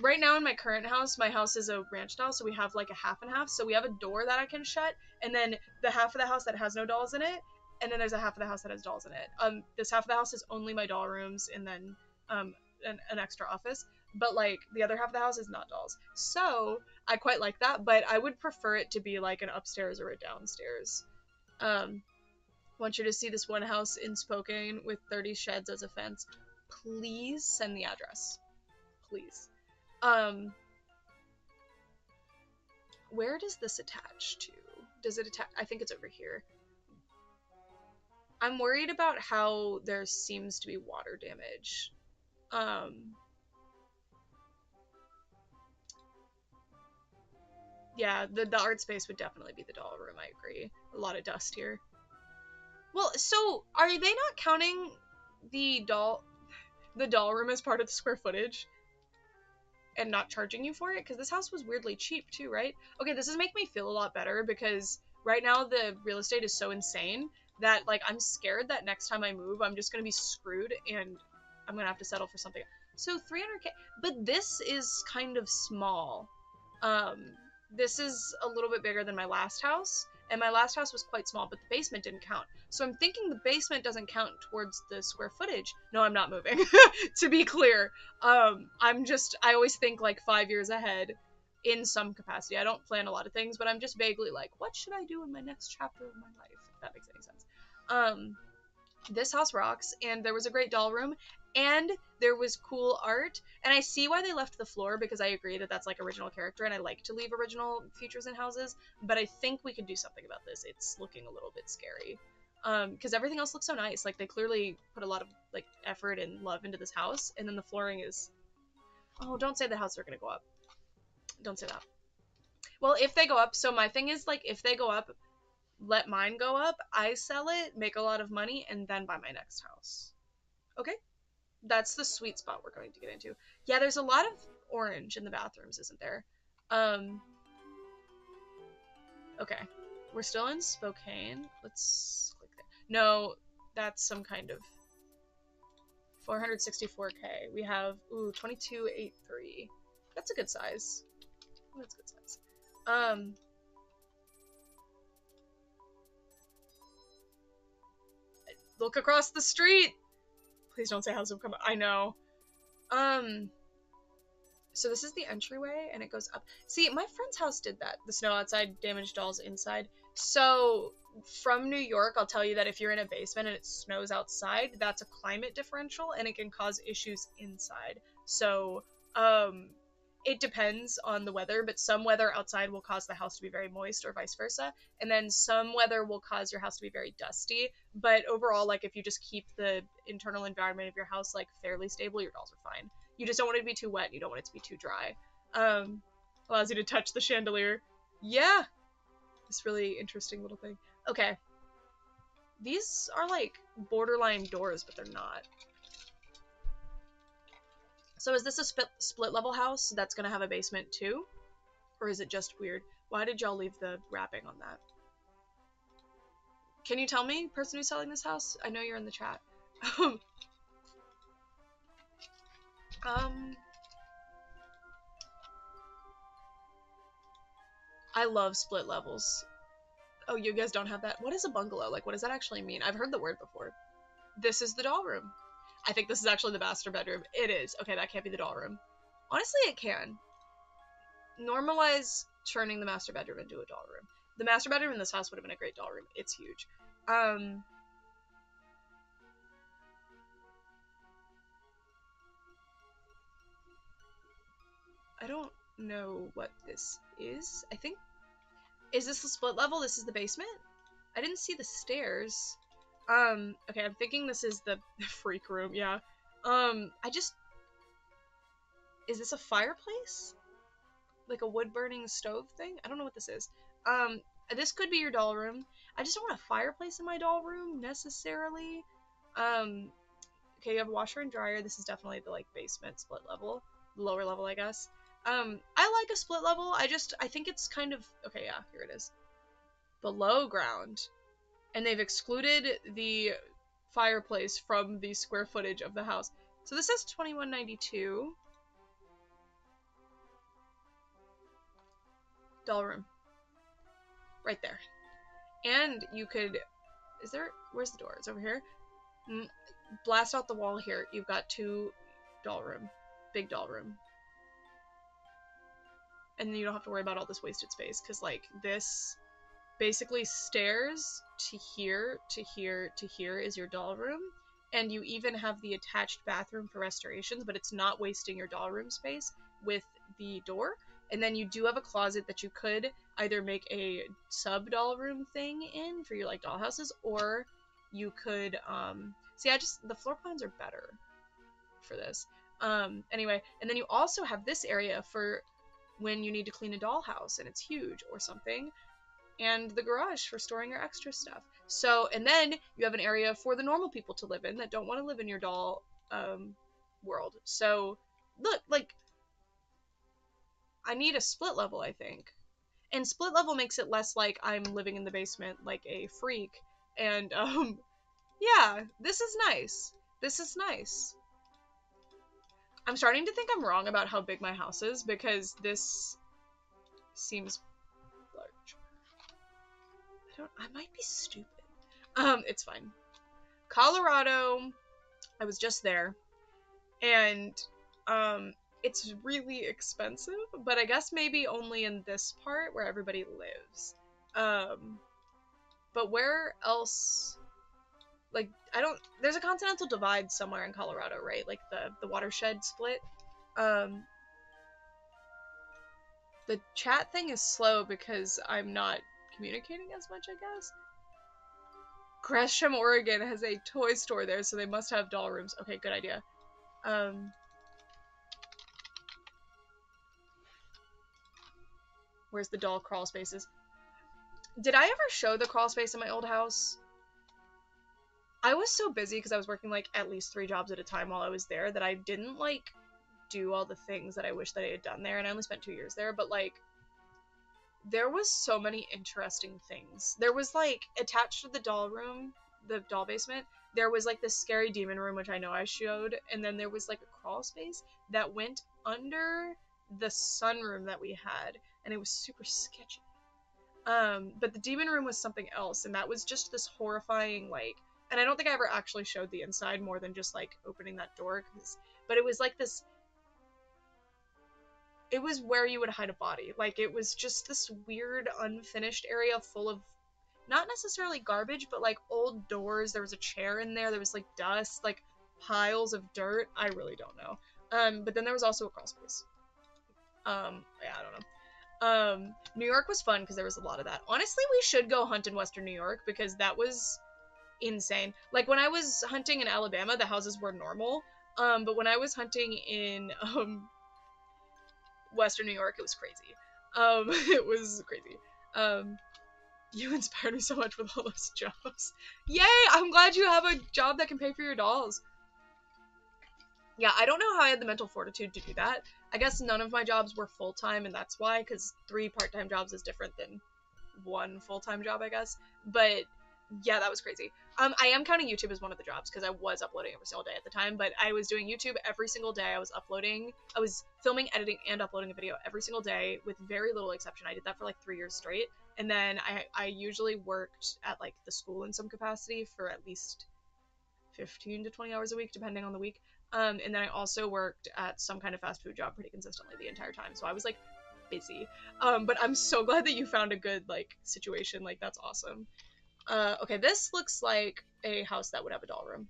right now in my current house, my house is a ranch style, so we have like a half and half. So we have a door that I can shut, and then the half of the house that has no dolls in it, and then there's a half of the house that has dolls in it. This half of the house is only my doll rooms, and then an extra office. But like the other half of the house is not dolls. So I quite like that, but I would prefer it to be like an upstairs or a downstairs. Want you to see this one house in Spokane with 30 sheds as a fence. Please send the address. Please. Where does this attach to? Does it attach? I think it's over here. I'm worried about how there seems to be water damage. Yeah, the art space would definitely be the doll room, I agree. A lot of dust here. Well, so are they not counting the doll room as part of the square footage and not charging you for it? Because this house was weirdly cheap too, right? Okay, this is making me feel a lot better because right now the real estate is so insane that like I'm scared that next time I move I'm just gonna be screwed and I'm gonna have to settle for something. So 300K, but this is kind of small. This is a little bit bigger than my last house. And my last house was quite small, but the basement didn't count. So I'm thinking the basement doesn't count towards the square footage. No, I'm not moving, to be clear. I always think like 5 years ahead in some capacity. I don't plan a lot of things, but I'm just vaguely like, what should I do in my next chapter of my life? If that makes any sense. This house rocks, and there was a great doll room, and there was cool art, and I see why they left the floor, because I agree that that's like original character, and I like to leave original features in houses, but I think we could do something about this. It's looking a little bit scary, because everything else looks so nice. Like, they clearly put a lot of like effort and love into this house, and then the flooring is... Oh, don't say the houses are gonna go up. Don't say that. Well, if they go up, so my thing is, like, if they go up, let mine go up, I sell it, make a lot of money, and then buy my next house. Okay? That's the sweet spot we're going to get into. Yeah, there's a lot of orange in the bathrooms, isn't there? Okay. We're still in Spokane. Let's click there. No, that's some kind of 464K. We have, 2283. That's a good size. That's a good size. Look across the street! Please don't say houses will come up. I know. So this is the entryway, and it goes up. See, my friend's house did that. The snow outside, damaged dolls inside. So, from New York, I'll tell you that if you're in a basement and it snows outside, that's a climate differential, and it can cause issues inside. So, it depends on the weather, but some weather outside will cause the house to be very moist or vice versa. And then some weather will cause your house to be very dusty. But overall, like, if you just keep the internal environment of your house, like, fairly stable, your dolls are fine. You just don't want it to be too wet. You don't want it to be too dry. Allows you to touch the chandelier. Yeah. This really interesting little thing. Okay. These are, like, borderline doors, but they're not. So is this a split level house that's going to have a basement too? Or is it just weird? Why did y'all leave the wrapping on that? Can you tell me, person who's selling this house? I know you're in the chat. I love split levels. Oh, you guys don't have that? What is a bungalow? Like, what does that actually mean? I've heard the word before. This is the doll room. I think this is actually the master bedroom. It is. Okay, that can't be the doll room. Honestly, it can. Normalize turning the master bedroom into a doll room. The master bedroom in this house would have been a great doll room. It's huge. I don't know what this is. I think, is this the split level? This is the basement? I didn't see the stairs. Okay, I'm thinking this is the freak room, yeah. Is this a fireplace? Like a wood-burning stove thing? I don't know what this is. This could be your doll room. I just don't want a fireplace in my doll room, necessarily. Okay, you have a washer and dryer. This is definitely the, like, basement split level. Lower level, I guess. I like a split level. I think it's kind of, okay, yeah, here it is. Below ground. And they've excluded the fireplace from the square footage of the house. So this says 2192. Doll room. Right there. And you could, where's the door? It's over here. Blast out the wall here. You've got 2 doll room. Big doll room. And then you don't have to worry about all this wasted space, because, like, this basically stairs to here, to here, to here is your doll room. And you even have the attached bathroom for restorations, but it's not wasting your doll room space with the door. And then you do have a closet that you could either make a sub doll room thing in for your, like, doll houses, or you could, the floor plans are better for this. Anyway, and then you also have this area for when you need to clean a dollhouse and it's huge or something, and the garage for storing your extra stuff. So, and then you have an area for the normal people to live in that don't want to live in your doll world. So, look, like, I need a split level, I think. And split level makes it less like I'm living in the basement like a freak. And, yeah, this is nice. This is nice. I'm starting to think I'm wrong about how big my house is, because this seems large. I might be stupid. It's fine. Colorado, I was just there, and, it's really expensive, but I guess maybe only in this part where everybody lives. But where else, like, there's a continental divide somewhere in Colorado, right? Like, the watershed split. The chat thing is slow because I'm not communicating as much, I guess. Gresham, Oregon has a toy store there, so they must have doll rooms. Okay, good idea. Where's the doll crawl spaces? Did I ever show the crawl space in my old house? I was so busy because I was working, like, at least 3 jobs at a time while I was there that I didn't, like, do all the things that I wish that I had done there, and I only spent 2 years there, but, like, there was so many interesting things. There was, like, attached to the doll room, the doll basement, there was, like, this scary demon room, which I know I showed, and then there was, like, a crawl space that went under the sunroom that we had, and it was super sketchy. But the demon room was something else, and that was just this horrifying, like, and I don't think I ever actually showed the inside more than just, like, opening that door, but it was like this, it was where you would hide a body. Like, it was just this weird, unfinished area full of, not necessarily garbage, but, like, old doors. There was a chair in there. There was, like, dust, like, piles of dirt. I really don't know. But then there was also a crawl space. Yeah, I don't know. New York was fun because there was a lot of that. Honestly, we should go hunt in Western New York because that was insane. Like, when I was hunting in Alabama, the houses were normal. But when I was hunting in, Western New York, it was crazy. It was crazy. You inspired me so much with all those jobs. Yay! I'm glad you have a job that can pay for your dolls. Yeah, I don't know how I had the mental fortitude to do that. I guess none of my jobs were full-time, and that's why, because 3 part-time jobs is different than 1 full-time job, I guess. But yeah, that was crazy. I am counting YouTube as one of the jobs because I was uploading every single day at the time, but I was doing YouTube every single day. I was filming, editing, and uploading a video every single day with very little exception. I did that for like 3 years straight. And then I usually worked at, like, the school in some capacity for at least 15 to 20 hours a week, depending on the week. And then I also worked at some kind of fast food job pretty consistently the entire time. So I was, like, busy. But I'm so glad that you found a good like situation. Like that's awesome. Okay, this looks like a house that would have a doll room,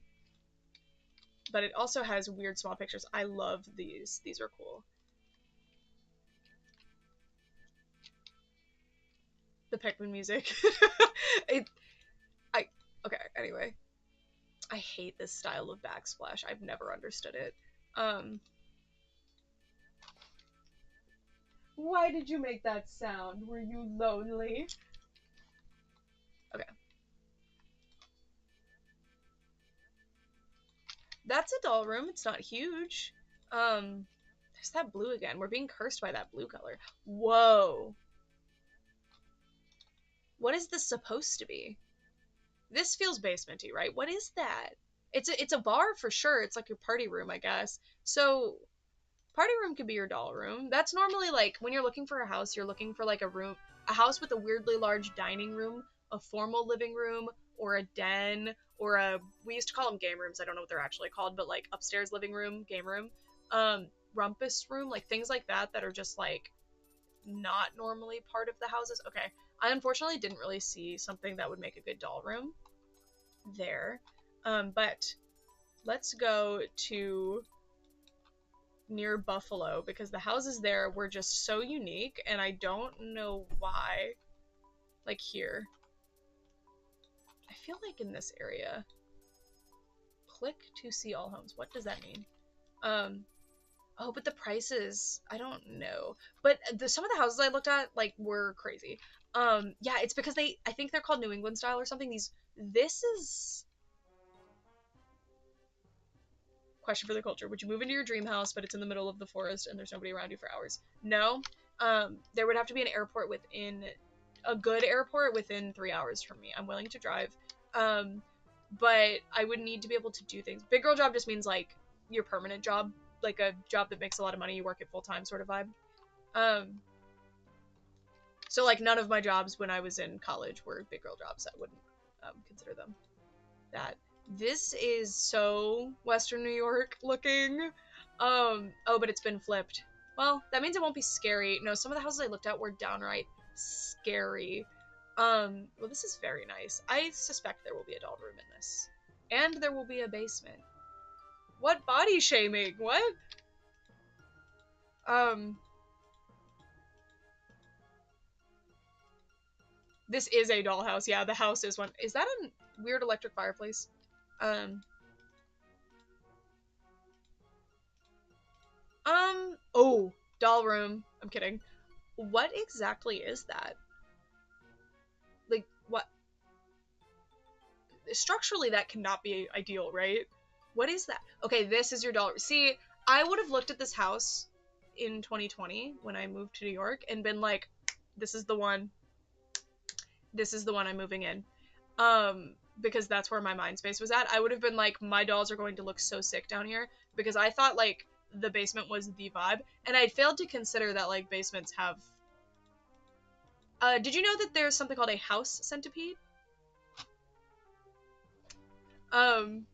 but it also has weird small pictures. I love these. These are cool. The Pikmin music. it, I okay. Anyway, I hate this style of backsplash. I've never understood it. Um, why did you make that sound? Were you lonely? Okay, that's a doll room. It's not huge. There's that blue again. We're being cursed by that blue color. Whoa. What is this supposed to be? This feels basementy, right? What is that? It's a bar for sure. It's like your party room, I guess. So party room could be your doll room. That's normally like when you're looking for a house, you're looking for like a house with a weirdly large dining room, a formal living room, or a den, or a we used to call them game rooms. I don't know what they're actually called, but like upstairs living room, game room, rumpus room, like things like that that are just like not normally part of the houses. Okay, I unfortunately didn't really see something that would make a good doll room there, but let's go to near Buffalo because the houses there were just so unique and I don't know why. Like here. I feel like in this area. Click to see all homes. What does that mean? Oh, but the prices, I don't know. But some of the houses I looked at like were crazy. Yeah, it's because I think they're called New England style or something. This is question for the culture. Would you move into your dream house, but it's in the middle of the forest and there's nobody around you for hours? No. There would have to be an airport within a good airport within 3 hours from me. I'm willing to drive. But I would need to be able to do things. Big girl job just means like your permanent job, like a job that makes a lot of money, you work it full time sort of vibe. So like none of my jobs when I was in college were big girl jobs. I wouldn't consider them that. This is so Western New York looking. Oh, but it's been flipped. Well, that means it won't be scary. No, some of the houses I looked at were downright scary. Well, this is very nice. I suspect there will be a doll room in this. And there will be a basement. What body shaming? What? This is a dollhouse. Yeah, the house is one. Is that a weird electric fireplace? Um, oh, doll room. I'm kidding. What exactly is that? Like, what? Structurally, that cannot be ideal, right? What is that? Okay, this is your doll. See, I would have looked at this house in 2020 when I moved to New York and been like, this is the one. This is the one I'm moving in. Because that's where my mind space was at. I would have been like, my dolls are going to look so sick down here because I thought like the basement was the vibe, and I failed to consider that like basements have. Did you know that there's something called a house centipede? Um,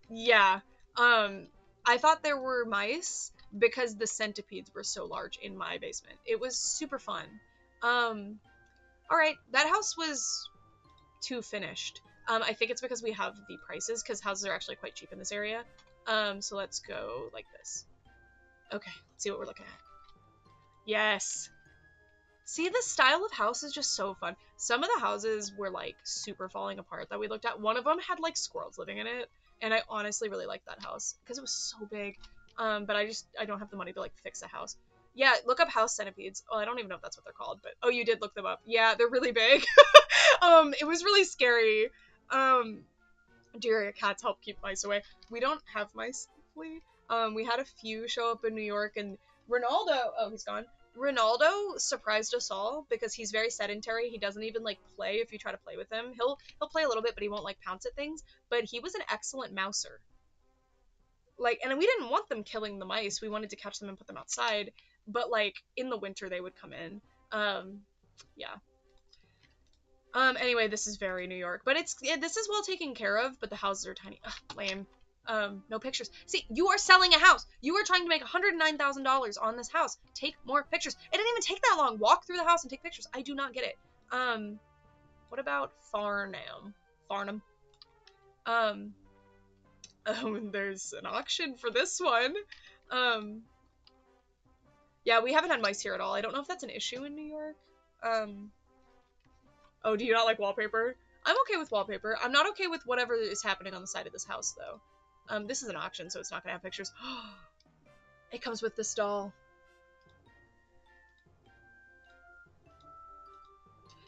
yeah. I thought there were mice because the centipedes were so large in my basement. It was super fun. All right, that house was too finished. I think it's because we have the prices because houses are actually quite cheap in this area. So let's go like this. Okay, let's see what we're looking at. Yes. See, the style of house is just so fun. Some of the houses were like super falling apart that we looked at. One of them had like squirrels living in it, and I honestly really liked that house because it was so big. But I don't have the money to like fix a house. Yeah, look up house centipedes. Oh, I don't even know if that's what they're called, but oh, you did look them up. Yeah, they're really big. It was really scary. Um, Dear cats help keep mice away. We don't have mice, thankfully. We had a few show up in New York, and Ronaldo. Oh, he's gone. Ronaldo surprised us all because he's very sedentary. He doesn't even like play if you try to play with him. He'll play a little bit, but he won't like pounce at things. But he was an excellent mouser. Like, and we didn't want them killing the mice. We wanted to catch them and put them outside. But like in the winter, they would come in. Yeah. Anyway, this is very New York, but this is well taken care of. But the houses are tiny. Ugh, lame. No pictures. See, you are selling a house. You are trying to make $109,000 on this house. Take more pictures. It didn't even take that long. Walk through the house and take pictures. I do not get it. What about Farnham? Farnham. There's an auction for this one. Yeah, we haven't had mice here at all. I don't know if that's an issue in New York. Oh, do you not like wallpaper? I'm okay with wallpaper. I'm not okay with whatever is happening on the side of this house, though. This is an auction, so it's not gonna have pictures. It comes with this doll.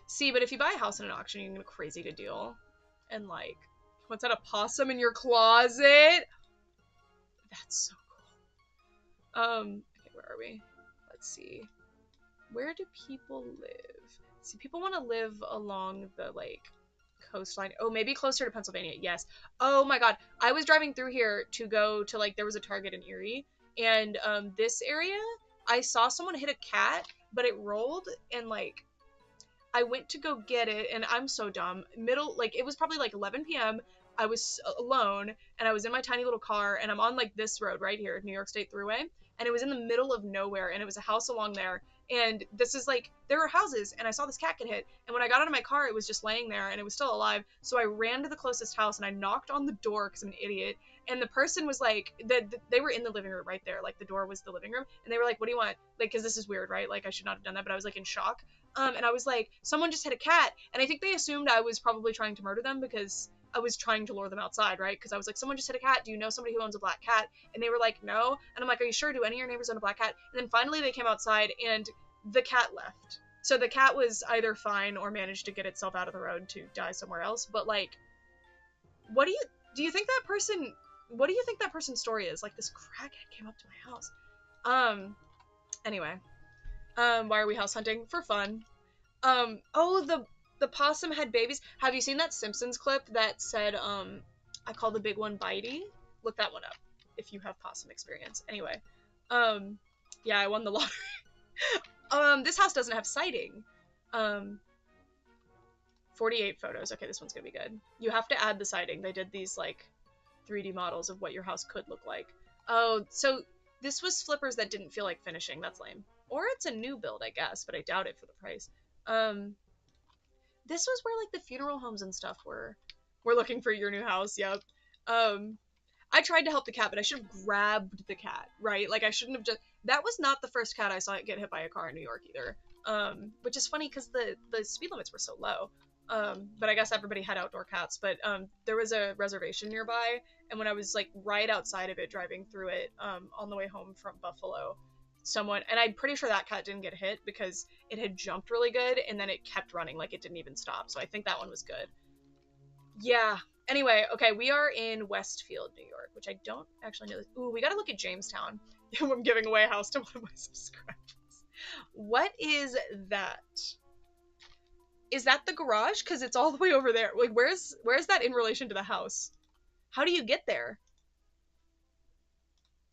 See, but if you buy a house in an auction, you can get a crazy good deal. And like, what's that, a possum in your closet? That's so cool. Okay, where are we? Let's see. Where do people live? See, people want to live along the, like, coastline. Oh, maybe closer to Pennsylvania. Yes. Oh my god. I was driving through here to go to, like, there was a Target in Erie. And, this area, I saw someone hit a cat, but it rolled, and, like, I went to go get it, and I'm so dumb. It was probably, like, 11 p.m., I was alone, and I was in my tiny little car, and I'm on, like, this road right here, New York State Thruway, and it was in the middle of nowhere, and it was a house along there, and this is, like, there are houses, and I saw this cat get hit, and when I got out of my car, it was just laying there, and it was still alive, so I ran to the closest house, and I knocked on the door, because I'm an idiot, and the person was, like, they were in the living room right there, like, the door was the living room, and they were like, what do you want? Like, because this is weird, right? Like, I should not have done that, but I was, like, in shock, and I was like, someone just hit a cat, and I think they assumed I was probably trying to murder them, because I was trying to lure them outside, right? Because I was like, someone just hit a cat. Do you know somebody who owns a black cat? And they were like, no. And I'm like, are you sure? Do any of your neighbors own a black cat? And then finally they came outside and the cat left. So the cat was either fine or managed to get itself out of the road to die somewhere else. But like, what do you think that person, what do you think that person's story is? Like, this crackhead came up to my house. Anyway. Why are we house hunting? For fun. Oh, the possum had babies. Have you seen that Simpsons clip that said, I call the big one Bitey? Look that one up if you have possum experience. Anyway, yeah, I won the lottery. This house doesn't have siding. 48 photos. Okay, this one's gonna be good. You have to add the siding. They did these, like, 3D models of what your house could look like. Oh, so this was flippers that didn't feel like finishing. That's lame. Or it's a new build, I guess, but I doubt it for the price. This was where, like, the funeral homes and stuff were. We're looking for your new house, yep. I tried to help the cat, but I should have grabbed the cat, right? Like, I shouldn't have just... That was not the first cat I saw get hit by a car in New York, either. Which is funny, because the speed limits were so low. But I guess everybody had outdoor cats. But, there was a reservation nearby, and when I was, like, right outside of it, driving through it, on the way home from Buffalo, someone, and I'm pretty sure that cat didn't get hit because it had jumped really good and then it kept running, like, it didn't even stop, so I think that one was good. Yeah, anyway, okay, we are in Westfield, New York, which I don't actually know. Ooh, we gotta look at Jamestown. I'm giving away a house to one of my subscribers. What is that? Is that the garage? Because it's all the way over there. Like, where's that in relation to the house? How do you get there?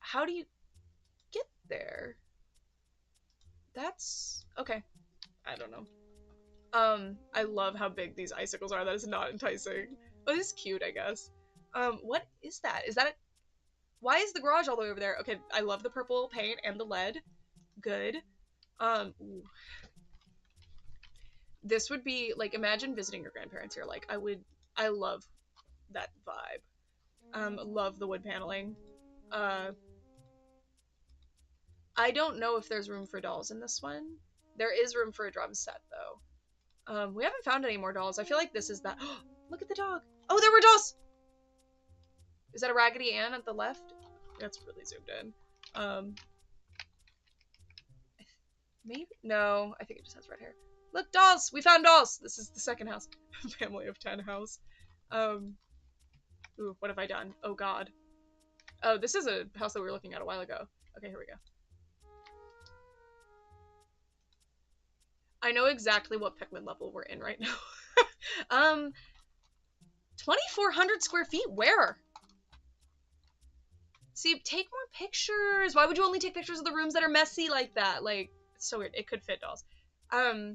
How do you get there? That's okay. I don't know. I love how big these icicles are. That is not enticing. But it's cute, I guess. What is that? Is that why is the garage all the way over there? Okay, I love the purple paint and the lead. Good. Ooh. This would be, like, imagine visiting your grandparents here. Like, I love that vibe. Love the wood paneling. I don't know if there's room for dolls in this one. There is room for a drum set, though. We haven't found any more dolls. I feel like this is that. Look at the dog. Oh, there were dolls! Is that a Raggedy Ann at the left? That's really zoomed in. Maybe? No, I think it just has red hair. Look, dolls! We found dolls! This is the second house. Family of 10 house. Ooh, what have I done? Oh, God. Oh, this is a house that we were looking at a while ago. Okay, here we go. I know exactly what Pikmin level we're in right now. 2,400 square feet? Where? See, take more pictures. Why would you only take pictures of the rooms that are messy like that? Like, it's so weird. It could fit dolls. I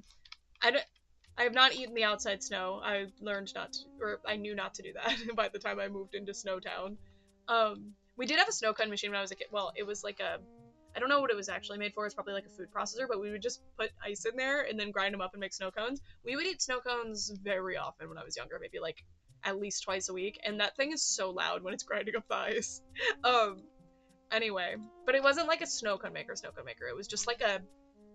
have not eaten the outside snow. I learned not to, or I knew not to do that by the time I moved into Snowtown. We did have a snow cone machine when I was a kid. Well, it was like a, I don't know what it was actually made for. It's probably like a food processor, but we would just put ice in there and then grind them up and make snow cones. We would eat snow cones very often when I was younger, maybe like at least twice a week, and that thing is so loud when it's grinding up the ice. Um, anyway, but it wasn't like a snow cone maker. It was just like a,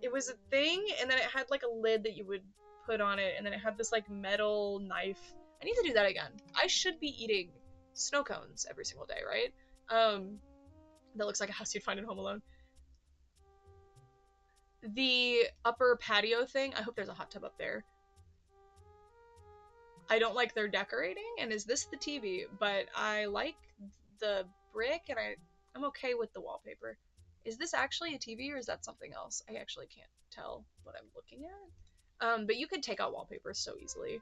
it was a thing, and then it had like a lid that you would put on it, and then it had this like metal knife. I need to do that again. I should be eating snow cones every single day, right? That looks like a house you'd find in Home Alone. The upper patio thing, I hope there's a hot tub up there. I don't like their decorating, and is this the TV? But I like the brick, and I'm okay with the wallpaper. Is this actually a TV, or is that something else? I actually can't tell what I'm looking at. But you could take out wallpapers so easily.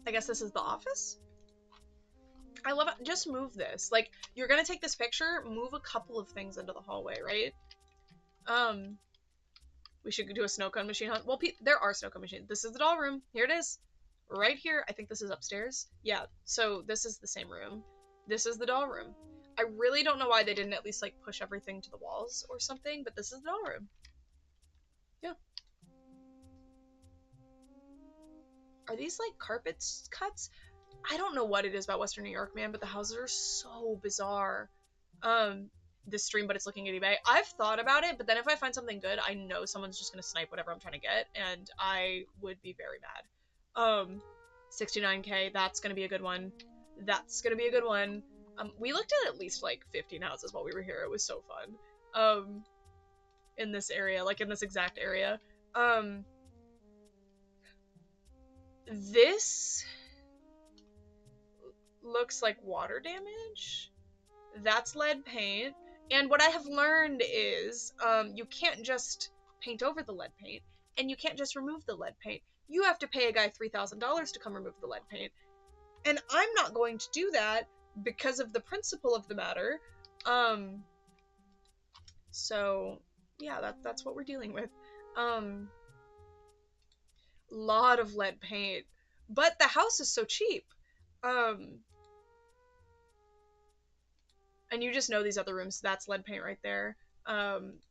I guess this is the office? I love it. Just move this. Like, you're gonna take this picture, move a couple of things into the hallway, right? We should do a snow cone machine hunt. Well, there are snow cone machines. This is the doll room. Here it is. Right here. I think this is upstairs. Yeah, so this is the same room. This is the doll room. I really don't know why they didn't at least, like, push everything to the walls or something, but this is the doll room. Yeah. Are these, like, carpet cuts? I don't know what it is about Western New York, man, but the houses are so bizarre. This stream, but it's looking at eBay. I've thought about it, but then if I find something good, I know someone's just gonna snipe whatever I'm trying to get, and I would be very mad. 69K, that's gonna be a good one. That's gonna be a good one. We looked at least like 15 houses while we were here. It was so fun. In this area, like in this exact area. This looks like water damage. That's lead paint. And what I have learned is you can't just paint over the lead paint, and you can't just remove the lead paint. You have to pay a guy $3,000 to come remove the lead paint. And I'm not going to do that because of the principle of the matter. So, yeah, that's what we're dealing with. Lot of lead paint. But the house is so cheap. And you just know these other rooms. That's lead paint right there.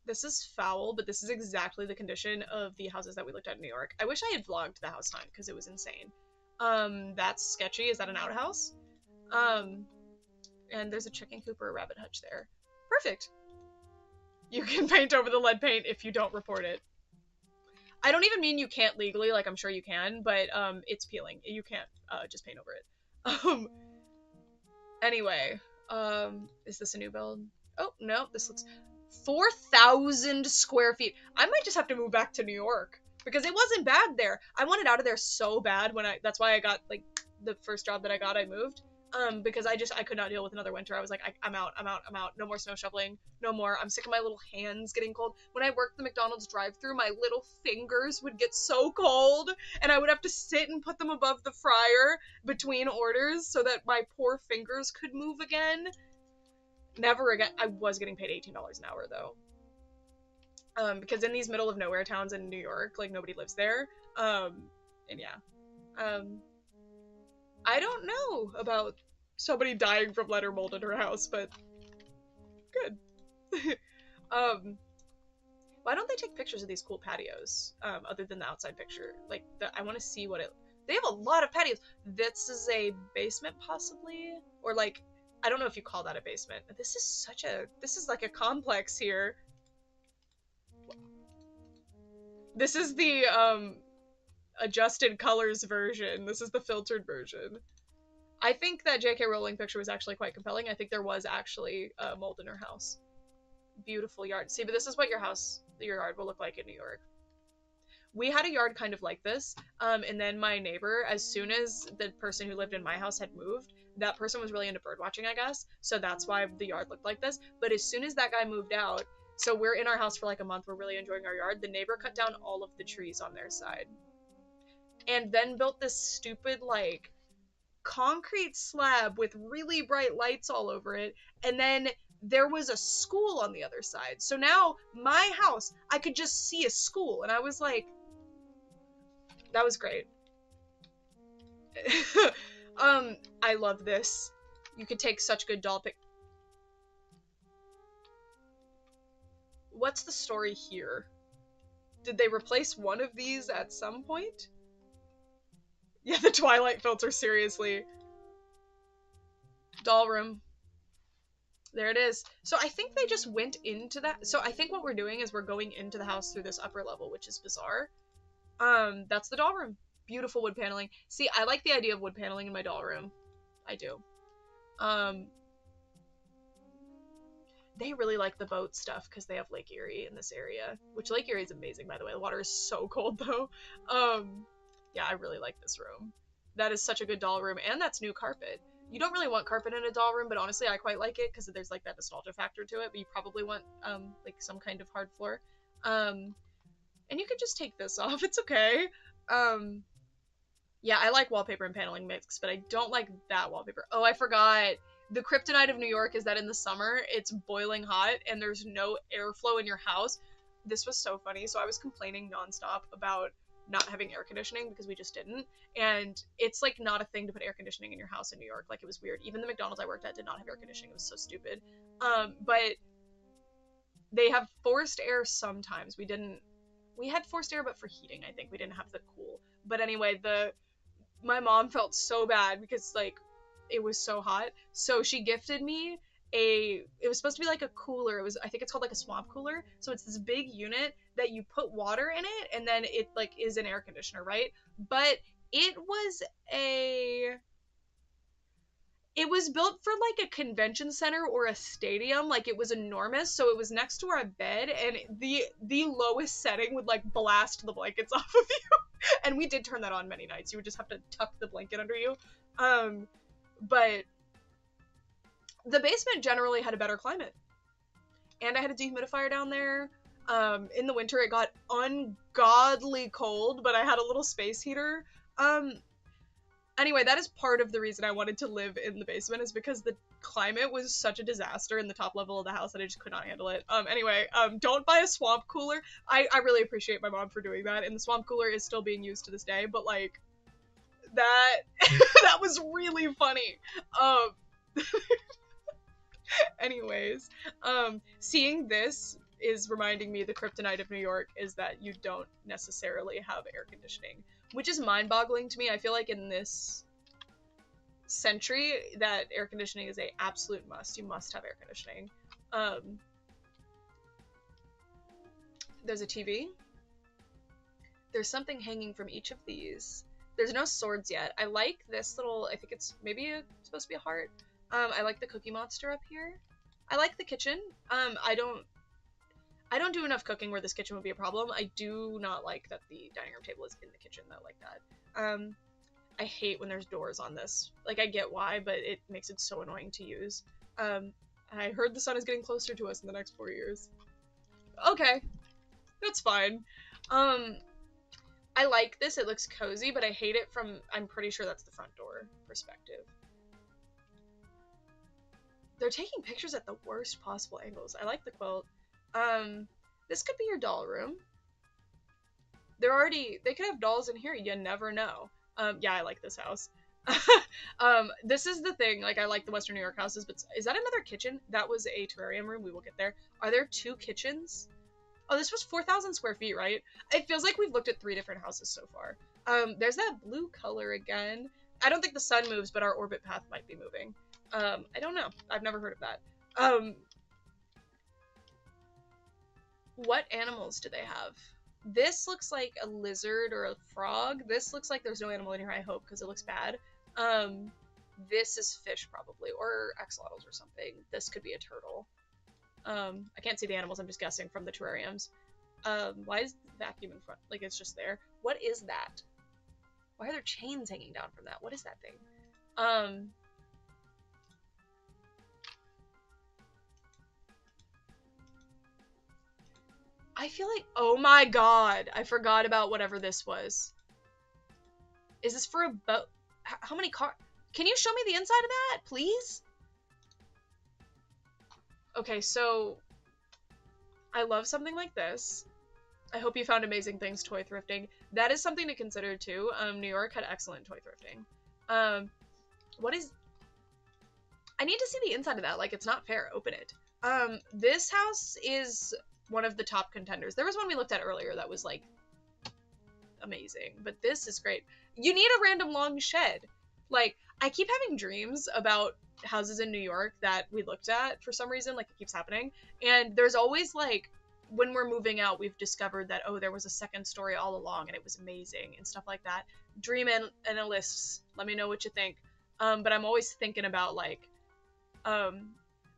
This is foul, but this is exactly the condition of the houses that we looked at in New York. I wish I had vlogged the house hunt because it was insane. That's sketchy. Is that an outhouse? And there's a chicken coop or a rabbit hutch there. Perfect. You can paint over the lead paint if you don't report it. I don't even mean you can't legally, like I'm sure you can, but it's peeling. You can't just paint over it. Anyway. Is this a new build? Oh, no, this looks 4,000 square feet. I might just have to move back to New York because it wasn't bad there. I wanted out of there so bad that's why I got, like, the first job that I got, I moved. Because I could not deal with another winter. I was like, I'm out. No more snow shoveling. No more. I'm sick of my little hands getting cold. When I worked the McDonald's drive-thru, my little fingers would get so cold, and I would have to sit and put them above the fryer between orders so that my poor fingers could move again. Never again. I was getting paid $18 an hour, though. Because in these middle of nowhere towns in New York, like, nobody lives there. And yeah. I don't know about somebody dying from lead or mold in her house, but good. Why don't they take pictures of these cool patios, other than the outside picture? Like, I want to see what they have a lot of patios. This is a basement, possibly? Or, like, I don't know if you call that a basement. This is like a complex here. This is the, adjusted colors version. This is the filtered version. I think that J.K. Rowling picture was actually quite compelling. I think there was actually mold in her house. Beautiful yard. See, but this is what your yard will look like in New York. We had a yard kind of like this, and then my neighbor, as soon as the person who lived in my house had moved, that person was really into bird watching, I guess, so that's why the yard looked like this. But as soon as that guy moved out, so we're in our house for like a month, we're really enjoying our yard, the neighbor cut down all of the trees on their side. And then built this stupid, like, concrete slab with really bright lights all over it, and then there was a school on the other side. So now my house, I could just see a school, and I was like, that was great. I love this. You could take such good doll pic. What's the story here? Did they replace one of these at some point? Yeah, the Twilight filter, seriously. Doll room. There it is. So I think they just went into that. So I think what we're doing is we're going into the house through this upper level, which is bizarre. That's the doll room. Beautiful wood paneling. See, I like the idea of wood paneling in my doll room. I do. They really like the boat stuff because they have Lake Erie in this area, which Lake Erie is amazing, by the way. The water is so cold, though. Yeah, I really like this room. That is such a good doll room, and that's new carpet. You don't really want carpet in a doll room, but honestly, I quite like it because there's like that nostalgia factor to it, but you probably want, like some kind of hard floor. And you could just take this off. It's okay. Yeah, I like wallpaper and paneling mix, but I don't like that wallpaper. Oh, I forgot. The kryptonite of New York is that in the summer, it's boiling hot and there's no airflow in your house. This was so funny. So I was complaining nonstop about not having air conditioning because we just didn't. And it's like not a thing to put air conditioning in your house in New York. Like it was weird. Even the McDonald's I worked at did not have air conditioning. It was so stupid. But they have forced air sometimes. We had forced air, but for heating, I think. We didn't have the cool. But anyway, my mom felt so bad because like it was so hot, so she gifted me it was supposed to be like a cooler. I think it's called like a swamp cooler. So it's this big unit that you put water in it and then it like is an air conditioner, right? But it was built for like a convention center or a stadium. Like it was enormous, so it was next to our bed, and the lowest setting would like blast the blankets off of you. And we did turn that on many nights. You would just have to tuck the blanket under you. But the basement generally had a better climate. And I had a dehumidifier down there. In the winter it got ungodly cold, but I had a little space heater. Anyway, that is part of the reason I wanted to live in the basement, is because the climate was such a disaster in the top level of the house that I just could not handle it. Anyway, don't buy a swamp cooler. I really appreciate my mom for doing that, and the swamp cooler is still being used to this day, but like, that, that was really funny. Anyways, seeing this is reminding me the kryptonite of New York is that you don't necessarily have air conditioning, which is mind-boggling to me. I feel like in this century that air conditioning is a absolute must. You must have air conditioning. There's a TV. There's something hanging from each of these. There's no swords yet. I like this little, I think it's maybe supposed to be a heart. I like the Cookie Monster up here. I like the kitchen. I don't do enough cooking where this kitchen would be a problem. I do not like that the dining room table is in the kitchen though, like that. I hate when there's doors on this. Like, I get why, but it makes it so annoying to use. I heard the sun is getting closer to us in the next 4 years. Okay, that's fine. I like this. It looks cozy, but I hate it from, I'm pretty sure that's the front door perspective. They're taking pictures at the worst possible angles. I like the quilt. This could be your doll room. They could have dolls in here. You never know. Yeah, I like this house. This is the thing. Like, I like the Western New York houses, but is that another kitchen? That was a terrarium room. We will get there. Are there 2 kitchens? Oh, this was 4,000 square feet, right? It feels like we've looked at 3 different houses so far. There's that blue color again. I don't think the sun moves, but our orbit path might be moving. I don't know. I've never heard of that. What animals do they have? This looks like a lizard or a frog. This looks like there's no animal in here, I hope, because it looks bad. This is fish, probably, or axolotls or something. This could be a turtle. I can't see the animals, I'm just guessing from the terrariums. Why is the vacuum in front? Like, it's just there. What is that? Why are there chains hanging down from that? What is that thing? I feel like, oh my god, I forgot about whatever this was. Is this for a boat? How many cars? Can you show me the inside of that, please? Okay, so I love something like this. I hope you found amazing things toy thrifting. That is something to consider too. New York had excellent toy thrifting. Um, what is? I need to see the inside of that. Like, it's not fair. Open it. This house is one of the top contenders. There was one we looked at earlier that was like amazing, but this is great. You need a random long shed. Like, I keep having dreams about houses in New York that we looked at for some reason. Like, it keeps happening, and there's always like, when we're moving out, we've discovered that, oh, there was a second story all along and it was amazing and stuff like that. Dream analysts, let me know what you think. But I'm always thinking about like, um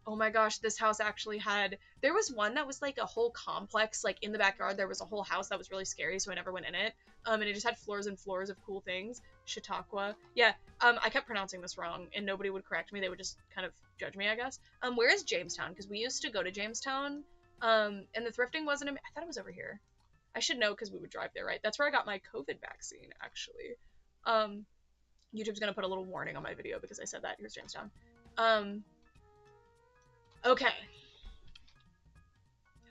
oh my gosh, this house actually had, there was one that was like a whole complex, like in the backyard there was a whole house that was really scary, so I never went in it. And it just had floors and floors of cool things. Chautauqua, yeah. I kept pronouncing this wrong and nobody would correct me, they would just kind of judge me, I guess. Where is Jamestown? Because we used to go to Jamestown, and the thrifting wasn't I thought it was over here. I should know because we would drive there, right? That's where I got my COVID vaccine, actually. YouTube's gonna put a little warning on my video because I said that. Here's Jamestown. Okay.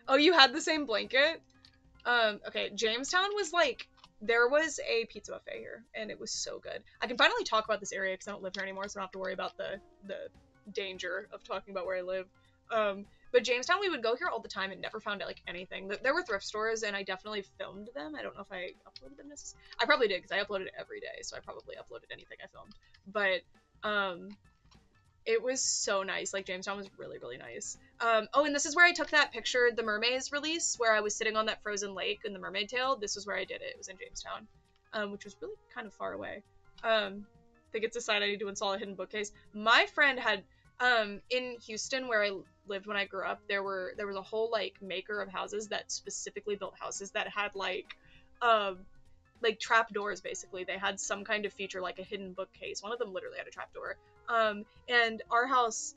Oh, you had the same blanket? Okay, Jamestown was like, there was a pizza buffet here, and it was so good. I can finally talk about this area because I don't live here anymore, so I don't have to worry about the danger of talking about where I live. But Jamestown, we would go here all the time and never found like anything. There were thrift stores, and I definitely filmed them. I don't know if I uploaded them necessarily. I probably did, because I uploaded every day, so I probably uploaded anything I filmed. But, it was so nice. Like, Jamestown was really, really nice. Oh, and this is where I took that picture, the Mermaids release, where I was sitting on that frozen lake in the mermaid tail. This was where I did it. It was in Jamestown, which was really kind of far away. I think it's a sign I need to install a hidden bookcase. My friend had, in Houston, where I lived when I grew up, there was a whole, like, maker of houses that specifically built houses that had, like trap doors, basically. They had some kind of feature, like a hidden bookcase. One of them literally had a trap door. And our house,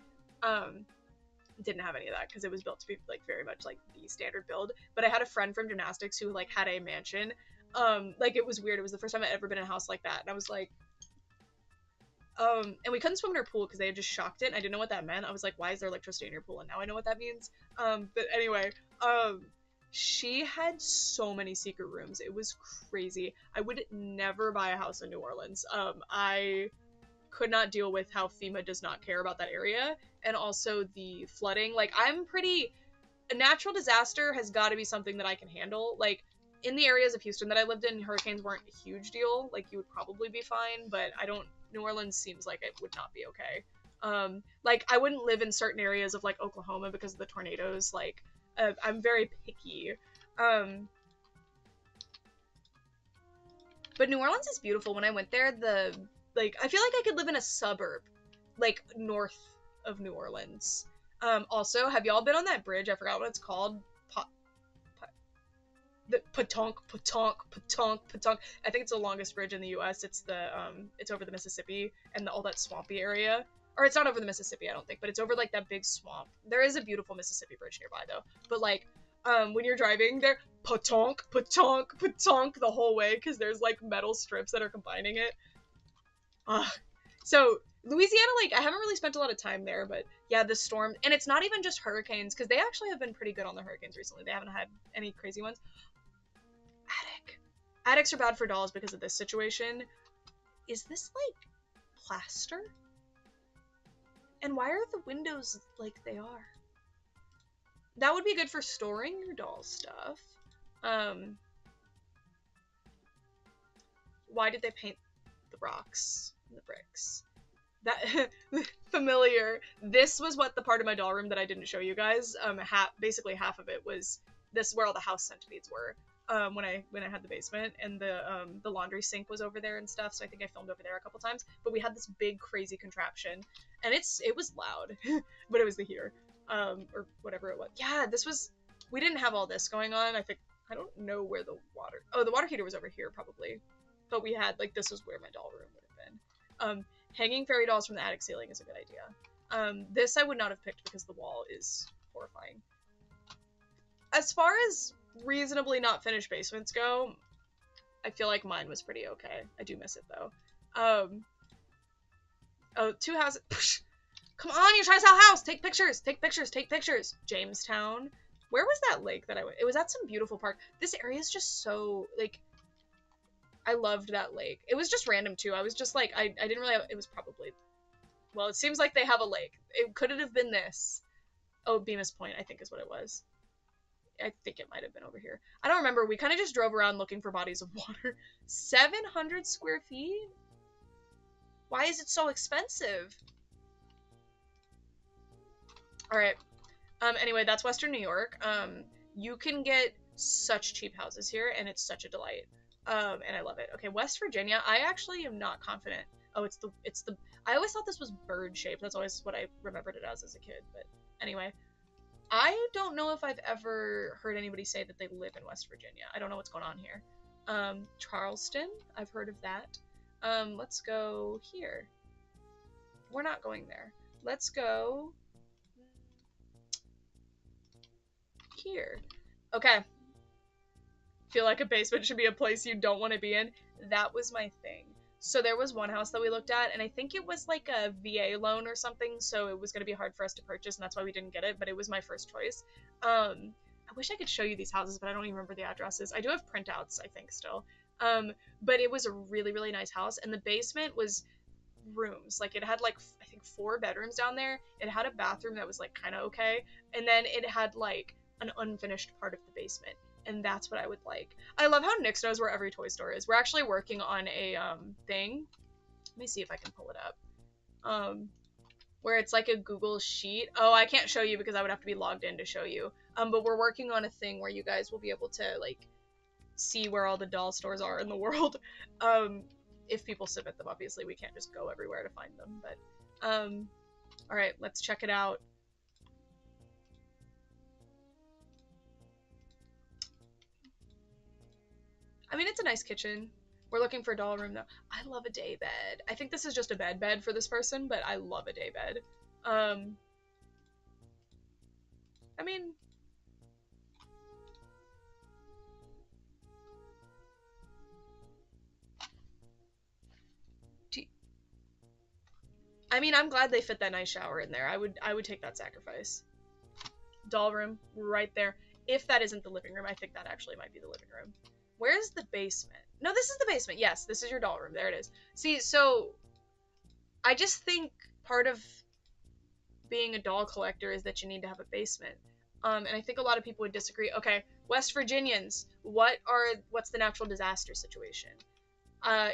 didn't have any of that because it was built to be like very much like the standard build. But I had a friend from gymnastics who like had a mansion. Like, it was weird. It was the first time I'd ever been in a house like that, and I was like, and we couldn't swim in her pool because they had just shocked it, and I didn't know what that meant. I was like, why is there electricity in your pool? And now I know what that means. But anyway, she had so many secret rooms. It was crazy. I would never buy a house in New Orleans. I could not deal with how FEMA does not care about that area, and also the flooding. Like, a natural disaster has got to be something that I can handle. Like, in the areas of Houston that I lived in, hurricanes weren't a huge deal. Like, you would probably be fine, but New Orleans seems like it would not be okay. Like, I wouldn't live in certain areas of like Oklahoma because of the tornadoes. Like, I'm very picky. But New Orleans is beautiful. When I went there, I feel like I could live in a suburb, like, north of New Orleans. Also, have y'all been on that bridge? I forgot what it's called. The Patonk. I think it's the longest bridge in the U.S. It's it's over the Mississippi and all that swampy area. Or it's not over the Mississippi, I don't think, but it's over like that big swamp. There is a beautiful Mississippi bridge nearby though. But like, when you're driving there, Patonk the whole way, because there's like metal strips that are combining it. So Louisiana, like, I haven't really spent a lot of time there, but yeah, the storm, and it's not even just hurricanes, because they actually have been pretty good on the hurricanes recently. They haven't had any crazy ones. Attics are bad for dolls because of this situation. Is this like plaster? And why are the windows like they are? That would be good for storing your doll stuff. Why did they paint the rocks and the bricks? That familiar. This was what the part of my doll room that I didn't show you guys. Basically half of it was, this is where all the house centipedes were. When I had the basement, and the laundry sink was over there and stuff, so I think I filmed over there a couple times. But we had this big crazy contraption, and it was loud, but it was the heater, or whatever it was. Yeah, we didn't have all this going on. I don't know where the water heater was over here probably, but we had, like, this was where my doll room would have been. Hanging fairy dolls from the attic ceiling is a good idea. This I would not have picked because the wall is horrifying. As far as reasonably not finished basements go, I feel like mine was pretty okay. I do miss it though. Oh, two houses. Come on, you're trying to sell a house. Take pictures. Take pictures. Take pictures. Jamestown. Where was that lake that I went? It was at some beautiful park. This area is just so, like, I loved that lake. It was just random, too. I was just like, I didn't really have, it was probably, well, it seems like they have a lake. Could it have been this? Oh, Bemis Point, I think is what it was. I think it might have been over here. I don't remember. We kind of just drove around looking for bodies of water. 700 square feet? Why is it so expensive? All right. Anyway, that's Western New York. You can get such cheap houses here, and it's such a delight. And I love it. Okay, West Virginia. I actually am not confident. Oh, it's the. I always thought this was bird shaped. That's always what I remembered it as a kid. But anyway, I don't know if I've ever heard anybody say that they live in West Virginia. I don't know what's going on here. Charleston. I've heard of that. Let's go here. We're not going there. Let's go here. Okay. Feel like a basement should be a place you don't want to be in. That was my thing. So there was one house that we looked at, and I think it was like a VA loan or something, so it was going to be hard for us to purchase, and that's why we didn't get it, but it was my first choice. I wish I could show you these houses, but I don't even remember the addresses. I do have printouts, I think, still. But it was a really, really nice house, and the basement was rooms. Like, it had, like, I think 4 bedrooms down there. It had a bathroom that was, like, kind of okay, and then it had, like, an unfinished part of the basement. And that's what I would like. I love how Nick knows where every toy store is. We're actually working on a thing. Let me see if I can pull it up. Where it's like a Google sheet. Oh, I can't show you because I would have to be logged in to show you. But we're working on a thing where you guys will be able to like see where all the doll stores are in the world. If people submit them, obviously we can't just go everywhere to find them. But all right, let's check it out. I mean, it's a nice kitchen. We're looking for a doll room, though. I love a day bed. I think this is just a bed for this person, but I love a day bed. I mean... I'm glad they fit that nice shower in there. I would take that sacrifice. Doll room, right there. If that isn't the living room, I think that actually might be the living room. Where's the basement? No, this is the basement. Yes, this is your doll room. There it is. See, so I just think part of being a doll collector is that you need to have a basement. And I think a lot of people would disagree. Okay, West Virginians, what's the natural disaster situation?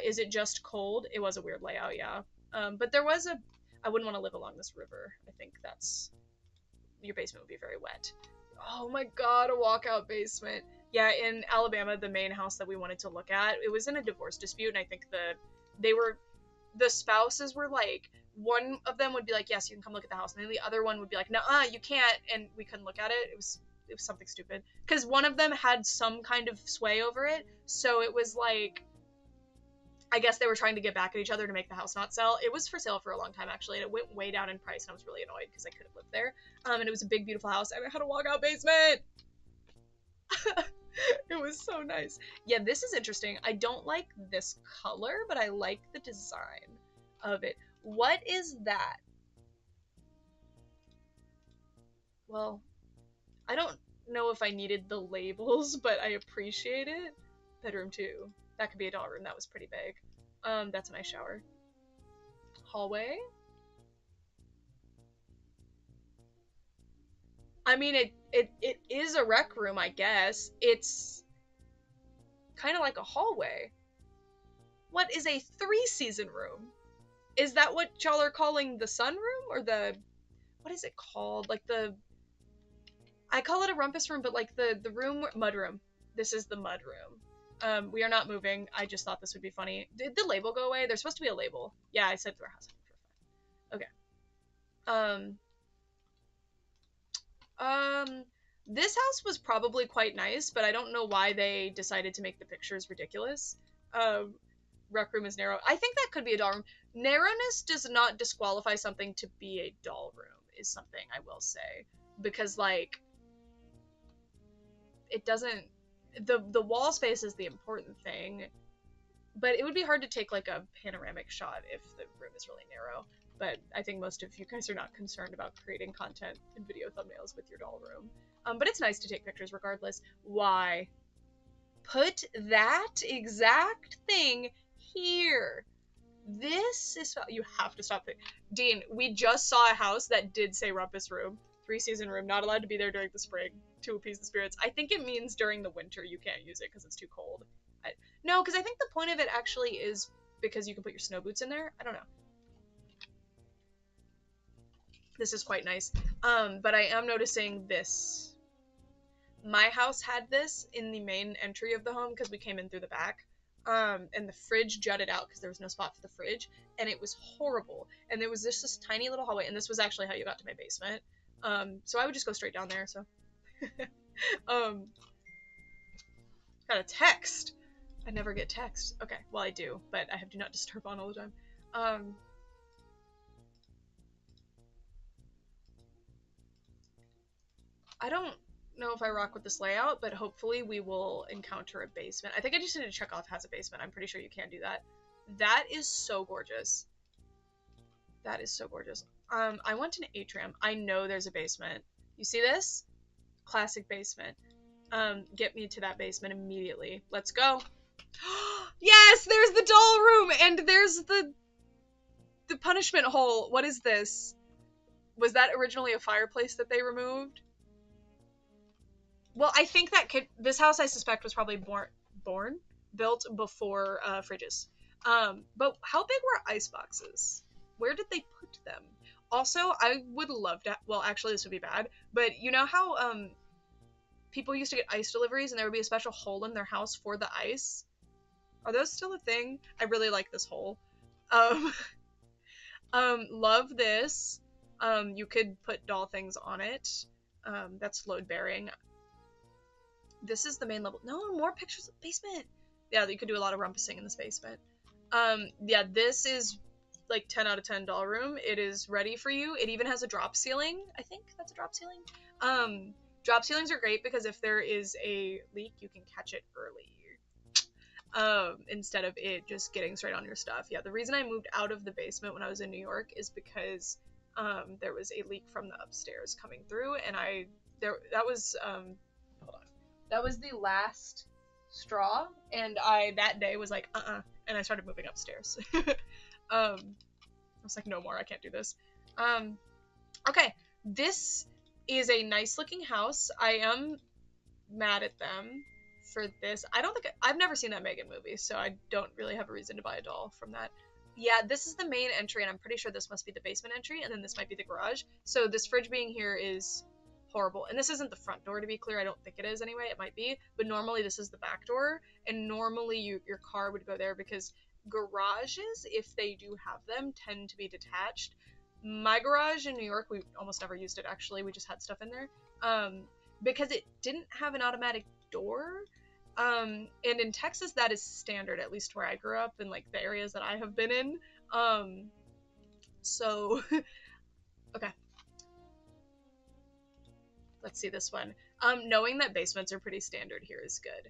Is it just cold? It was a weird layout, yeah. But there was I wouldn't want to live along this river. I think your basement would be very wet. Oh my god, a walkout basement. Yeah, in Alabama, the main house that we wanted to look at, it was in a divorce dispute, and I think the spouses were like, one of them would be like, yes, you can come look at the house, and then the other one would be like, nuh-uh, you can't, and we couldn't look at it. It was something stupid. Because one of them had some kind of sway over it, so it was like, I guess they were trying to get back at each other to make the house not sell. It was for sale for a long time, actually, and it went way down in price, and I was really annoyed because I couldn't live there. And it was a big, beautiful house, and it had a walkout basement! It was so nice. Yeah, this is interesting. I don't like this color, but I like the design of it. What is that? Well, I don't know if I needed the labels, but I appreciate it. Bedroom 2. That could be a doll room. That was pretty big. That's a nice shower. Hallway. I mean, it is a rec room, I guess. It's kind of like a hallway. What is a 3-season room? Is that what y'all are calling the sunroom? Or what is it called? Like I call it a rumpus room, but like the room, mud room. This is the mud room. We are not moving. I just thought this would be funny. Did the label go away? There's supposed to be a label. Yeah, I said through our house. Okay. This house was probably quite nice, but I don't know why they decided to make the pictures ridiculous. Rec room is narrow. I think that could be a doll room. Narrowness does not disqualify something to be a doll room, is something I will say. Because, like, it doesn't... The wall space is the important thing, but it would be hard to take, like, a panoramic shot if the room is really narrow. but I think most of you guys are not concerned about creating content and video thumbnails with your doll room. But it's nice to take pictures regardless. Why? Put that exact thing here. This is, you have to stop it. Dean, we just saw a house that did say rumpus room, 3-season room, not allowed to be there during the spring to appease the spirits. I think it means during the winter you can't use it because it's too cold. No, because I think the point of it actually is because you can put your snow boots in there. I don't know. This is quite nice. But I am noticing this. My house had this in the main entry of the home because we came in through the back. And the fridge jutted out because there was no spot for the fridge, and it was horrible. And there was just this tiny little hallway, and this was actually how you got to my basement. So I would just go straight down there. So, got a text. I never get text. Okay, well I do, but I have do not disturb on all the time. I don't know if I rock with this layout, but hopefully we will encounter a basement. I think I just need to check off has a basement. I'm pretty sure you can do that. That is so gorgeous. That is so gorgeous. I want an atrium. I know there's a basement. You see this? Classic basement. Get me to that basement immediately. Let's go. Yes, there's the doll room, and there's the punishment hole. What is this? Was that originally a fireplace that they removed? Well, I think that this house, I suspect, was probably built before fridges. But how big were ice boxes? Where did they put them? Also, I would love to, well, actually this would be bad, but you know how people used to get ice deliveries and there would be a special hole in their house for the ice? Are those still a thing? I really like this hole. Love this. You could put doll things on it. That's load bearing. This is the main level. No, more pictures of the basement. Yeah, you could do a lot of rumpusing in this basement. Yeah, this is like 10 out of 10 doll room. It is ready for you. It even has a drop ceiling. I think that's a drop ceiling. Drop ceilings are great because if there is a leak, you can catch it early. Instead of it just getting straight on your stuff. Yeah, the reason I moved out of the basement when I was in New York is because there was a leak from the upstairs coming through, and that was hold on. That was the last straw, and I that day was like, and I started moving upstairs. I was like, no more, I can't do this. Okay, this is a nice looking house. I am mad at them for this. I've never seen that Megan movie, so I don't really have a reason to buy a doll from that. Yeah, this is the main entry, and I'm pretty sure this must be the basement entry, and then this might be the garage. So this fridge being here is horrible. And this isn't the front door, to be clear. I don't think it is anyway. It might be. But normally this is the back door, and normally your car would go there because garages, if they do have them, tend to be detached. My garage in New York, we almost never used it, actually. We just had stuff in there. Because it didn't have an automatic door. And in Texas, that is standard, at least where I grew up and like the areas that I have been in. So, okay. Let's see this one. Knowing that basements are pretty standard here is good.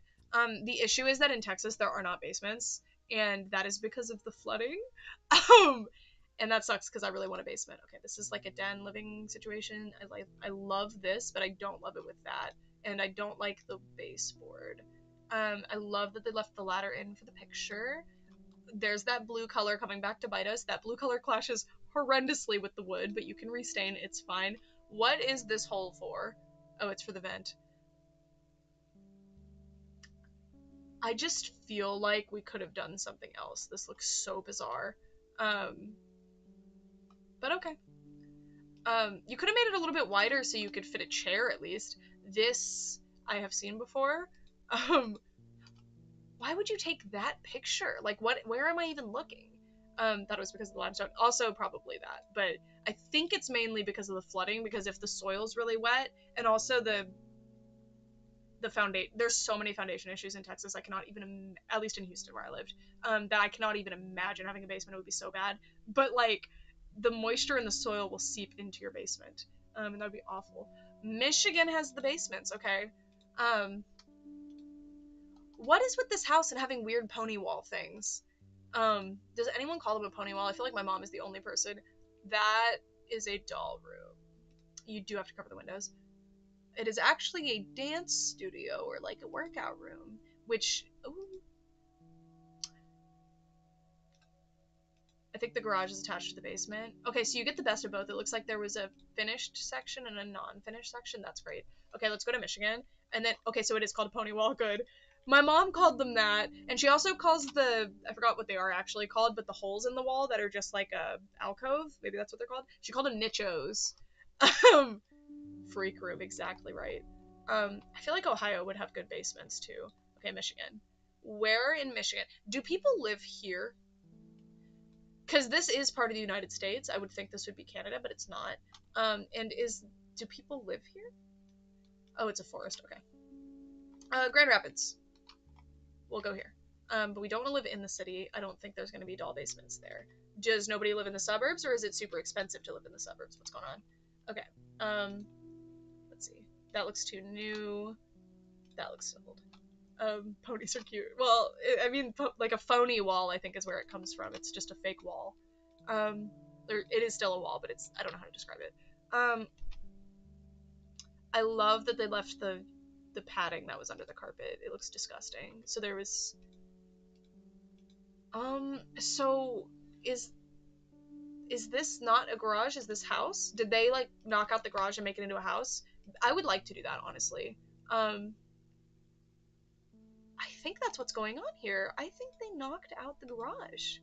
The issue is that in Texas, there are not basements, and that is because of the flooding. And that sucks because I really want a basement. Okay, this is like a den living situation. I love this, but I don't love it with that. And I don't like the baseboard. I love that they left the ladder in for the picture. There's that blue color coming back to bite us. That blue color clashes horrendously with the wood, but you can restain. It's fine. What is this hole for? Oh, it's for the vent. I just feel like we could have done something else. This looks so bizarre. But okay. You could have made it a little bit wider so you could fit a chair at least. This I have seen before. Why would you take that picture? Like, where am I even looking? That was because of the limestone. Also, probably that. But I think it's mainly because of the flooding, because if the soil's really wet, and also the foundation, there's so many foundation issues in Texas, I cannot even, at least in Houston where I lived, that I cannot even imagine having a basement. It would be so bad. But, like, the moisture in the soil will seep into your basement. And that would be awful. Michigan has the basements, okay? What is with this house and having weird pony wall things? Does anyone call them a pony wall? I feel like my mom is the only person. That is a doll room. You do have to cover the windows. It is actually a dance studio or like a workout room, which ooh, I think the garage is attached to the basement. Okay, so you get the best of both. It looks like there was a finished section and a non-finished section. That's great. Okay, let's go to Michigan. And then, okay, so it is called a pony wall. Good. My mom called them that, and she also calls I forgot what they are actually called, but the holes in the wall that are just like a alcove, maybe that's what they're called. She called them nichos. Freak room, exactly right. I feel like Ohio would have good basements too. Okay, Michigan. Where in Michigan? Do people live here? Because this is part of the United States. I would think this would be Canada, but it's not. And do people live here? Oh, it's a forest. Okay. Grand Rapids. We'll go here. But we don't want to live in the city. I don't think there's going to be doll basements there. Does nobody live in the suburbs, or is it super expensive to live in the suburbs? What's going on? Okay. Let's see. That looks too new. That looks old. Ponies are cute. Well, I mean, like a phony wall, I think is where it comes from. It's just a fake wall. It is still a wall, but I don't know how to describe it. I love that they left the padding that was under the carpet. It looks disgusting. So there was, so is this not a garage? Is this house? Did they like knock out the garage and make it into a house? I would like to do that, honestly. I think that's what's going on here. I think they knocked out the garage.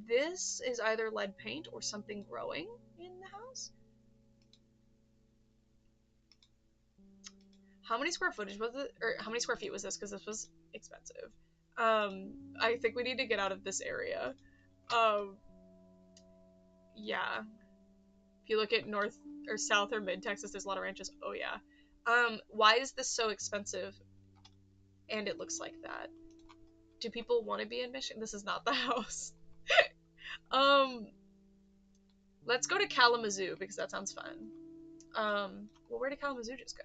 This is either lead paint or something growing in the house. How many square footage was it? Or how many square feet was this? Because this was expensive. I think we need to get out of this area. Yeah. If you look at North or South or Mid Texas, there's a lot of ranches. Oh yeah. Why is this so expensive? And it looks like that. Do people want to be in Michigan? This is not the house. Let's go to Kalamazoo because that sounds fun. Well, where did Kalamazoo just go?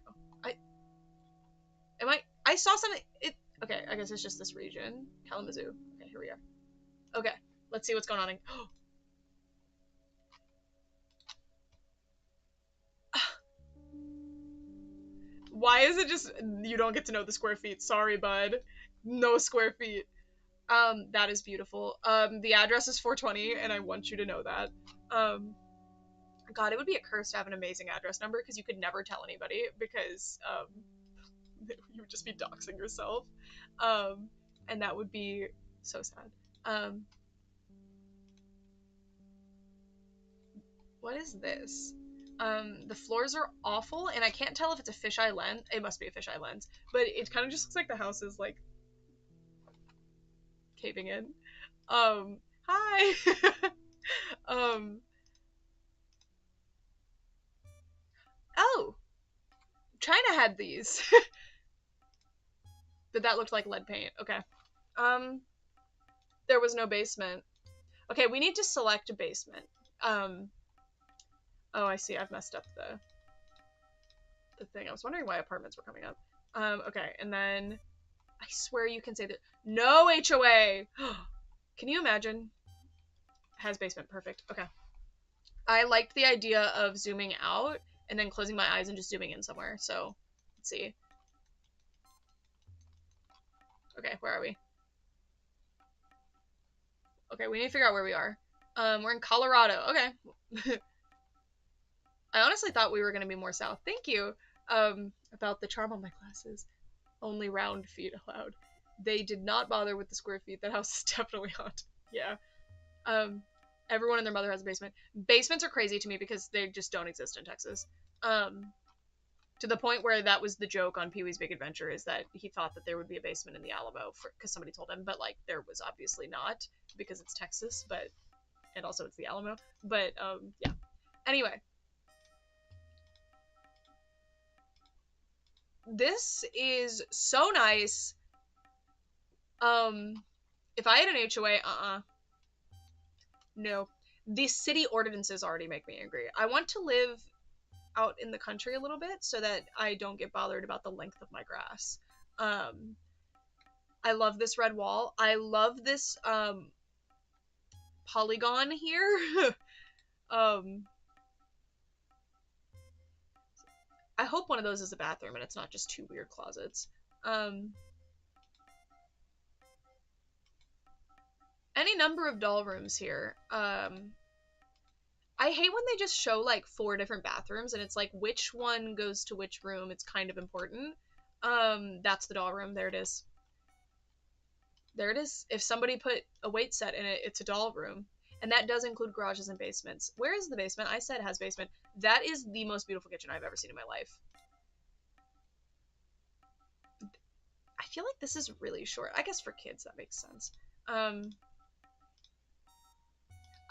I saw something. Okay, I guess it's just this region. Kalamazoo. Okay, here we are. Okay, let's see what's going on. Why is it just you don't get to know the square feet? Sorry, bud. No square feet. That is beautiful. The address is 420, and I want you to know that. God, it would be a curse to have an amazing address number because you could never tell anybody because you would just be doxing yourself. And that would be so sad. What is this? The floors are awful, and I can't tell if it's a fisheye lens. It must be a fisheye lens, but it kind of just looks like the house is like caving in. Hi. Oh, China had these, but that looked like lead paint. Okay. There was no basement. Okay, we need to select a basement. Oh, I see. I've messed up the thing. I was wondering why apartments were coming up. Okay, and then I swear you can say that. No HOA! Can you imagine? Has basement. Perfect. Okay. I liked the idea of zooming out and then closing my eyes and just zooming in somewhere. So, let's see. Okay, where are we? Okay, we need to figure out where we are. We're in Colorado. Okay. I honestly thought we were going to be more south. Thank you. About the charm on my glasses. Only round feet allowed. They did not bother with the square feet. That house is definitely haunted. Yeah. Everyone and their mother has a basement. Basements are crazy to me because they just don't exist in Texas. To the point where that was the joke on Pee-wee's Big Adventure, is that he thought that there would be a basement in the Alamo because somebody told him, but like there was obviously not because it's Texas, and also it's the Alamo. But yeah. Anyway, this is so nice. If I had an HOA, no. The city ordinances already make me angry. I want to live out in the country a little bit so that I don't get bothered about the length of my grass. I love this red wall. I love this polygon here. um, I hope one of those is a bathroom and it's not just two weird closets. Any number of doll rooms here. I hate when they just show like 4 different bathrooms and it's like which one goes to which room. It's kind of important. That's the doll room. There it is. There it is. If somebody put a weight set in it, it's a doll room. And that does include garages and basements. Where is the basement? I said it has basement. That is the most beautiful kitchen I've ever seen in my life. I feel like this is really short. I guess for kids that makes sense.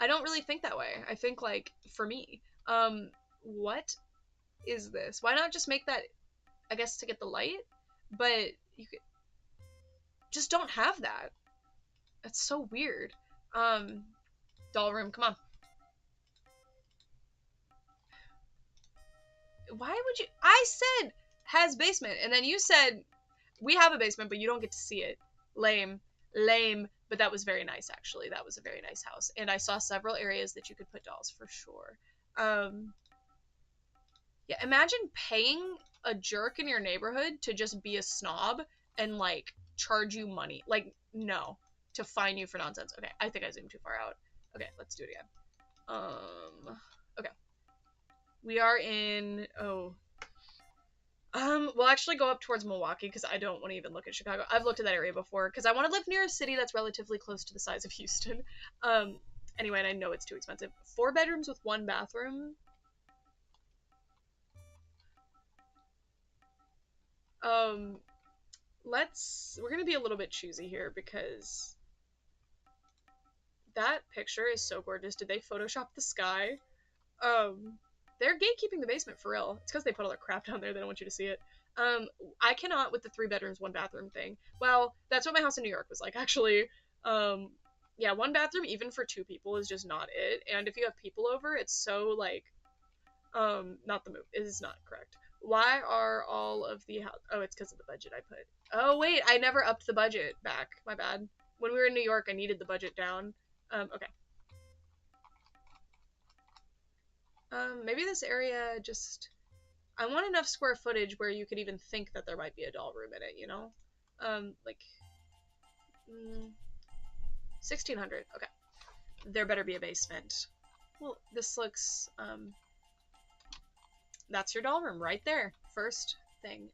I don't really think that way. I think like for me. What is this? Why not just make that, I guess, to get the light? But you could just don't have that. That's so weird. Doll room, come on. Why would you? I said has basement, and then you said we have a basement, but you don't get to see it. Lame. Lame. But that was very nice, actually. That was a very nice house. And I saw several areas that you could put dolls for sure. Yeah, imagine paying a jerk in your neighborhood to just be a snob and, like, charge you money. Like, no. To fine you for nonsense. Okay, I think I zoomed too far out. Okay, let's do it again. Okay. We are in, we'll actually go up towards Milwaukee because I don't want to even look at Chicago. I've looked at that area before because I want to live near a city that's relatively close to the size of Houston. Anyway, and I know it's too expensive. 4 bedrooms with 1 bathroom. We're gonna be a little bit choosy here because that picture is so gorgeous. Did they Photoshop the sky? They're gatekeeping the basement for real. It's because they put all their crap down there. They don't want you to see it. I cannot with the 3 bedrooms, 1 bathroom thing. Well, that's what my house in New York was like, actually. Yeah, 1 bathroom, even for 2 people, is just not it. And if you have people over, it's so, like, not the move. It is not correct. Why are all of the oh, it's because of the budget I put. Oh, wait, I never upped the budget back. My bad. When we were in New York, I needed the budget down. Okay. Maybe this area just... I want enough square footage where you could even think that there might be a doll room in it, you know? Like... 1,600. Okay. There better be a basement. Well, this looks, that's your doll room right there. First thing.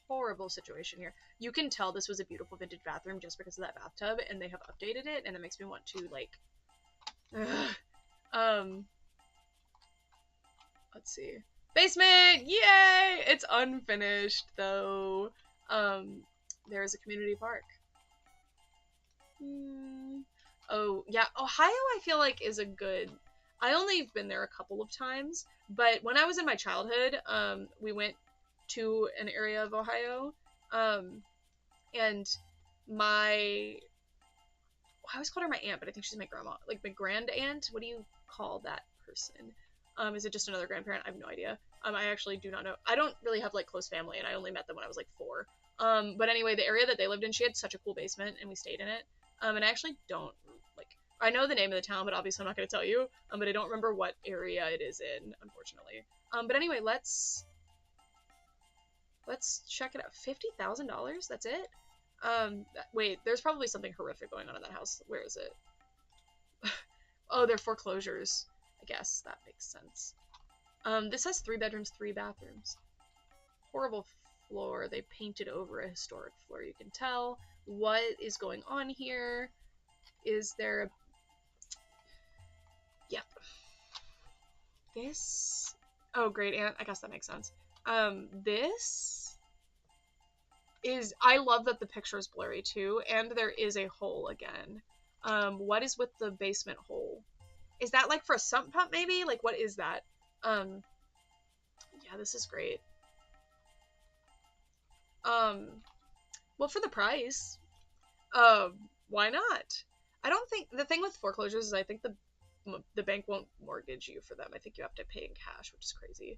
Horrible situation here. You can tell this was a beautiful vintage bathroom just because of that bathtub, and they have updated it, and it makes me want to, like... Let's see. Basement! Yay! It's unfinished, though. There's a community park. Oh, yeah. Ohio, I feel like, is a good... I only been there a couple of times, but when I was in my childhood, we went to an area of Ohio, and I always called her my aunt, but I think she's my grandma. Like, my grand aunt? What do you call that person? Is it just another grandparent? I have no idea. I actually do not know. I don't really have, like, close family, and I only met them when I was, like, 4. But anyway, the area that they lived in, she had such a cool basement, and we stayed in it. And I actually don't, like, I know the name of the town, but obviously I'm not going to tell you. But I don't remember what area it is in, unfortunately. But anyway, let's check it out. $50,000? That's it? Wait, there's probably something horrific going on in that house. Where is it? Oh, they're foreclosures. I guess that makes sense. This has 3 bedrooms, 3 bathrooms. Horrible floor. They painted over a historic floor, you can tell. What is going on here? Is there a... Yep. This... Oh, great aunt. I guess that makes sense. This is... I love that the picture is blurry, too, and there is a hole again. What is with the basement hole? Is that, like, for a sump pump, maybe? Like, what is that? Yeah, this is great. Well, for the price, why not? I don't think, the thing with foreclosures is I think the bank won't mortgage you for them. I think you have to pay in cash, which is crazy.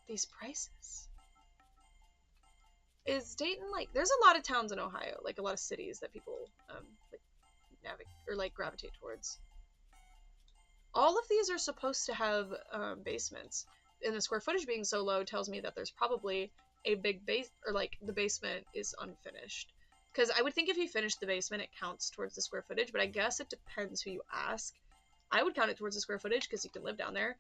These prices. Is Dayton like? There's a lot of towns in Ohio, like a lot of cities that people like navigate or like gravitate towards. All of these are supposed to have basements, and the square footage being so low tells me that there's probably a big base, or like the basement is unfinished. Because I would think if you finish the basement, it counts towards the square footage, but I guess it depends who you ask. I would count it towards the square footage because you can live down there.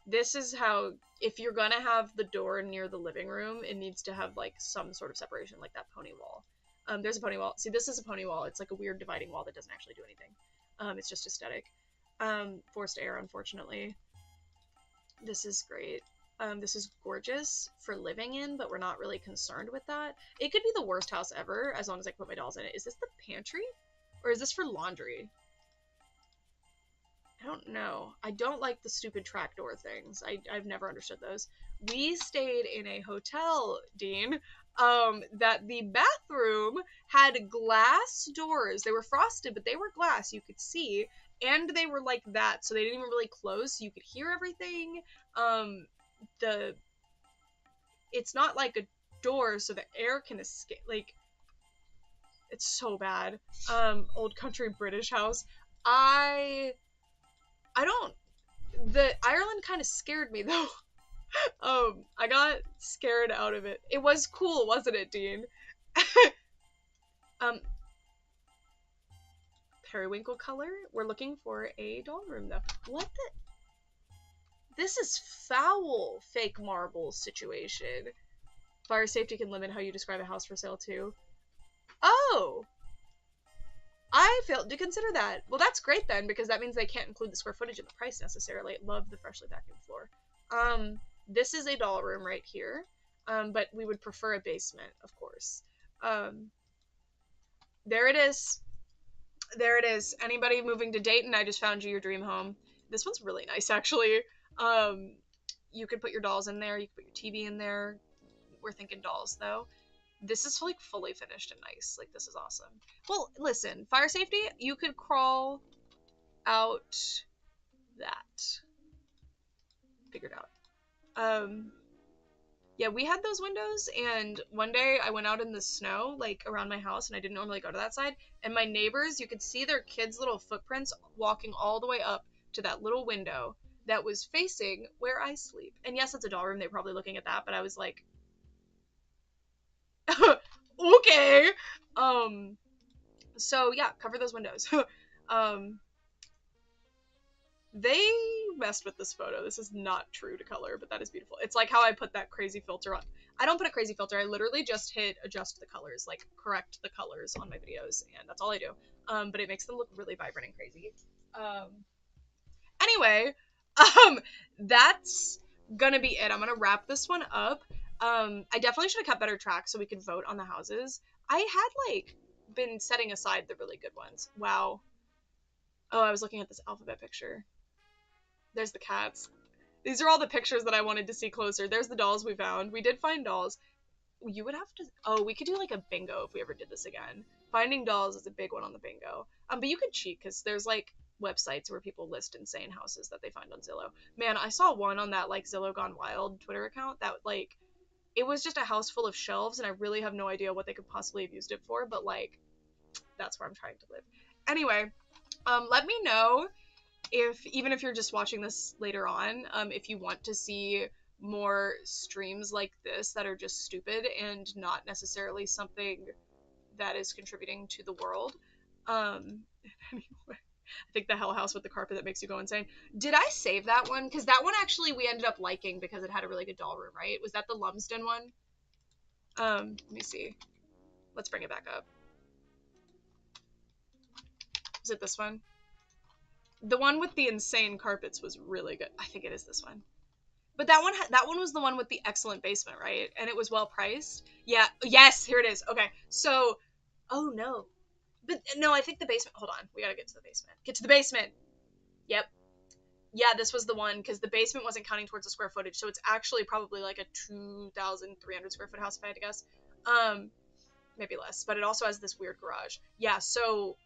This is how, if you're gonna have the door near the living room, it needs to have like some sort of separation, like that pony wall. There's a pony wall. See, this is a pony wall. It's like a weird dividing wall that doesn't actually do anything. It's just aesthetic. Forced air, unfortunately. This is great. This is gorgeous for living in, but we're not really concerned with that. It could be the worst house ever, as long as I put my dolls in it. Is this the pantry? Or is this for laundry? I don't know. I don't like the stupid trapdoor things. I've never understood those. We stayed in a hotel, Dean, that the bathroom had glass doors. They were frosted, but they were glass. You could see. And they were like that, so they didn't even really close, so you could hear everything. It's not like a door, so the air can escape. Like, it's so bad. Old country British house. I don't. The Ireland kind of scared me though. I got scared out of it. It was cool, wasn't it, Dean? Periwinkle color. We're looking for a doll room though. What the? This is foul. Fake marble situation. Fire safety can limit how you describe a house for sale too. Oh. I failed to consider that. Well, that's great then, because that means they can't include the square footage in the price necessarily. Love the freshly vacuumed floor. This is a doll room right here, but we would prefer a basement, of course. There it is. There it is. Anybody moving to Dayton, I just found you your dream home. This one's really nice, actually. You could put your dolls in there. You could put your TV in there. We're thinking dolls, though. This is like fully finished and nice. Like, this is awesome. Well, listen, fire safety, you could crawl out that. Figured out. Yeah, we had those windows, and one day I went out in the snow, like, around my house, and I didn't normally go to that side, and my neighbors, you could see their kids' little footprints walking all the way up to that little window that was facing where I sleep. And yes, it's a doll room, they were probably looking at that, but I was like, okay. So yeah, cover those windows. They messed with this photo. This is not true to color, but that is beautiful. It's like how I put that crazy filter on. I don't put a crazy filter. I literally just hit adjust the colors, like correct the colors on my videos, and that's all I do. But it makes them look really vibrant and crazy. Anyway, that's gonna be it. I'm gonna wrap this one up. I definitely should have kept better track so we could vote on the houses. I had like been setting aside the really good ones. Wow. Oh, I was looking at this alphabet picture. There's the cats. These are all the pictures that I wanted to see closer. There's the dolls we found. We did find dolls. You would have to... Oh, we could do like a bingo if we ever did this again. Finding dolls is a big one on the bingo. But you could cheat because there's like websites where people list insane houses that they find on Zillow. Man, I saw one on that like Zillow Gone Wild Twitter account that like... It was just a house full of shelves, and I really have no idea what they could possibly have used it for, but like, that's where I'm trying to live. Anyway, let me know even if you're just watching this later on, if you want to see more streams like this that are just stupid and not necessarily something that is contributing to the world. Anyway, I think the Hell House with the carpet that makes you go insane. Did I save that one? Because that one actually we ended up liking because it had a really good doll room, right? Was that the Lumsden one? Let me see. Let's bring it back up. Is it this one? The one with the insane carpets was really good. I think it is this one. But that one was the one with the excellent basement, right? And it was well priced. Yeah. Yes, here it is. Okay. So, oh no. But no, I think the basement. Hold on. We got to get to the basement. Get to the basement. Yep. Yeah, this was the one because the basement wasn't counting towards the square footage. So it's actually probably like a 2,300 square foot house if I had to guess. Maybe less, but it also has this weird garage. Yeah. So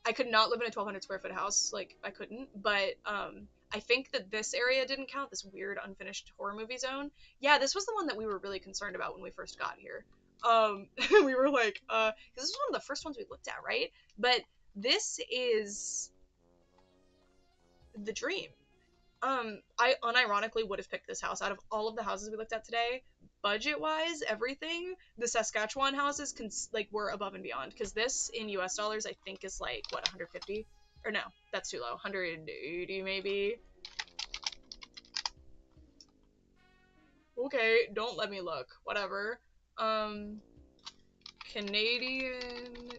I could not live in a 1,200 square foot house. Like, I couldn't. But I I think that this area didn't count, this weird unfinished horror movie zone. Yeah, this was the one that we were really concerned about when we first got here. We were like, because this was one of the first ones we looked at, right? But this is the dream. I unironically would have picked this house out of all of the houses we looked at today. Budget wise, everything, the Saskatchewan houses were above and beyond, because this in US dollars I think is like what, 150, or no, that's too low, 180 maybe. Okay, don't let me look, whatever. Canadian,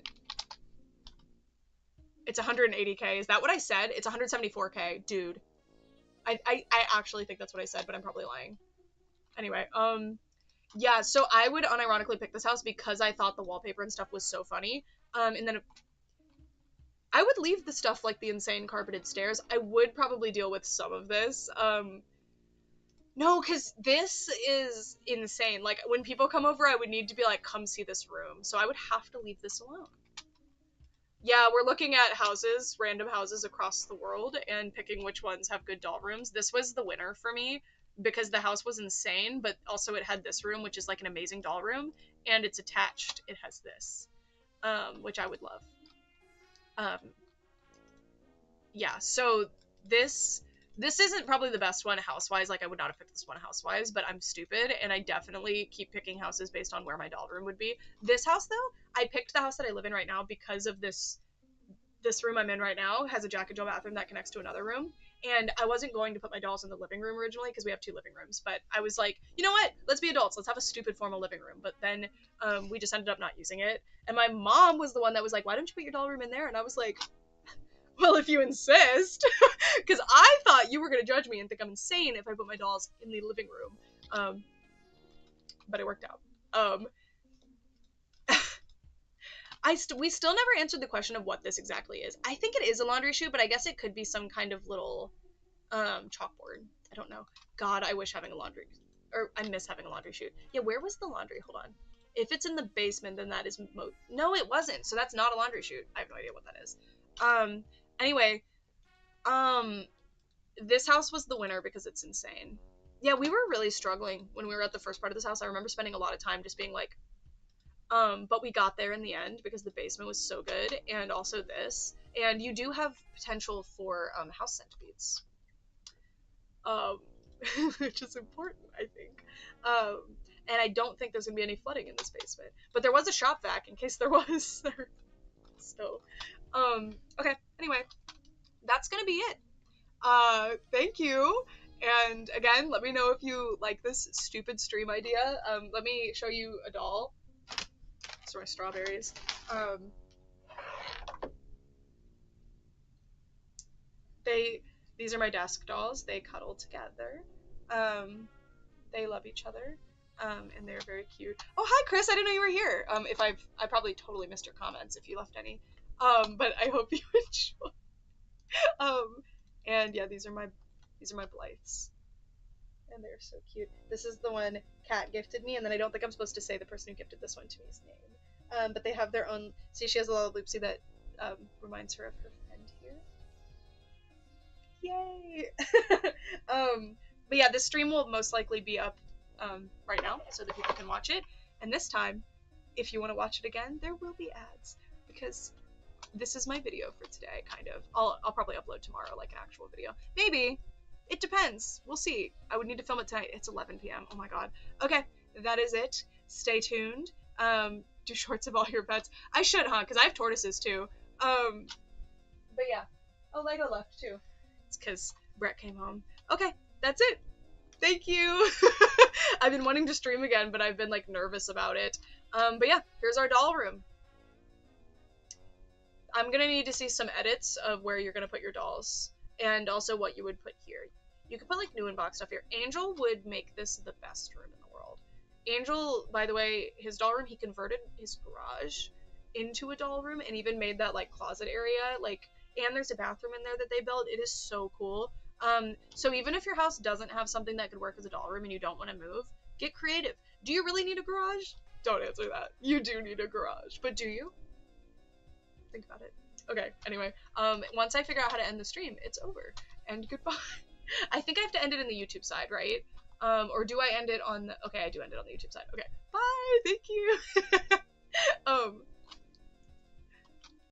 it's 180k. Is that what I said? It's 174k, dude. I actually think that's what I said, but I'm probably lying. Anyway, yeah, so I would unironically pick this house because I thought the wallpaper and stuff was so funny. And then I would leave the stuff like the insane carpeted stairs. I would probably deal with some of this. No, because this is insane. Like, when people come over, I would need to be like, come see this room. So I would have to leave this alone. Yeah, we're looking at houses, random houses across the world, and picking which ones have good doll rooms. This was the winner for me because the house was insane, but also it had this room, which is like an amazing doll room, and it's attached. It has this, which I would love. Yeah, so this isn't probably the best one house-wise. Like, I would not have picked this one house-wise, but I'm stupid, and I definitely keep picking houses based on where my doll room would be. This house, though, I picked the house that I live in right now because of this room I'm in right now has a Jack and Jill bathroom that connects to another room. And I wasn't going to put my dolls in the living room originally because we have 2 living rooms. But I was like, you know what? Let's be adults. Let's have a stupid formal living room. But then we just ended up not using it. And my mom was the one that was like, why don't you put your doll room in there? And I was like, well, if you insist. Because I thought you were going to judge me and think I'm insane if I put my dolls in the living room. But it worked out. We still never answered the question of what this exactly is. I think it is a laundry chute, but I guess it could be some kind of little chalkboard. I don't know. God, I wish having a laundry, or I miss having a laundry chute. Yeah, where was the laundry? Hold on. If it's in the basement, then that is no, it wasn't. So that's not a laundry chute. I have no idea what that is. Anyway, this house was the winner because it's insane. Yeah, we were really struggling when we were at the first part of this house. I remember spending a lot of time just being like, but we got there in the end because the basement was so good, and also this. And you do have potential for house centipedes, which is important, I think. And I don't think there's gonna be any flooding in this basement, but there was a shop vac in case there was. So, okay. Anyway, that's gonna be it. Thank you. And again, let me know if you like this stupid stream idea. Let me show you a doll. Sorry, strawberries. These are my desk dolls. They cuddle together. They love each other. And they're very cute. Oh, hi, Chris. I didn't know you were here. I probably totally missed your comments if you left any. But I hope you enjoy. And yeah, these are my Blythes. And they're so cute. This is the one Kat gifted me, and then I don't think I'm supposed to say the person who gifted this one to me's name. But they have their own. See, she has a little loopsie that reminds her of her friend here. Yay! But yeah, this stream will most likely be up right now, so that people can watch it. And this time, if you want to watch it again, there will be ads because this is my video for today. Kind of. I'll probably upload tomorrow, like an actual video. Maybe. It depends. We'll see. I would need to film it tonight. It's 11 p.m. Oh my god. Okay, that is it. Stay tuned. Do shorts of all your pets. I should, huh? Because I have tortoises too. But yeah. Oh, Lego left too. It's because Brett came home. Okay, that's it. Thank you. I've been wanting to stream again, but I've been like nervous about it. But yeah, here's our doll room. I'm gonna need to see some edits of where you're gonna put your dolls. And also what you would put here. You could put like new in-box stuff here. Angel would make this the best room in the world. Angel, by the way, his doll room, he converted his garage into a doll room and even made that like closet area. Like, and there's a bathroom in there that they built. It is so cool. So even if your house doesn't have something that could work as a doll room and you don't want to move, get creative. Do you really need a garage? Don't answer that. You do need a garage, but do you? Think about it. Okay, anyway, once I figure out how to end the stream, it's over. And goodbye. I think I have to end it in the YouTube side, right? Or do I end it on the... Okay, I do end it on the YouTube side. Okay, bye, thank you.